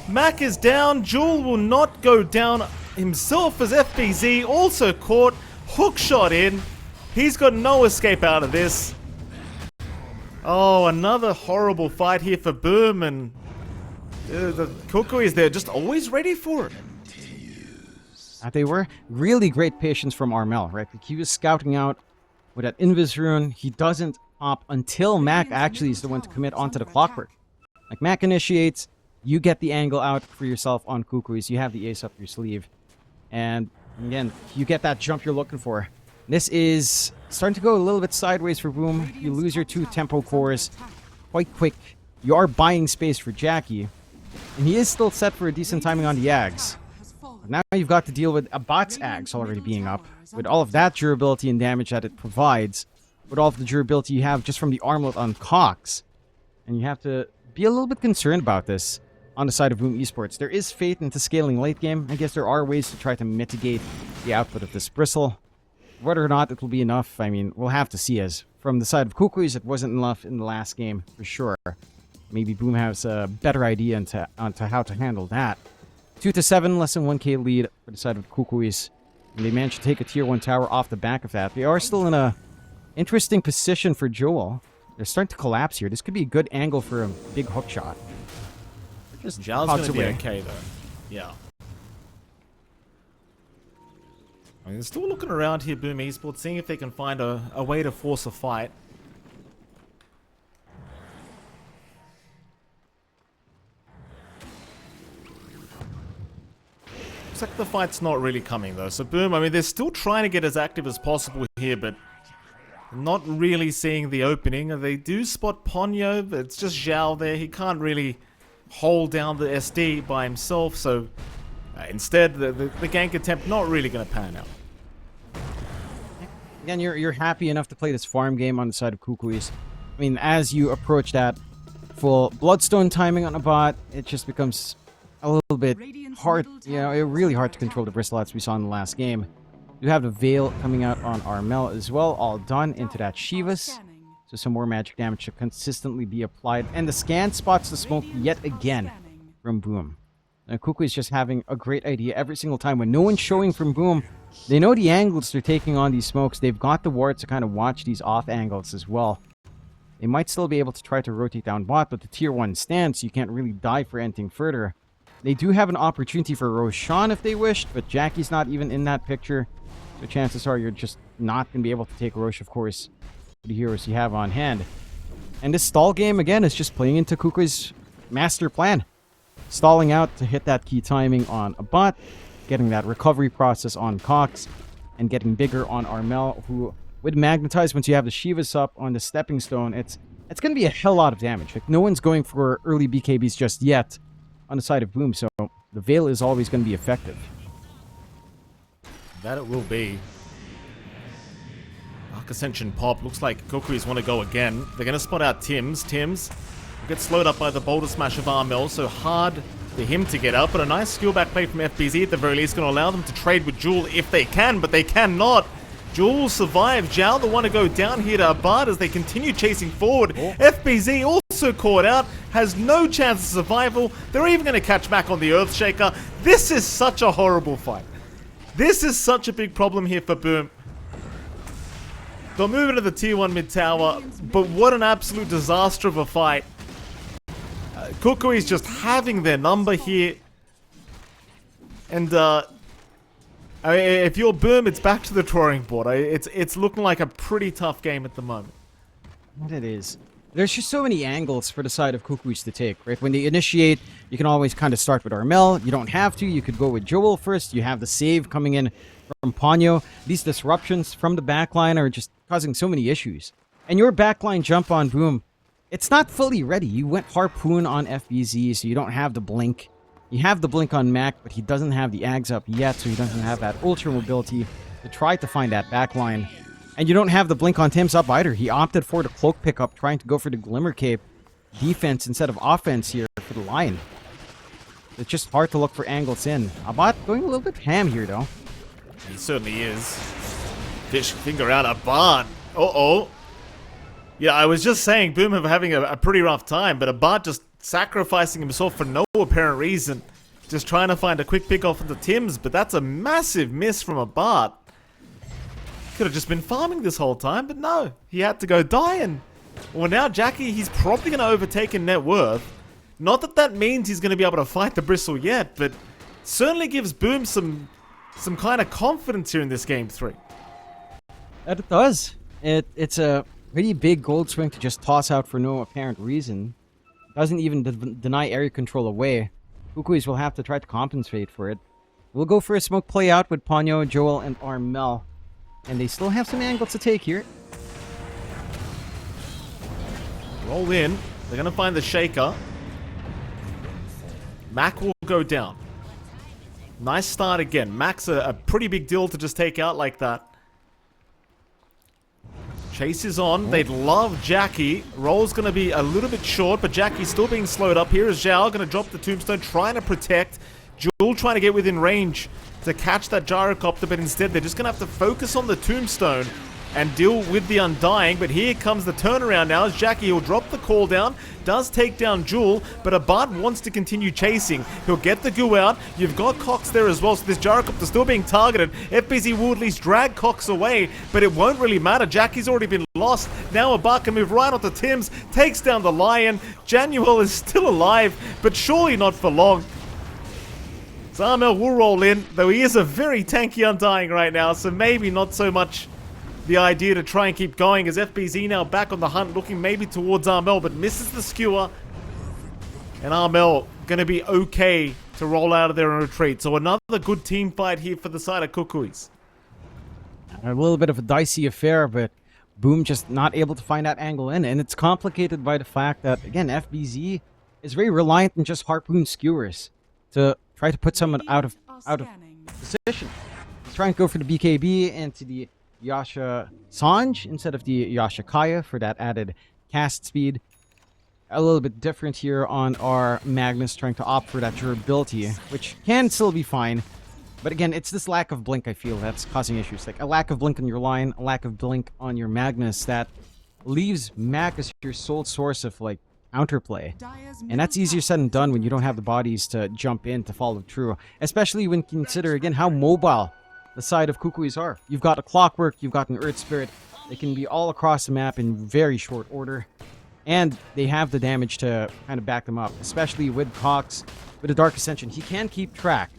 Mac is down. Jewel will not go down himself as FBZ also caught. Hook shot in. He's got no escape out of this. Oh, another horrible fight here for Boom, and the Kukuy is there, just always ready for it. They were really great patience from Armel, right? Like he was scouting out with that Invis rune. He doesn't pop until Mac actually is the one to commit onto the Clockwork. Like Mac initiates, you get the angle out for yourself on Kukuys. You have the ace up your sleeve. And again, you get that jump you're looking for. This is starting to go a little bit sideways for Boom. You lose your 2 tempo cores quite quick. You are buying space for Jackie. And he is still set for a decent timing on the Ags. Now you've got to deal with a bot's Ags already being up. With all of that durability and damage that it provides. With all of the durability you have just from the armlet on Cox. And you have to be a little bit concerned about this on the side of Boom Esports. There is faith into scaling late game. I guess there are ways to try to mitigate the output of this Bristle. Whether or not it will be enough, I mean, we'll have to see. As from the side of Kukuys, it wasn't enough in the last game, for sure. Maybe Boom has a better idea onto how to handle that. 2-7, less than 1k lead for the side of Kukuys. And they managed to take a tier 1 tower off the back of that. They are still in a interesting position for Joel. They're starting to collapse here. This could be a good angle for a big hook shot. Just Zhao's going to be okay, though. Yeah. I mean, they're still looking around here, Boom Esports, seeing if they can find a way to force a fight. Looks like the fight's not really coming, though. So, Boom, I mean, they're still trying to get as active as possible here, but not really seeing the opening. They do spot Ponyo, but it's just Zhao there. He can't really hold down the SD by himself, so instead, the gank attempt not really going to pan out. Again, you're happy enough to play this farm game on the side of Kukuys. I mean, as you approach that full Bloodstone timing on a bot, it just becomes a little bit hard, you know, really hard to control the Bristlots we saw in the last game. You have the Veil coming out on Armel as well, all done into that Shivas. So some more magic damage should consistently be applied. And the scan spots the smoke yet again from Boom. And Kukuy is just having a great idea every single time. When no one's showing from Boom, they know the angles they're taking on these smokes. They've got the wards to kind of watch these off angles as well. They might still be able to try to rotate down bot, but the tier 1 stance, you can't really die for anything further. They do have an opportunity for Roshan if they wished, but Jackie's not even in that picture. So chances are you're just not going to be able to take Roche, of course, with the heroes you have on hand. And this stall game, again, is just playing into Kukuys' master plan. Stalling out to hit that key timing on a bot, getting that recovery process on Cox, and getting bigger on Armel, who would magnetize once you have the Shivas up on the stepping stone. It's going to be a hell lot of damage. Like, no one's going for early BKBs just yet on the side of Boom, so the Veil is always going to be effective. That it will be. Arc Ascension pop. Looks like Kukuys want to go again. They're going to spot out Tims. Tims will get slowed up by the boulder smash of Armel, so hard for him to get out. But a nice skill back play from FBZ at the very least going to allow them to trade with Jewel if they can, but they cannot. Jewel will survive. Zhao the one to go down here to Abad as they continue chasing forward. FBZ also caught out, has no chance of survival. They're even going to catch back on the Earthshaker. This is such a horrible fight. This is such a big problem here for Boom. They'll move into the tier 1 mid tower, but what an absolute disaster of a fight. Kukuys just having their number here. And I mean, if you're Boom, it's back to the drawing board. It's looking like a pretty tough game at the moment. What it is. There's just so many angles for the side of Kukuys to take, right? When they initiate, you can always kind of start with Armel. You don't have to. You could go with Joel first. You have the save coming in from Ponyo. These disruptions from the backline are just causing so many issues. And your backline jump on Boom, it's not fully ready. You went Harpoon on FBZ, so you don't have the Blink. You have the Blink on Mac, but he doesn't have the Ags up yet, so he doesn't have that Ultra Mobility to try to find that backline. And you don't have the Blink on Tim's up either. He opted for the Cloak pickup, trying to go for the Glimmer Cape defense instead of offense here for the Lion. It's just hard to look for angles in. Abad going a little bit ham here, though. He certainly is. Fish finger out Abad. Uh-oh. Yeah, I was just saying Boom are having a pretty rough time, but Abad just sacrificing himself for no apparent reason. Just trying to find a quick pick off of the Tims, but that's a massive miss from Abad. Could have just been farming this whole time, but no. He had to go die, and well, now Jackie, he's probably going to overtake in net worth. Not that that means he's going to be able to fight the Bristle yet, but certainly gives Boom some kind of confidence here in this game 3. It does. It's a pretty big gold swing to just toss out for no apparent reason. Doesn't even deny area control away. Kukuys will have to try to compensate for it. We'll go for a smoke play out with Ponyo, Joel, and Armel. And they still have some angles to take here. Roll in. They're going to find the Shaker. Mac will go down. Nice start again. Mac's a pretty big deal to just take out like that. Chase is on. They'd love Jackie. Roll's going to be a little bit short, but Jackie's still being slowed up. Here is Zhao going to drop the tombstone, trying to protect. Jewel trying to get within range to catch that gyrocopter, but instead they're just going to have to focus on the tombstone and deal with the Undying. But here comes the turnaround now as Jackie will drop the call down, does take down Jewel, but Abad wants to continue chasing. He'll get the goo out. You've got Cox there as well, so this gyrocopter still being targeted. FBZ will at least drag Cox away, but it won't really matter. Jackie's already been lost. Now Abad can move right onto Tims, takes down the Lion. Januel is still alive, but surely not for long. Armel will roll in, though he is a very tanky Undying right now, so maybe not so much the idea to try and keep going, as FBZ now back on the hunt, looking maybe towards Armel, but misses the skewer. And Armel going to be okay to roll out of there and retreat. So another good team fight here for the side of Kukuys. A little bit of a dicey affair, but Boom just not able to find that angle in. And it's complicated by the fact that, again, FBZ is very reliant on just Harpoon skewers to try to put someone out of position. He's trying to go for the BKB into the Yasha Sanj instead of the Yasha Kaya for that added cast speed. A little bit different here on our Magnus, trying to opt for that durability, which can still be fine. But again, it's this lack of blink, I feel, that's causing issues. Like a lack of blink on your line, a lack of blink on your Magnus that leaves Mac as your sole source of like counterplay. And that's easier said than done when you don't have the bodies to jump in to follow through. Especially when consider again how mobile the side of Kukuys are. You've got a Clockwork, you've got an Earth Spirit, They can be all across the map in very short order. And they have the damage to kind of back them up, especially with Cox, with a Dark Ascension. He can keep track.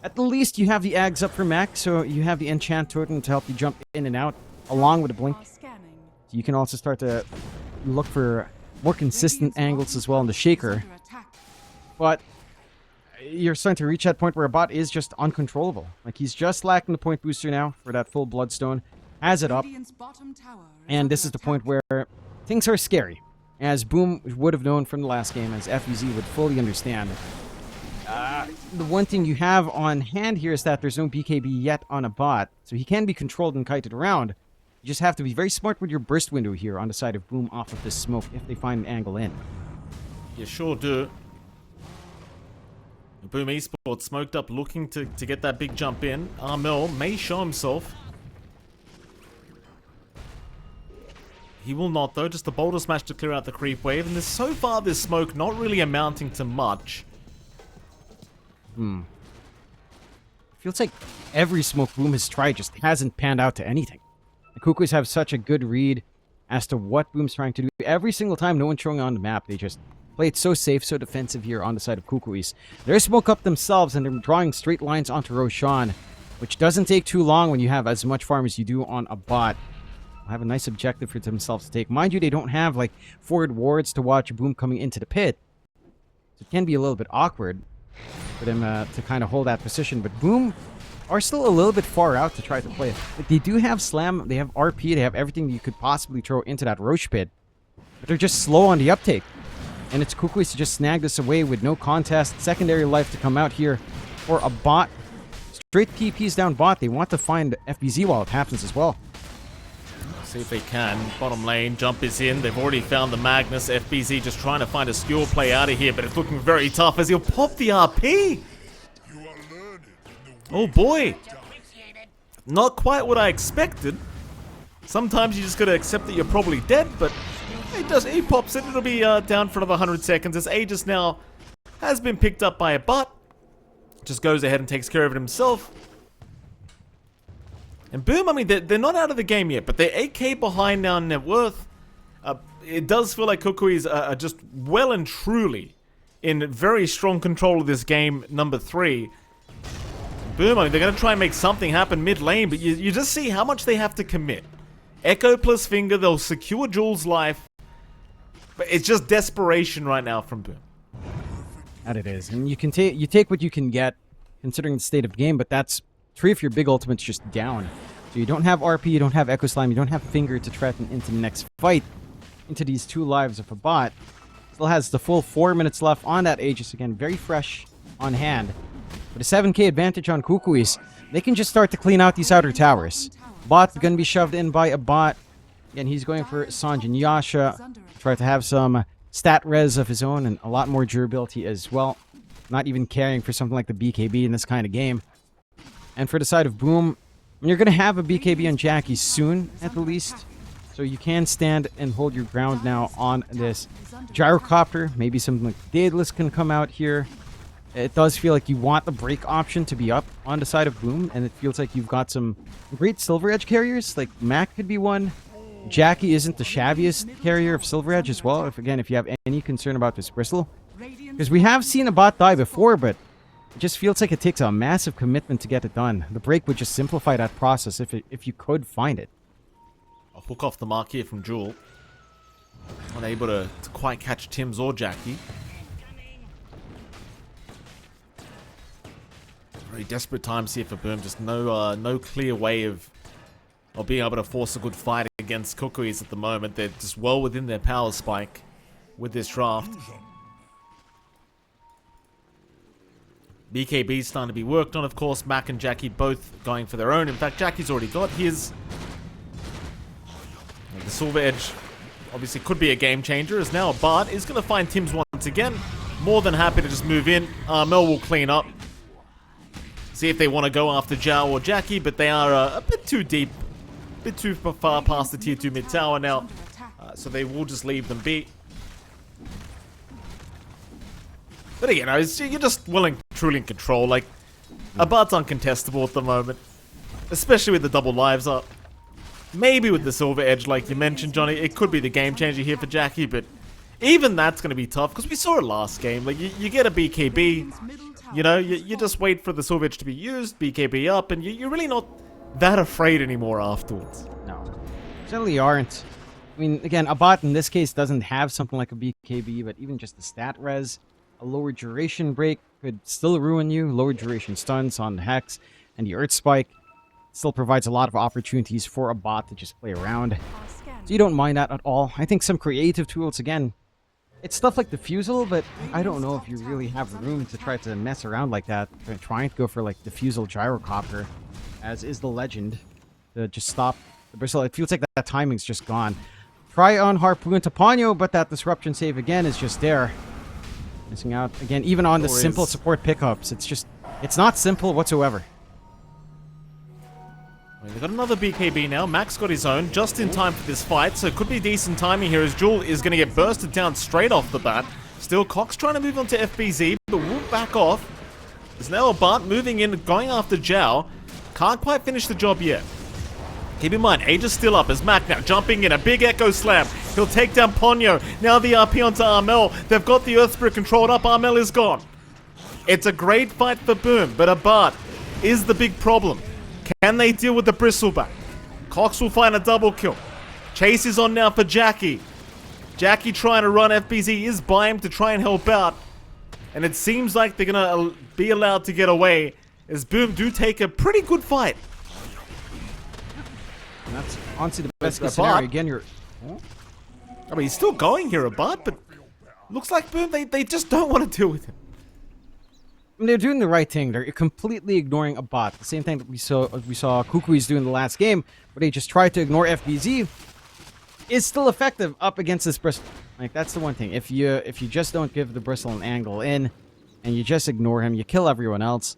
At the least, you have the Ags up for Max, so you have the Enchant Totem to help you jump in and out, along with a Blink. So you can also start to look for more consistent angles as well in the Shaker. But you're starting to reach that point where a bot is just uncontrollable. Like, he's just lacking the point booster now for that full Bloodstone. Has it up. And this is the point where things are scary. As Boom would have known from the last game, as FUZ would fully understand. The one thing you have on hand here is that there's no BKB yet on a bot. So he can be controlled and kited around. You just have to be very smart with your burst window here on the side of Boom off of this smoke if they find an angle in. You sure do. Boom Esports smoked up looking to get that big jump in. Armel may show himself. He will not though, just the boulder smash to clear out the creep wave. And so far this smoke not really amounting to much. Feels like every smoke Boom has tried just hasn't panned out to anything. The Kukuys have such a good read as to what Boom's trying to do. Every single time no one's showing on the map, they just play it so safe, so defensive here on the side of Kukuys. They're smoke up themselves and they're drawing straight lines onto Roshan, which doesn't take too long when you have as much farm as you do on a bot. They'll have a nice objective for themselves to take. Mind you, they don't have like forward wards to watch Boom coming into the pit. So it can be a little bit awkward for them to kind of hold that position. But Boom are still a little bit far out to try to play it. Like, they do have Slam, they have RP, they have everything you could possibly throw into that Roche pit. But they're just slow on the uptake. And it's Kukuys to just snag this away with no contest. Secondary life to come out here for a bot. Straight PPs down bot. They want to find FBZ while it happens as well. See if they can. Bottom lane, jump is in. They've already found the Magnus. FBZ just trying to find a skewer play out of here, but it's looking very tough as he'll pop the RP. Oh boy. Not quite what I expected. Sometimes you just gotta accept that you're probably dead, but he pops it. It'll be down for another 100 seconds as Aegis now has been picked up by a bot. Just goes ahead and takes care of it himself. And Boom, I mean, they're not out of the game yet, but they're 8k behind now in net worth. It does feel like Kukuys are just well and truly in very strong control of this game, number 3. Boom, I mean, they're going to try and make something happen mid lane, but you just see how much they have to commit. Echo plus Finger, they'll secure Jules' life. But it's just desperation right now from Boom. That it is. And you can take what you can get, considering the state of the game, but that's 3 of your big ultimates just down. So you don't have RP, you don't have Echo Slime, you don't have Finger to threaten into the next fight, into these 2 lives of a bot. Still has the full 4 minutes left on that Aegis, again, very fresh on hand. With a 7k advantage on Kukuys, they can just start to clean out these outer towers. Bot's gonna be shoved in by a bot. Again, he's going for Sanj and Yasha. Try to have some stat res of his own and a lot more durability as well. Not even caring for something like the BKB in this kind of game. And for the side of Boom, you're going to have a BKB on Jackie soon, at the least. So you can stand and hold your ground now on this Gyrocopter. Maybe something like Daedalus can come out here. It does feel like you want the break option to be up on the side of Boom. And it feels like you've got some great Silver Edge carriers. Like Mac could be one. Jackie isn't the shabbiest carrier of Silver Edge as well. If you have any concern about this Bristle. Because we have seen a bot die before, but it just feels like it takes a massive commitment to get it done. The break would just simplify that process if you could find it. I'll hook off the mark here from Jewel. Unable to quite catch Tim's or Jackie. Very desperate times here for Boom. Just no clear way of being able to force a good fight against Kukuys at the moment. They're just well within their power spike with this draft. BKB's starting to be worked on, of course. Mac and Jackie both going for their own. In fact, Jackie's already got his. The Silver Edge obviously could be a game changer, as now Bart is going to find Tim's once again. More than happy to just move in. Mel will clean up. See if they want to go after Zhao or Jackie, but they are a bit too deep. A bit too far past the tier 2 mid tower now. So they will just leave them be. But again, you're just truly in control. Like, a Bart's uncontestable at the moment. Especially with the double lives up. Maybe with the Silver Edge, like you mentioned, Johnny, it could be the game changer here for Jackie, but even that's going to be tough, because we saw it last game. Like, you get a BKB, you know, you just wait for the Silver Edge to be used, BKB up, and you're really not that afraid anymore afterwards. No, certainly aren't. I mean, again, a bot in this case doesn't have something like a BKB, but even just the stat res, a lower duration break could still ruin you. Lower duration stuns on the Hex and the Earth Spike still provides a lot of opportunities for a bot to just play around. So you don't mind that at all. I think some creative tools, again, it's stuff like Diffusal, but I don't know if you really have room to try to mess around like that. Trying to go for like Diffusal Gyrocopter, as is the legend, to just stop the bristle. It feels like that timing's just gone. Try on Harpoon to Ponyo, but that disruption save again is just there. Missing out again, even on the simple support pickups. It's not simple whatsoever. They've got another BKB now. Max got his own just in time for this fight, so it could be decent timing here as Jewel is going to get bursted down straight off the bat. Still, Cox trying to move on to FBZ, but will back off. There's now a Bart moving in, going after Zhao. Can't quite finish the job yet. Keep in mind, Age is still up as Mac now jumping in. A big Echo Slam. He'll take down Ponyo. Now the RP onto Armel. They've got the Earth Spirit controlled up. Armel is gone. It's a great fight for Boom, but a Bart is the big problem. Can they deal with the Bristleback? Cox will find a double kill. Chase is on now for Jackie. Jackie trying to run. FBZ is by him to try and help out. And it seems like they're going to be allowed to get away as Boom do take a pretty good fight. And that's honestly the best case scenario. Again, you're... I mean, he's still going here, Bart, but looks like Boom, they just don't want to deal with him. I mean, they're doing the right thing. They're completely ignoring a bot. The same thing that we saw Kukuys do in the last game, where they just tried to ignore FBZ, is still effective up against this bristle. Like, that's the one thing. If you just don't give the bristle an angle in, and you just ignore him, you kill everyone else.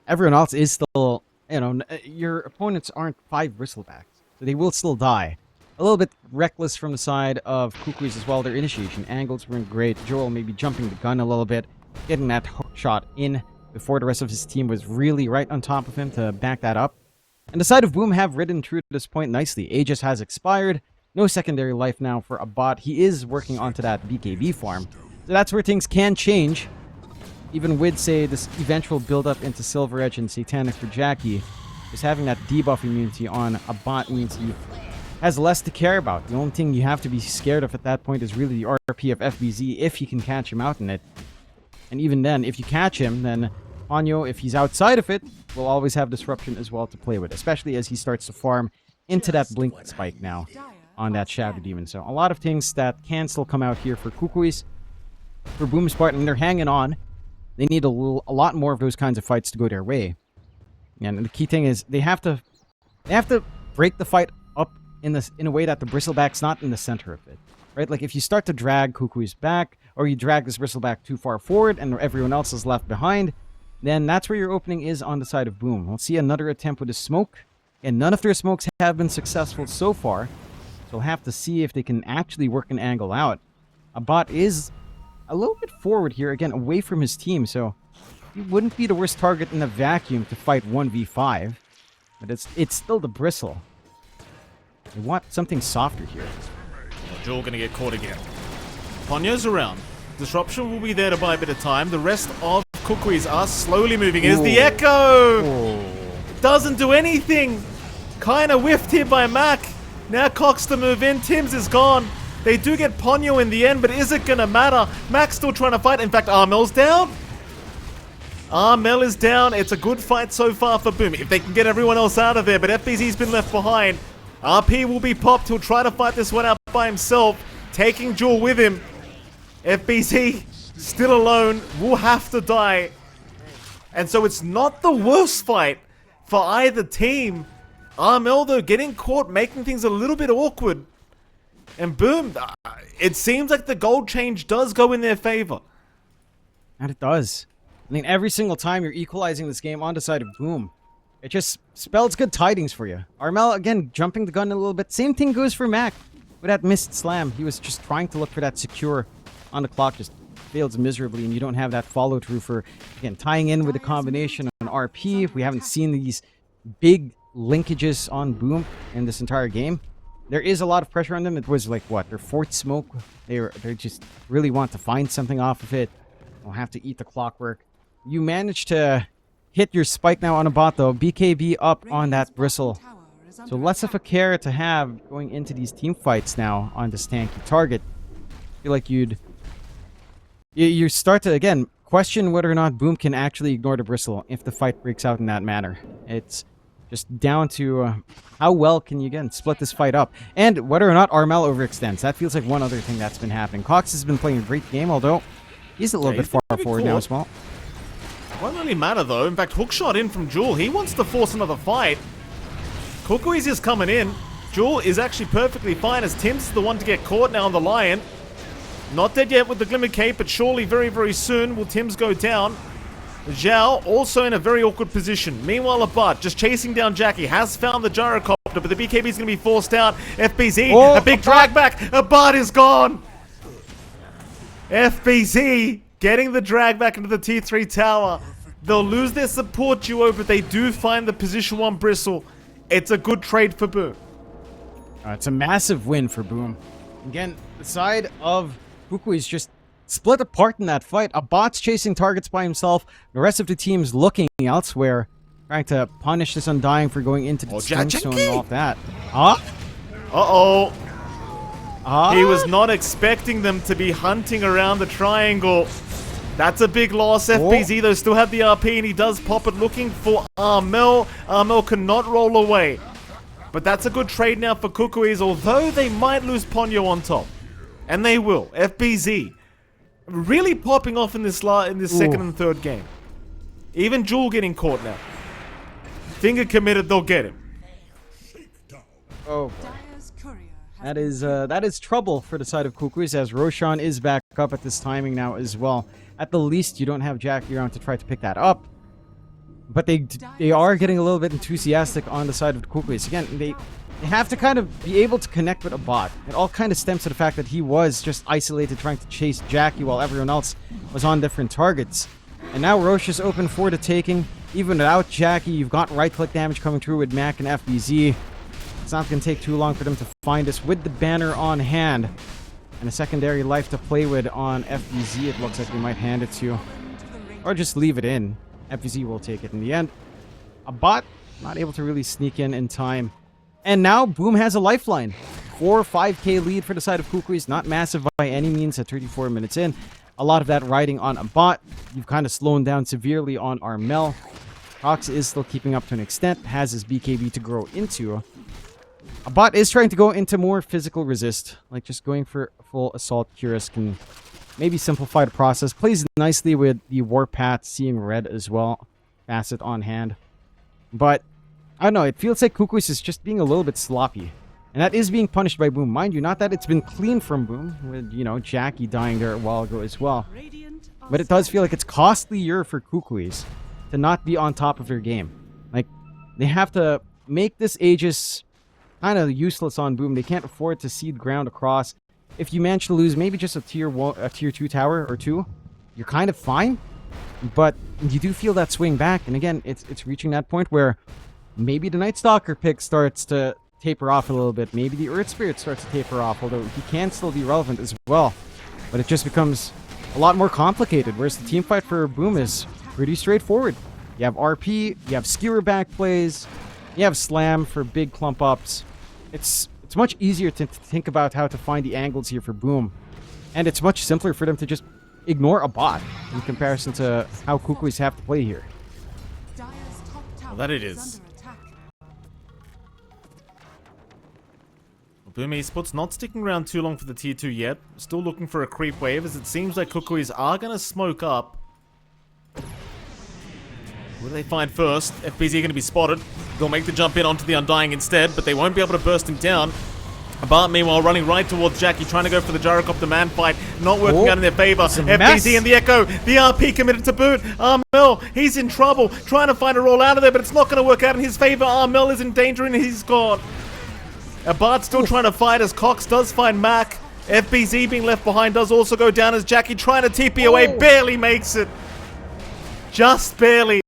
Everyone else is still, you know, your opponents aren't 5 bristlebacks, so they will still die. A little bit reckless from the side of Kukuys as well. Their initiation angles weren't great. Joel maybe jumping the gun a little bit, getting that hook shot in before the rest of his team was really right on top of him to back that up. And the side of Boom have ridden through to this point nicely. Aegis has expired. No secondary life now for a bot. He is working onto that BKB farm. So that's where things can change. Even with, say, this eventual build-up into Silver Edge and Satanic for Jackie, just having that debuff immunity on a bot means he has less to care about. The only thing you have to be scared of at that point is really the RP of FBZ if you can catch him out in it. And even then, if you catch him, then Ponyo, if he's outside of it, will always have disruption as well to play with, especially as he starts to farm into that blink spike now on that Shadow Demon. So a lot of things that can still come out here for Kukuys. For Boom's part, and they're hanging on. They need a lot more of those kinds of fights to go their way. And the key thing is they have to break the fight up in a way that the bristleback's not in the center of it. Right? Like, if you start to drag Kukuys back, or you drag this bristleback too far forward and everyone else is left behind, then that's where your opening is on the side of Boom. We'll see another attempt with a smoke, and none of their smokes have been successful so far. So we'll have to see if they can actually work an angle out. A bot is a little bit forward here, again, away from his team, so he wouldn't be the worst target in a vacuum to fight 1v5. But it's still the bristle. They want something softer here. Joel gonna get caught again. Ponyo's around. Disruption will be there to buy a bit of time. The rest of Kukuys are slowly moving. Is the Echo! Doesn't do anything! Kinda whiffed here by Mac. Now Cox to move in. Tim's is gone. They do get Ponyo in the end, but is it gonna matter? Mac's still trying to fight. In fact, Armel's down. Armel is down. It's a good fight so far for Boom. If they can get everyone else out of there, but FBZ's been left behind. RP will be popped. He'll try to fight this one out by himself, taking Jewel with him. FBZ still alone, will have to die. And so it's not the worst fight for either team. Armel, though, getting caught, making things a little bit awkward. And Boom, it seems like the gold change does go in their favor. And it does. I mean, every single time you're equalizing this game on the side of Boom, it just spells good tidings for you. Armel, again, jumping the gun a little bit. Same thing goes for Mac with that missed slam. He was just trying to look for that secure on the clock, just fails miserably, and you don't have that follow-through for, again, tying in with a combination on RP. We haven't seen these big linkages on Boom in this entire game. There is a lot of pressure on them. It was like, what, their fourth smoke? They just really want to find something off of it. They'll have to eat the clockwork. You managed to hit your spike now on a bot, though. BKB up on that bristle. So less of a care to have going into these team fights now on this tanky target. I feel like you start to, again, question whether or not Boom can actually ignore the bristle if the fight breaks out in that manner. It's just down to how well can you, again, split this fight up. And whether or not Armel overextends. That feels like one other thing that's been happening. Cox has been playing a great game, although he's a little bit far forward now as well. Won't really matter, though. In fact, hookshot in from Jewel. He wants to force another fight. Kukuys is coming in. Jewel is actually perfectly fine as Tim's the one to get caught now on the Lion. Not dead yet with the Glimmer Cape, but surely very, very soon will Tim's go down. Zhao also in a very awkward position. Meanwhile, Abad just chasing down Jackie. Has found the gyrocopter, but the BKB is going to be forced out. FBZ, a big drag back. Abad is gone. FBZ getting the drag back into the T3 tower. They'll lose their support duo, but they do find the position 1 bristle. It's a good trade for Boom. It's a massive win for Boom. Again, the side of Kukuys just split apart in that fight. A bot's chasing targets by himself. The rest of the team's looking elsewhere, trying to punish this Undying for going into the Stone and all that. Huh? Uh-oh. He was not expecting them to be hunting around the triangle. That's a big loss. FBZ, though, still have the RP, and he does pop it looking for Armel. Armel cannot roll away. But that's a good trade now for Kukuys, although they might lose Ponyo on top. And they will. FBZ really popping off in this second and third game. Even Jewel getting caught now. Finger committed, they'll get him. Oh, that is trouble for the side of Kukuys, as Roshan is back up at this timing now as well. At the least, you don't have Jackie around to try to pick that up. But they are getting a little bit enthusiastic on the side of the Kukuys. Again, they have to kind of be able to connect with a bot. It all kind of stems to the fact that he was just isolated trying to chase Jackie while everyone else was on different targets. And now Roche is open for the taking. Even without Jackie, you've got right-click damage coming through with Mac and FBZ. It's not going to take too long for them to find us with the banner on hand. And a secondary life to play with on FBZ. It looks like they might hand it to. Or just leave it in. FBZ will take it in the end. A bot not able to really sneak in time. And now Boom has a lifeline. 4-5k lead for the side of Kukuys. Not massive by any means at 34 minutes in. A lot of that riding on a bot. You've kind of slowed down severely on Armel. Cox is still keeping up to an extent. Has his BKB to grow into. A bot is trying to go into more physical resist. Like just going for full assault. Curious can maybe simplify the process. Plays nicely with the Warpath, seeing red as well. Facet on hand. But I don't know, it feels like Kukuys is just being a little bit sloppy. And that is being punished by Boom. Mind you, not that it's been clean from Boom, with, you know, Jackie dying there a while ago as well. But it does feel like it's costlier for Kukuys to not be on top of their game. Like, they have to make this Aegis kind of useless on Boom. They can't afford to cede ground across. If you manage to lose maybe just a tier 2 tower or 2, you're kind of fine. But you do feel that swing back. And again, it's reaching that point where maybe the Night Stalker pick starts to taper off a little bit. Maybe the Earth Spirit starts to taper off, although he can still be relevant as well. But it just becomes a lot more complicated, whereas the team fight for Boom is pretty straightforward. You have RP, you have skewer back plays, you have slam for big clump ups. It's much easier to think about how to find the angles here for Boom. And it's much simpler for them to just ignore a bot in comparison to how Kukuys have to play here. Well, that it is. Boom Esports not sticking around too long for the tier 2 yet. Still looking for a creep wave, as it seems like Kukuys are going to smoke up. What do they find first? FBZ going to be spotted. They'll make the jump in onto the Undying instead, but they won't be able to burst him down. Bart, meanwhile, running right towards Jackie, trying to go for the gyrocopter man fight. Not working out in their favor. FBZ and the Echo. The RP committed to boot. Armel, he's in trouble. Trying to find a roll out of there, but it's not going to work out in his favor. Armel is in danger and he's gone. Bart still trying to fight as Cox does find Mac. FBZ being left behind does also go down as Jackie trying to TP away. Barely makes it. Just barely.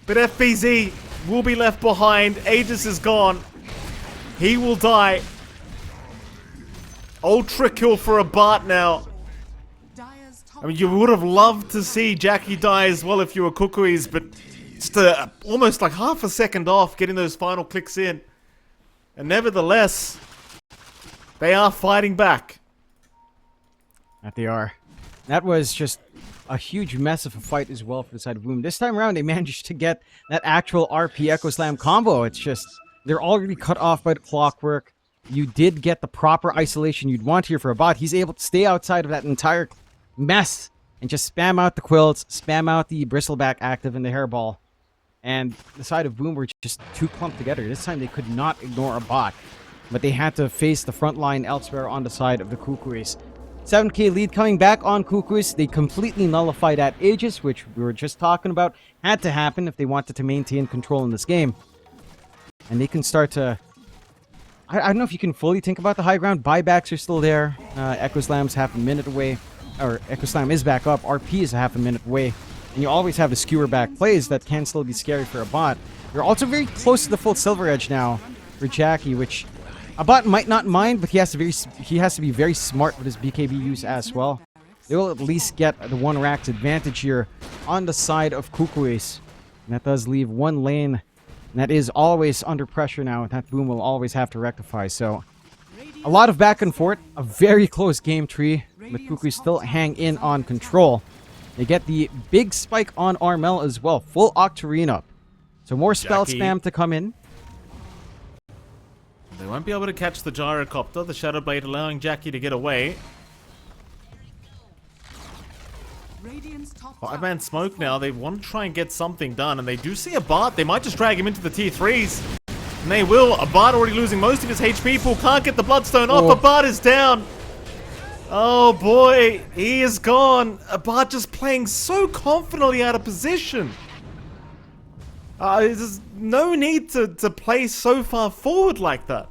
But FBZ will be left behind. Aegis is gone. He will die. Ultra kill for a Bart now. Dire's top I mean, you would have loved to see Jackie die as well if you were Kukuys, but just almost like half a second off getting those final clicks in. And nevertheless, they are fighting back. That they are. That was just a huge mess of a fight as well for the side of Boom. This time around, they managed to get that actual RP Echo Slam combo. It's just, they're already cut off by the clockwork. You did get the proper isolation you'd want here for a bot. He's able to stay outside of that entire mess and just spam out the quilts, spam out the bristleback active and the hairball. And the side of Boom were just too clumped together. This time they could not ignore a bot, but they had to face the front line elsewhere on the side of the Kukuys. 7k lead coming back on Kukuys. They completely nullified that Aegis, which we were just talking about. Had to happen if they wanted to maintain control in this game. And they can start to... I don't know if you can fully think about the high ground. Buybacks are still there. Echo Slam's half a minute away. Or Echo Slam is back up. RP is a half a minute away. And you always have the skewer back plays that can still be scary for a bot. You're also very close to the full silver edge now for Jackie, which a bot might not mind, but he has to be very smart with his BKB use as well. They will at least get the 1 rack's advantage here on the side of Kukuys. And that does leave one lane, and that is always under pressure now, and that Boom will always have to rectify. So a lot of back and forth, a very close game tree, but Kukuys still hang in on control. They get the big spike on Armel as well. Full Octarine up. So more spell Jackie. spam to come in. They won't be able to catch the gyrocopter, the Shadow Blade allowing Jackie to get away. Radiant's top 5-man smoke now. They want to try and get something done, and they do see a Bart. They might just drag him into the tier 3s. And they will. A Bart already losing most of his HP pool. Can't get the Bloodstone off. A Bart is down. Oh boy, he is gone. A Bart just playing so confidently out of position. There's no need to play so far forward like that.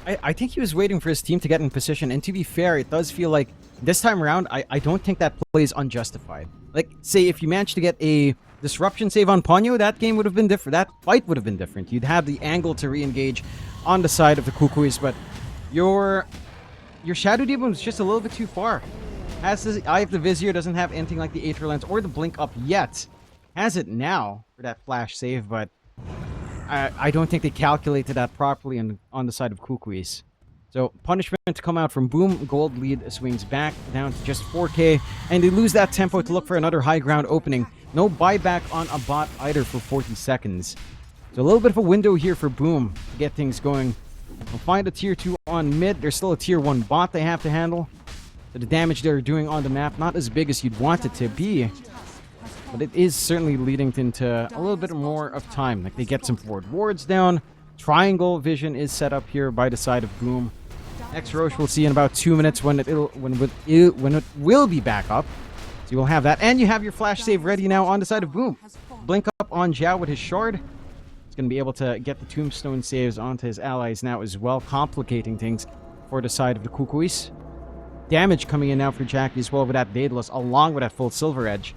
I think he was waiting for his team to get in position, and to be fair, it does feel like this time around, I don't think that play is unjustified. Like, say, if you managed to get a disruption save on Ponyo, that game would have been different. That fight would have been different. You'd have the angle to re-engage on the side of the Kukuys, but your Shadow Demon was just a little bit too far. Has the Eye of the Vizier, doesn't have anything like the Aether Lens or the Blink up yet. Has it now for that flash save, but I don't think they calculated that properly on the side of Kukuys. So punishment to come out from Boom. Gold lead swings back down to just 4k, and they lose that tempo to look for another high ground opening. No buyback on a bot either for 40 seconds. So a little bit of a window here for Boom to get things going. We'll find a tier 2 on mid. There's still a tier 1 bot they have to handle. So the damage they're doing on the map, not as big as you'd want it to be, but it is certainly leading into a little bit more of time. Like, they get some forward wards down. Triangle vision is set up here by the side of Boom. Next Roche we'll see in about 2 minutes when it will be back up. So you will have that. And you have your flash save ready now on the side of Boom. Blink up on Zhao with his shard. He's going to be able to get the tombstone saves onto his allies now as well, complicating things for the side of the Kukuys. Damage coming in now for Jackie as well with that Daedalus, along with that full silver edge.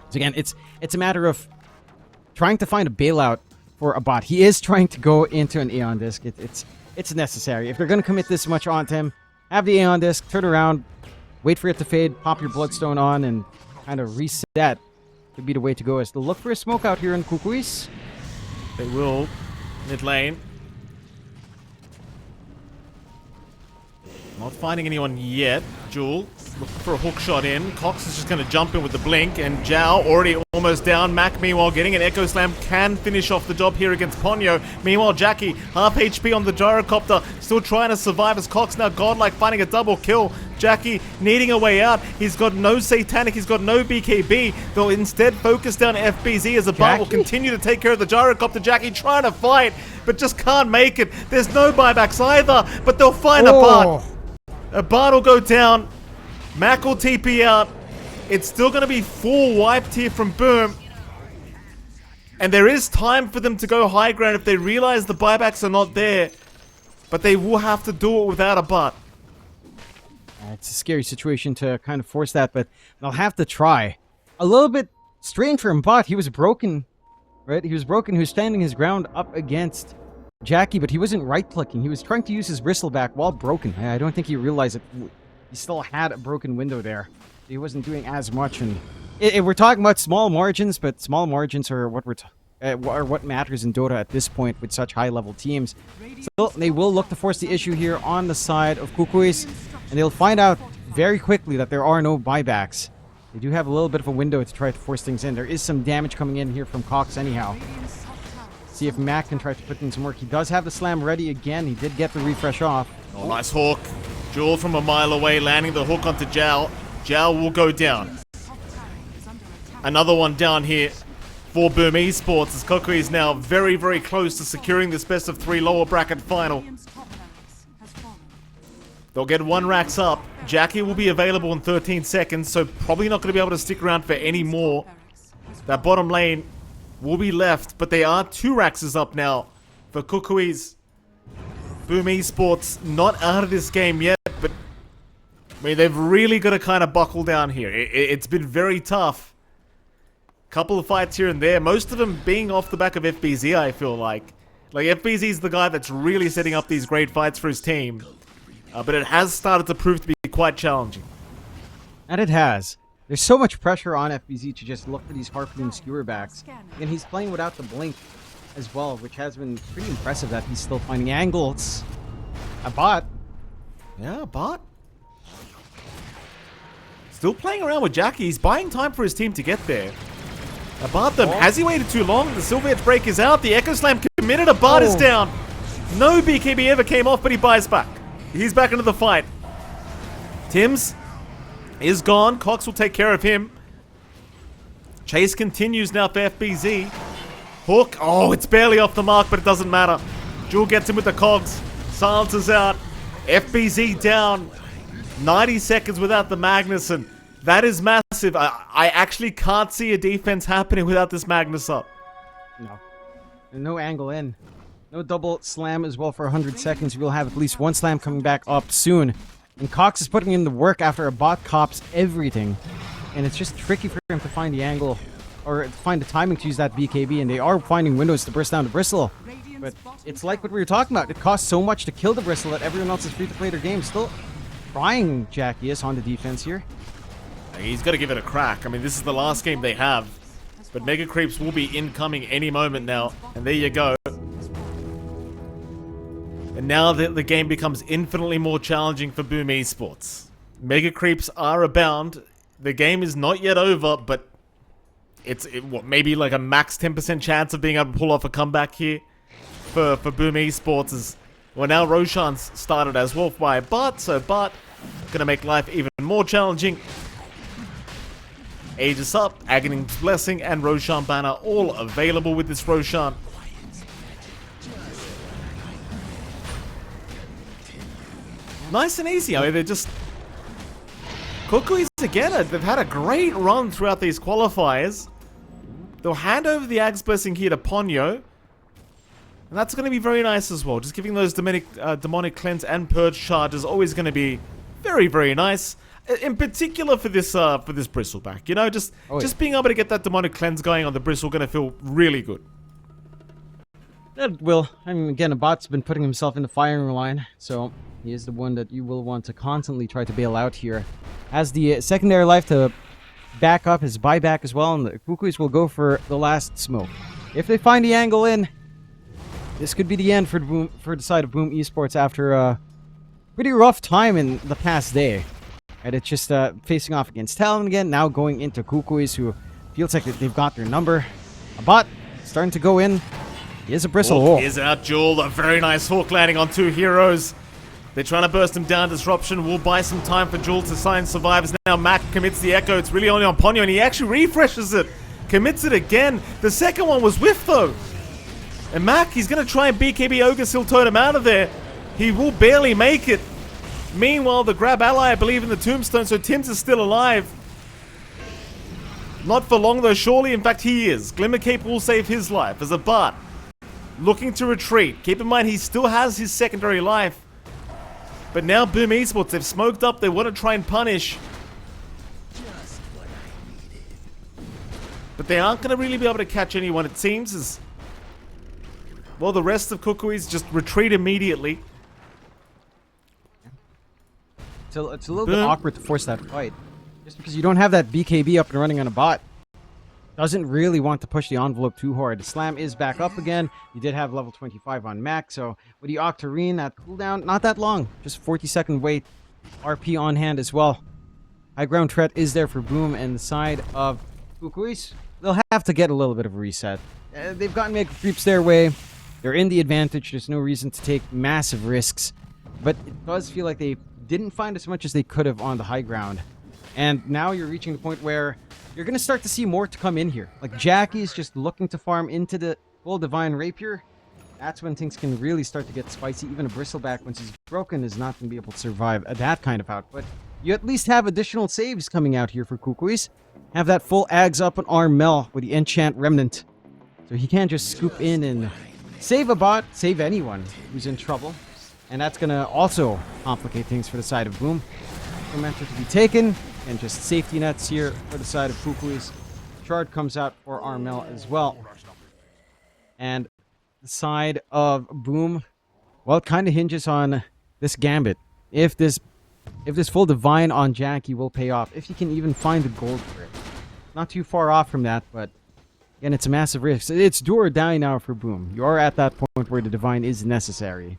So again, it's a matter of trying to find a bailout for a bot. He is trying to go into an Aeon Disc. It's necessary. If they're going to commit this much onto him, have the Aeon Disc, turn around, wait for it to fade, pop your Bloodstone on, and kind of reset. Could be the way to go. Is to look for a smoke out here in Kukuys. They will. Mid lane. Not finding anyone yet. Jewel looking for a hook shot in. Cox is just going to jump in with the blink, and Zhao already almost down. Mac, meanwhile, getting an Echo Slam, can finish off the job here against Ponyo. Meanwhile, Jackie, half HP on the gyrocopter, still trying to survive as Cox now godlike, finding a double kill. Jackie needing a way out. He's got no Satanic, he's got no BKB. They'll instead focus down FBZ as the bot will continue to take care of the gyrocopter. Jackie trying to fight, but just can't make it. There's no buybacks either, but they'll find a bot. A Bart will go down. Mac will TP out. It's still going to be full wiped here from Boom. And there is time for them to go high ground if they realize the buybacks are not there. But they will have to do it without a Bart. It's a scary situation to kind of force that, but they'll have to try. A little bit strange for him, but he was broken right? He was broken. He was standing his ground up against Jackie, but he wasn't right-clicking. He was trying to use his bristleback while broken. I don't think he realized that he still had a broken window there. He wasn't doing as much, and we're talking about small margins, but small margins are what are what matters in Dota at this point with such high-level teams. Still, they will look to force the issue here on the side of Kukuys, and they'll find out very quickly that there are no buybacks. They do have a little bit of a window to try to force things in. There is some damage coming in here from Cox anyhow. See if Mac can try to put in some work. He does have the slam ready again. He did get the refresh off. Oh, nice hook. Jewel from a mile away, landing the hook onto Zhao. Zhao will go down. Another one down here for Boom Esports, as Kukuys is now very, very close to securing this best of 3 lower bracket final. They'll get 1 racks up. Jackie will be available in 13 seconds, so probably not going to be able to stick around for any more. That bottom lane will be left, but they are 2 racks up now for Kukuys. Boom Esports not out of this game yet, but I mean, they've really got to kind of buckle down here. It's been very tough. Couple of fights here and there, most of them being off the back of FBZ, I feel like. Like, FBZ's the guy that's really setting up these great fights for his team. But it has started to prove to be quite challenging. And it has. There's so much pressure on FBZ to just look for these harpoon skewer backs. And he's playing without the blink as well, which has been pretty impressive that he's still finding angles. A bot. Yeah, a bot. Still playing around with Jackie. He's buying time for his team to get there. A bot them. Has he waited too long? The Silver Edge break is out. The Echo Slam committed. A bot is down. No BKB ever came off, but he buys back. He's back into the fight. Tim's is gone. Cox will take care of him. Chase continues now for FBZ. Hook. Oh, it's barely off the mark, but it doesn't matter. Jewel gets him with the cogs. Silences out. FBZ down. 90 seconds without the Magnus, and that is massive. I actually can't see a defense happening without this Magnus up. No. And no angle in. No double slam as well for 100 seconds. We'll have at least 1 slam coming back up soon. And Cox is putting in the work after a bot cops everything. And it's just tricky for him to find the angle or find the timing to use that BKB. And they are finding windows to burst down the Bristle. But it's like what we were talking about. It costs so much to kill the Bristle that everyone else is free to play their game. Still trying Jackie is on the defense here. He's got to give it a crack. I mean, this is the last game they have. But Mega Creeps will be incoming any moment now. And there you go. And now the game becomes infinitely more challenging for Boom Esports. Mega Creeps are abound. The game is not yet over, but it's maybe like a max 10% chance of being able to pull off a comeback here for Boom Esports. As well, now Roshan's started as well by Bart, so Bart gonna make life even more challenging. Aegis up, Aghanim's Blessing, and Roshan Banner all available with this Roshan. Nice and easy. I mean, they're just... Kukuys again, they've had a great run throughout these qualifiers. They'll hand over the Ag's Blessing here to Ponyo. And that's going to be very nice as well. Just giving those demonic cleanse and purge charges always going to be very, very nice. In particular for this Bristleback. You know, just being able to get that demonic cleanse going on the Bristle going to feel really good. It will. I mean, again, a bot's been putting himself in the firing line, so he is the one that you will want to constantly try to bail out here. Has the secondary life to back up his buyback as well, and the Kukuys will go for the last smoke. If they find the angle in, this could be the end for the side of Boom Esports after a pretty rough time in the past day. And it's just facing off against Talon again, now going into Kukuys, who feels like they've got their number. A bot starting to go in. He is a Bristle. Hook is out, Jewel. A very nice hook landing on 2 heroes. They're trying to burst him down. Disruption will buy some time for Jewel to sign survivors. Now Mac commits the Echo. It's really only on Ponyo, and he actually refreshes it. Commits it again. The second one was whiffed, though. And Mac, he's going to try and BKB Ogre Seal tote him out of there. He will barely make it. Meanwhile, the grab ally, I believe, in the tombstone, so Tim's is still alive. Not for long, though, surely. In fact, he is. Glimmercape will save his life as a bot. Looking to retreat. Keep in mind, he still has his secondary life. But now Boom Esports, they've smoked up. They want to try and punish. But they aren't going to really be able to catch anyone, it seems, as... Well, the rest of Kukuys just retreat immediately. So it's a little bit awkward to force that fight. Just because you don't have that BKB up and running on a bot. Doesn't really want to push the envelope too hard. Slam is back up again. You did have level 25 on Mac, so with the Octarine, that cooldown, not that long. Just 40-second wait. RP on hand as well. High ground threat is there for Boom, and the side of Kukuys, they'll have to get a little bit of a reset. They've gotten Mega Creeps their way. They're in the advantage. There's no reason to take massive risks. But it does feel like they didn't find as much as they could have on the high ground. And now you're reaching the point where you're going to start to see more to come in here. Like Jackie's just looking to farm into the full Divine Rapier. That's when things can really start to get spicy. Even a Bristleback, once he's broken, is not going to be able to survive that kind of output. You at least have additional saves coming out here for Kukuys. Have that full Ags up on Armel with the Enchant Remnant. So he can just scoop in and save a bot, save anyone who's in trouble. And that's going to also complicate things for the side of Boom. Momentum to be taken, and just safety nets here for the side of Kukuys. Shard comes out for Armel as well. And the side of Boom, well, it kind of hinges on this gambit. If this full Divine on Jackie will pay off, if you can even find the gold for it. Not too far off from that, but again, it's a massive risk. It's do or die now for Boom. You are at that point where the Divine is necessary.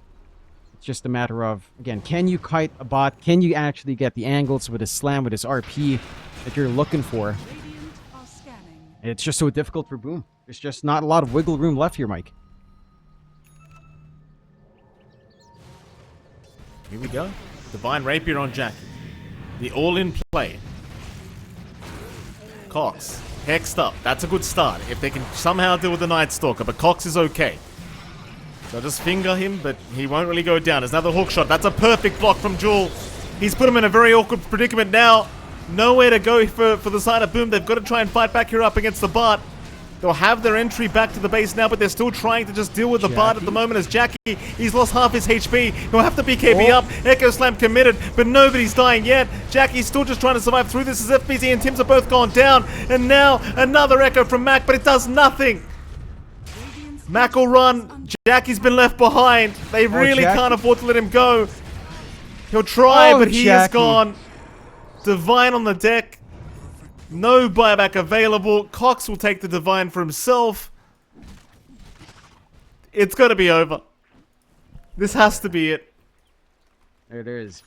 It's just a matter of, again, can you kite a bot? Can you actually get the angles with a slam, with his RP that you're looking for? It's just so difficult for Boom. There's just not a lot of wiggle room left here, Mike. Here we go. Divine Rapier on Jackie. The all-in play. Cox, hexed up. That's a good start. If they can somehow deal with the Night Stalker, but Cox is okay. So just finger him, but he won't really go down. There's another hook shot. That's a perfect block from Jewel. He's put him in a very awkward predicament now. Nowhere to go for the side of Boom. They've got to try and fight back here up against the bot. They'll have their entry back to the base now, but they're still trying to just deal with the bot at the moment as Jackie, he's lost half his HP. He'll have to BKB up. Echo Slam committed, but nobody's dying yet. Jackie's still just trying to survive through this as FBZ and Tims are both gone down. And now another Echo from Mac, but it does nothing. Mac will run. Jackie's been left behind. They really can't afford to let him go. He'll try, but he is gone. Divine on the deck. No buyback available. Cox will take the Divine for himself. It's got to be over. This has to be it. There is.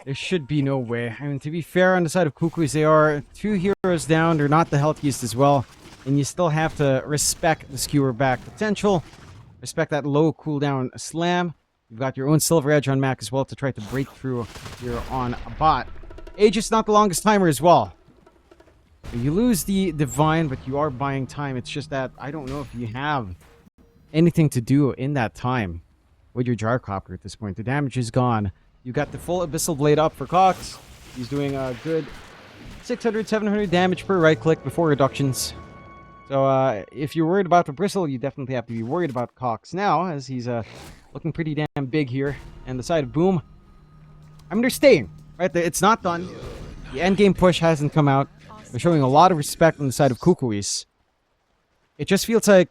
There should be no way. I mean, to be fair, on the side of Kukuys, they are 2 heroes down. They're not the healthiest as well. And you still have to respect the skewer back potential. Respect that low cooldown slam. You've got your own Silver Edge on Mac as well to try to break through here on a bot. Age is not the longest timer as well. You lose the Divine, but you are buying time. It's just that I don't know if you have anything to do in that time with your Gyrocopter at this point. The damage is gone. You got the full Abyssal Blade up for Cox. He's doing a good 600, 700 damage per right click before reductions. So if you're worried about the Bristle, you definitely have to be worried about Cox now, as he's looking pretty damn big here. And the side of Boom, I mean, they're staying. Right? It's not done. The endgame push hasn't come out. They're showing a lot of respect on the side of Kukuys. It just feels like...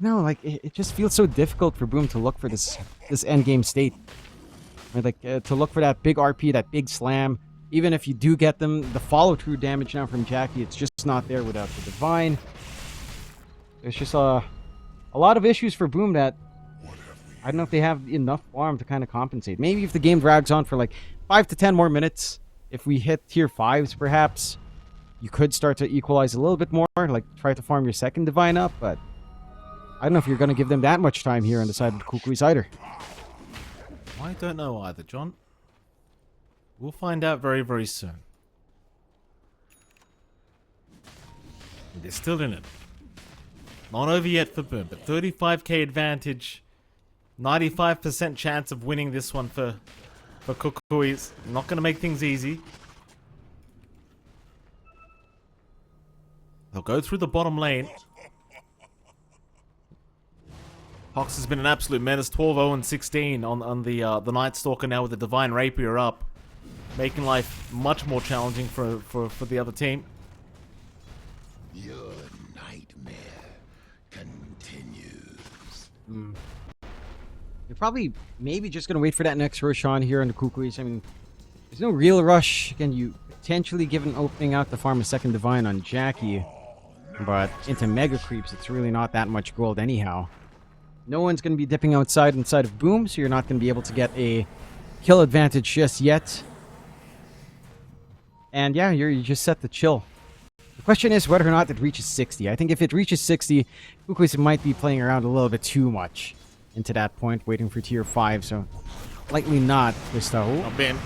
No, like, it just feels so difficult for Boom to look for this endgame state. Right? Like, to look for that big RP, that big slam. Even if you do get them, the follow-through damage now from Jackie, it's just not there without the Divine. There's just a lot of issues for Boom that... I don't know if they have enough farm to kind of compensate. Maybe if the game drags on for like 5 to 10 more minutes, if we hit tier 5s perhaps, you could start to equalize a little bit more, like try to farm your second Divine up, but I don't know if you're going to give them that much time here on the side of the Kukuys either. I don't know either, John. We'll find out very, very soon. They're still in it. Not over yet for Boom, but 35k advantage. 95% chance of winning this one for Kukuys. Not going to make things easy. They'll go through the bottom lane. Hox has been an absolute menace. 12-0-16 on the Night Stalker now with the Divine Rapier up. Making life much more challenging for the other team. Your nightmare continues. You're probably maybe just going to wait for that next rush on here on the Kukuys. I mean, there's no real rush. Again, you potentially give an opening out to farm a second Divine on Jackie. But into Mega Creeps, it's really not that much gold anyhow. No one's going to be dipping inside of Boom, so you're not going to be able to get a kill advantage just yet. And yeah, you're just set to chill. The question is whether or not it reaches 60. I think if it reaches 60, Kukuys might be playing around a little bit too much into that point, waiting for tier 5, so likely not, Gustavo. Oh, Ben.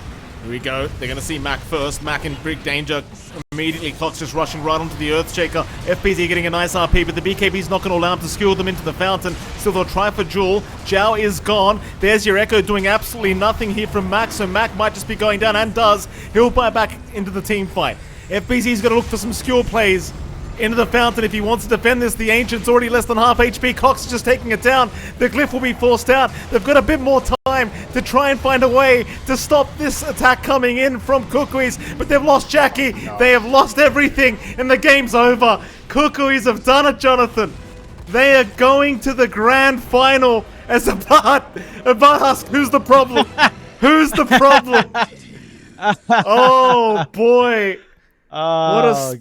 Here we go. They're going to see Mac first. Mac in big danger. Immediately, Cox just rushing right onto the Earthshaker. FPZ getting a nice RP, but the BKB's not going to allow him to skewer them into the fountain. Still, they'll try for Jewel. Zhao is gone. There's your Echo doing absolutely nothing here from Mac, so Mac might just be going down, and does. He'll buy back into the team fight. FPZ's got to look for some skewer plays into the fountain if he wants to defend this. The Ancient's already less than half HP. Cox is just taking it down. The Glyph will be forced out. They've got a bit more time to try and find a way to stop this attack coming in from Kukuys, but they've lost Jackie. They have lost everything, and the game's over. Kukuys have done it, Jonathan. They are going to the grand final as a part of us. Who's the problem? Who's the problem? Oh, boy. What a spot.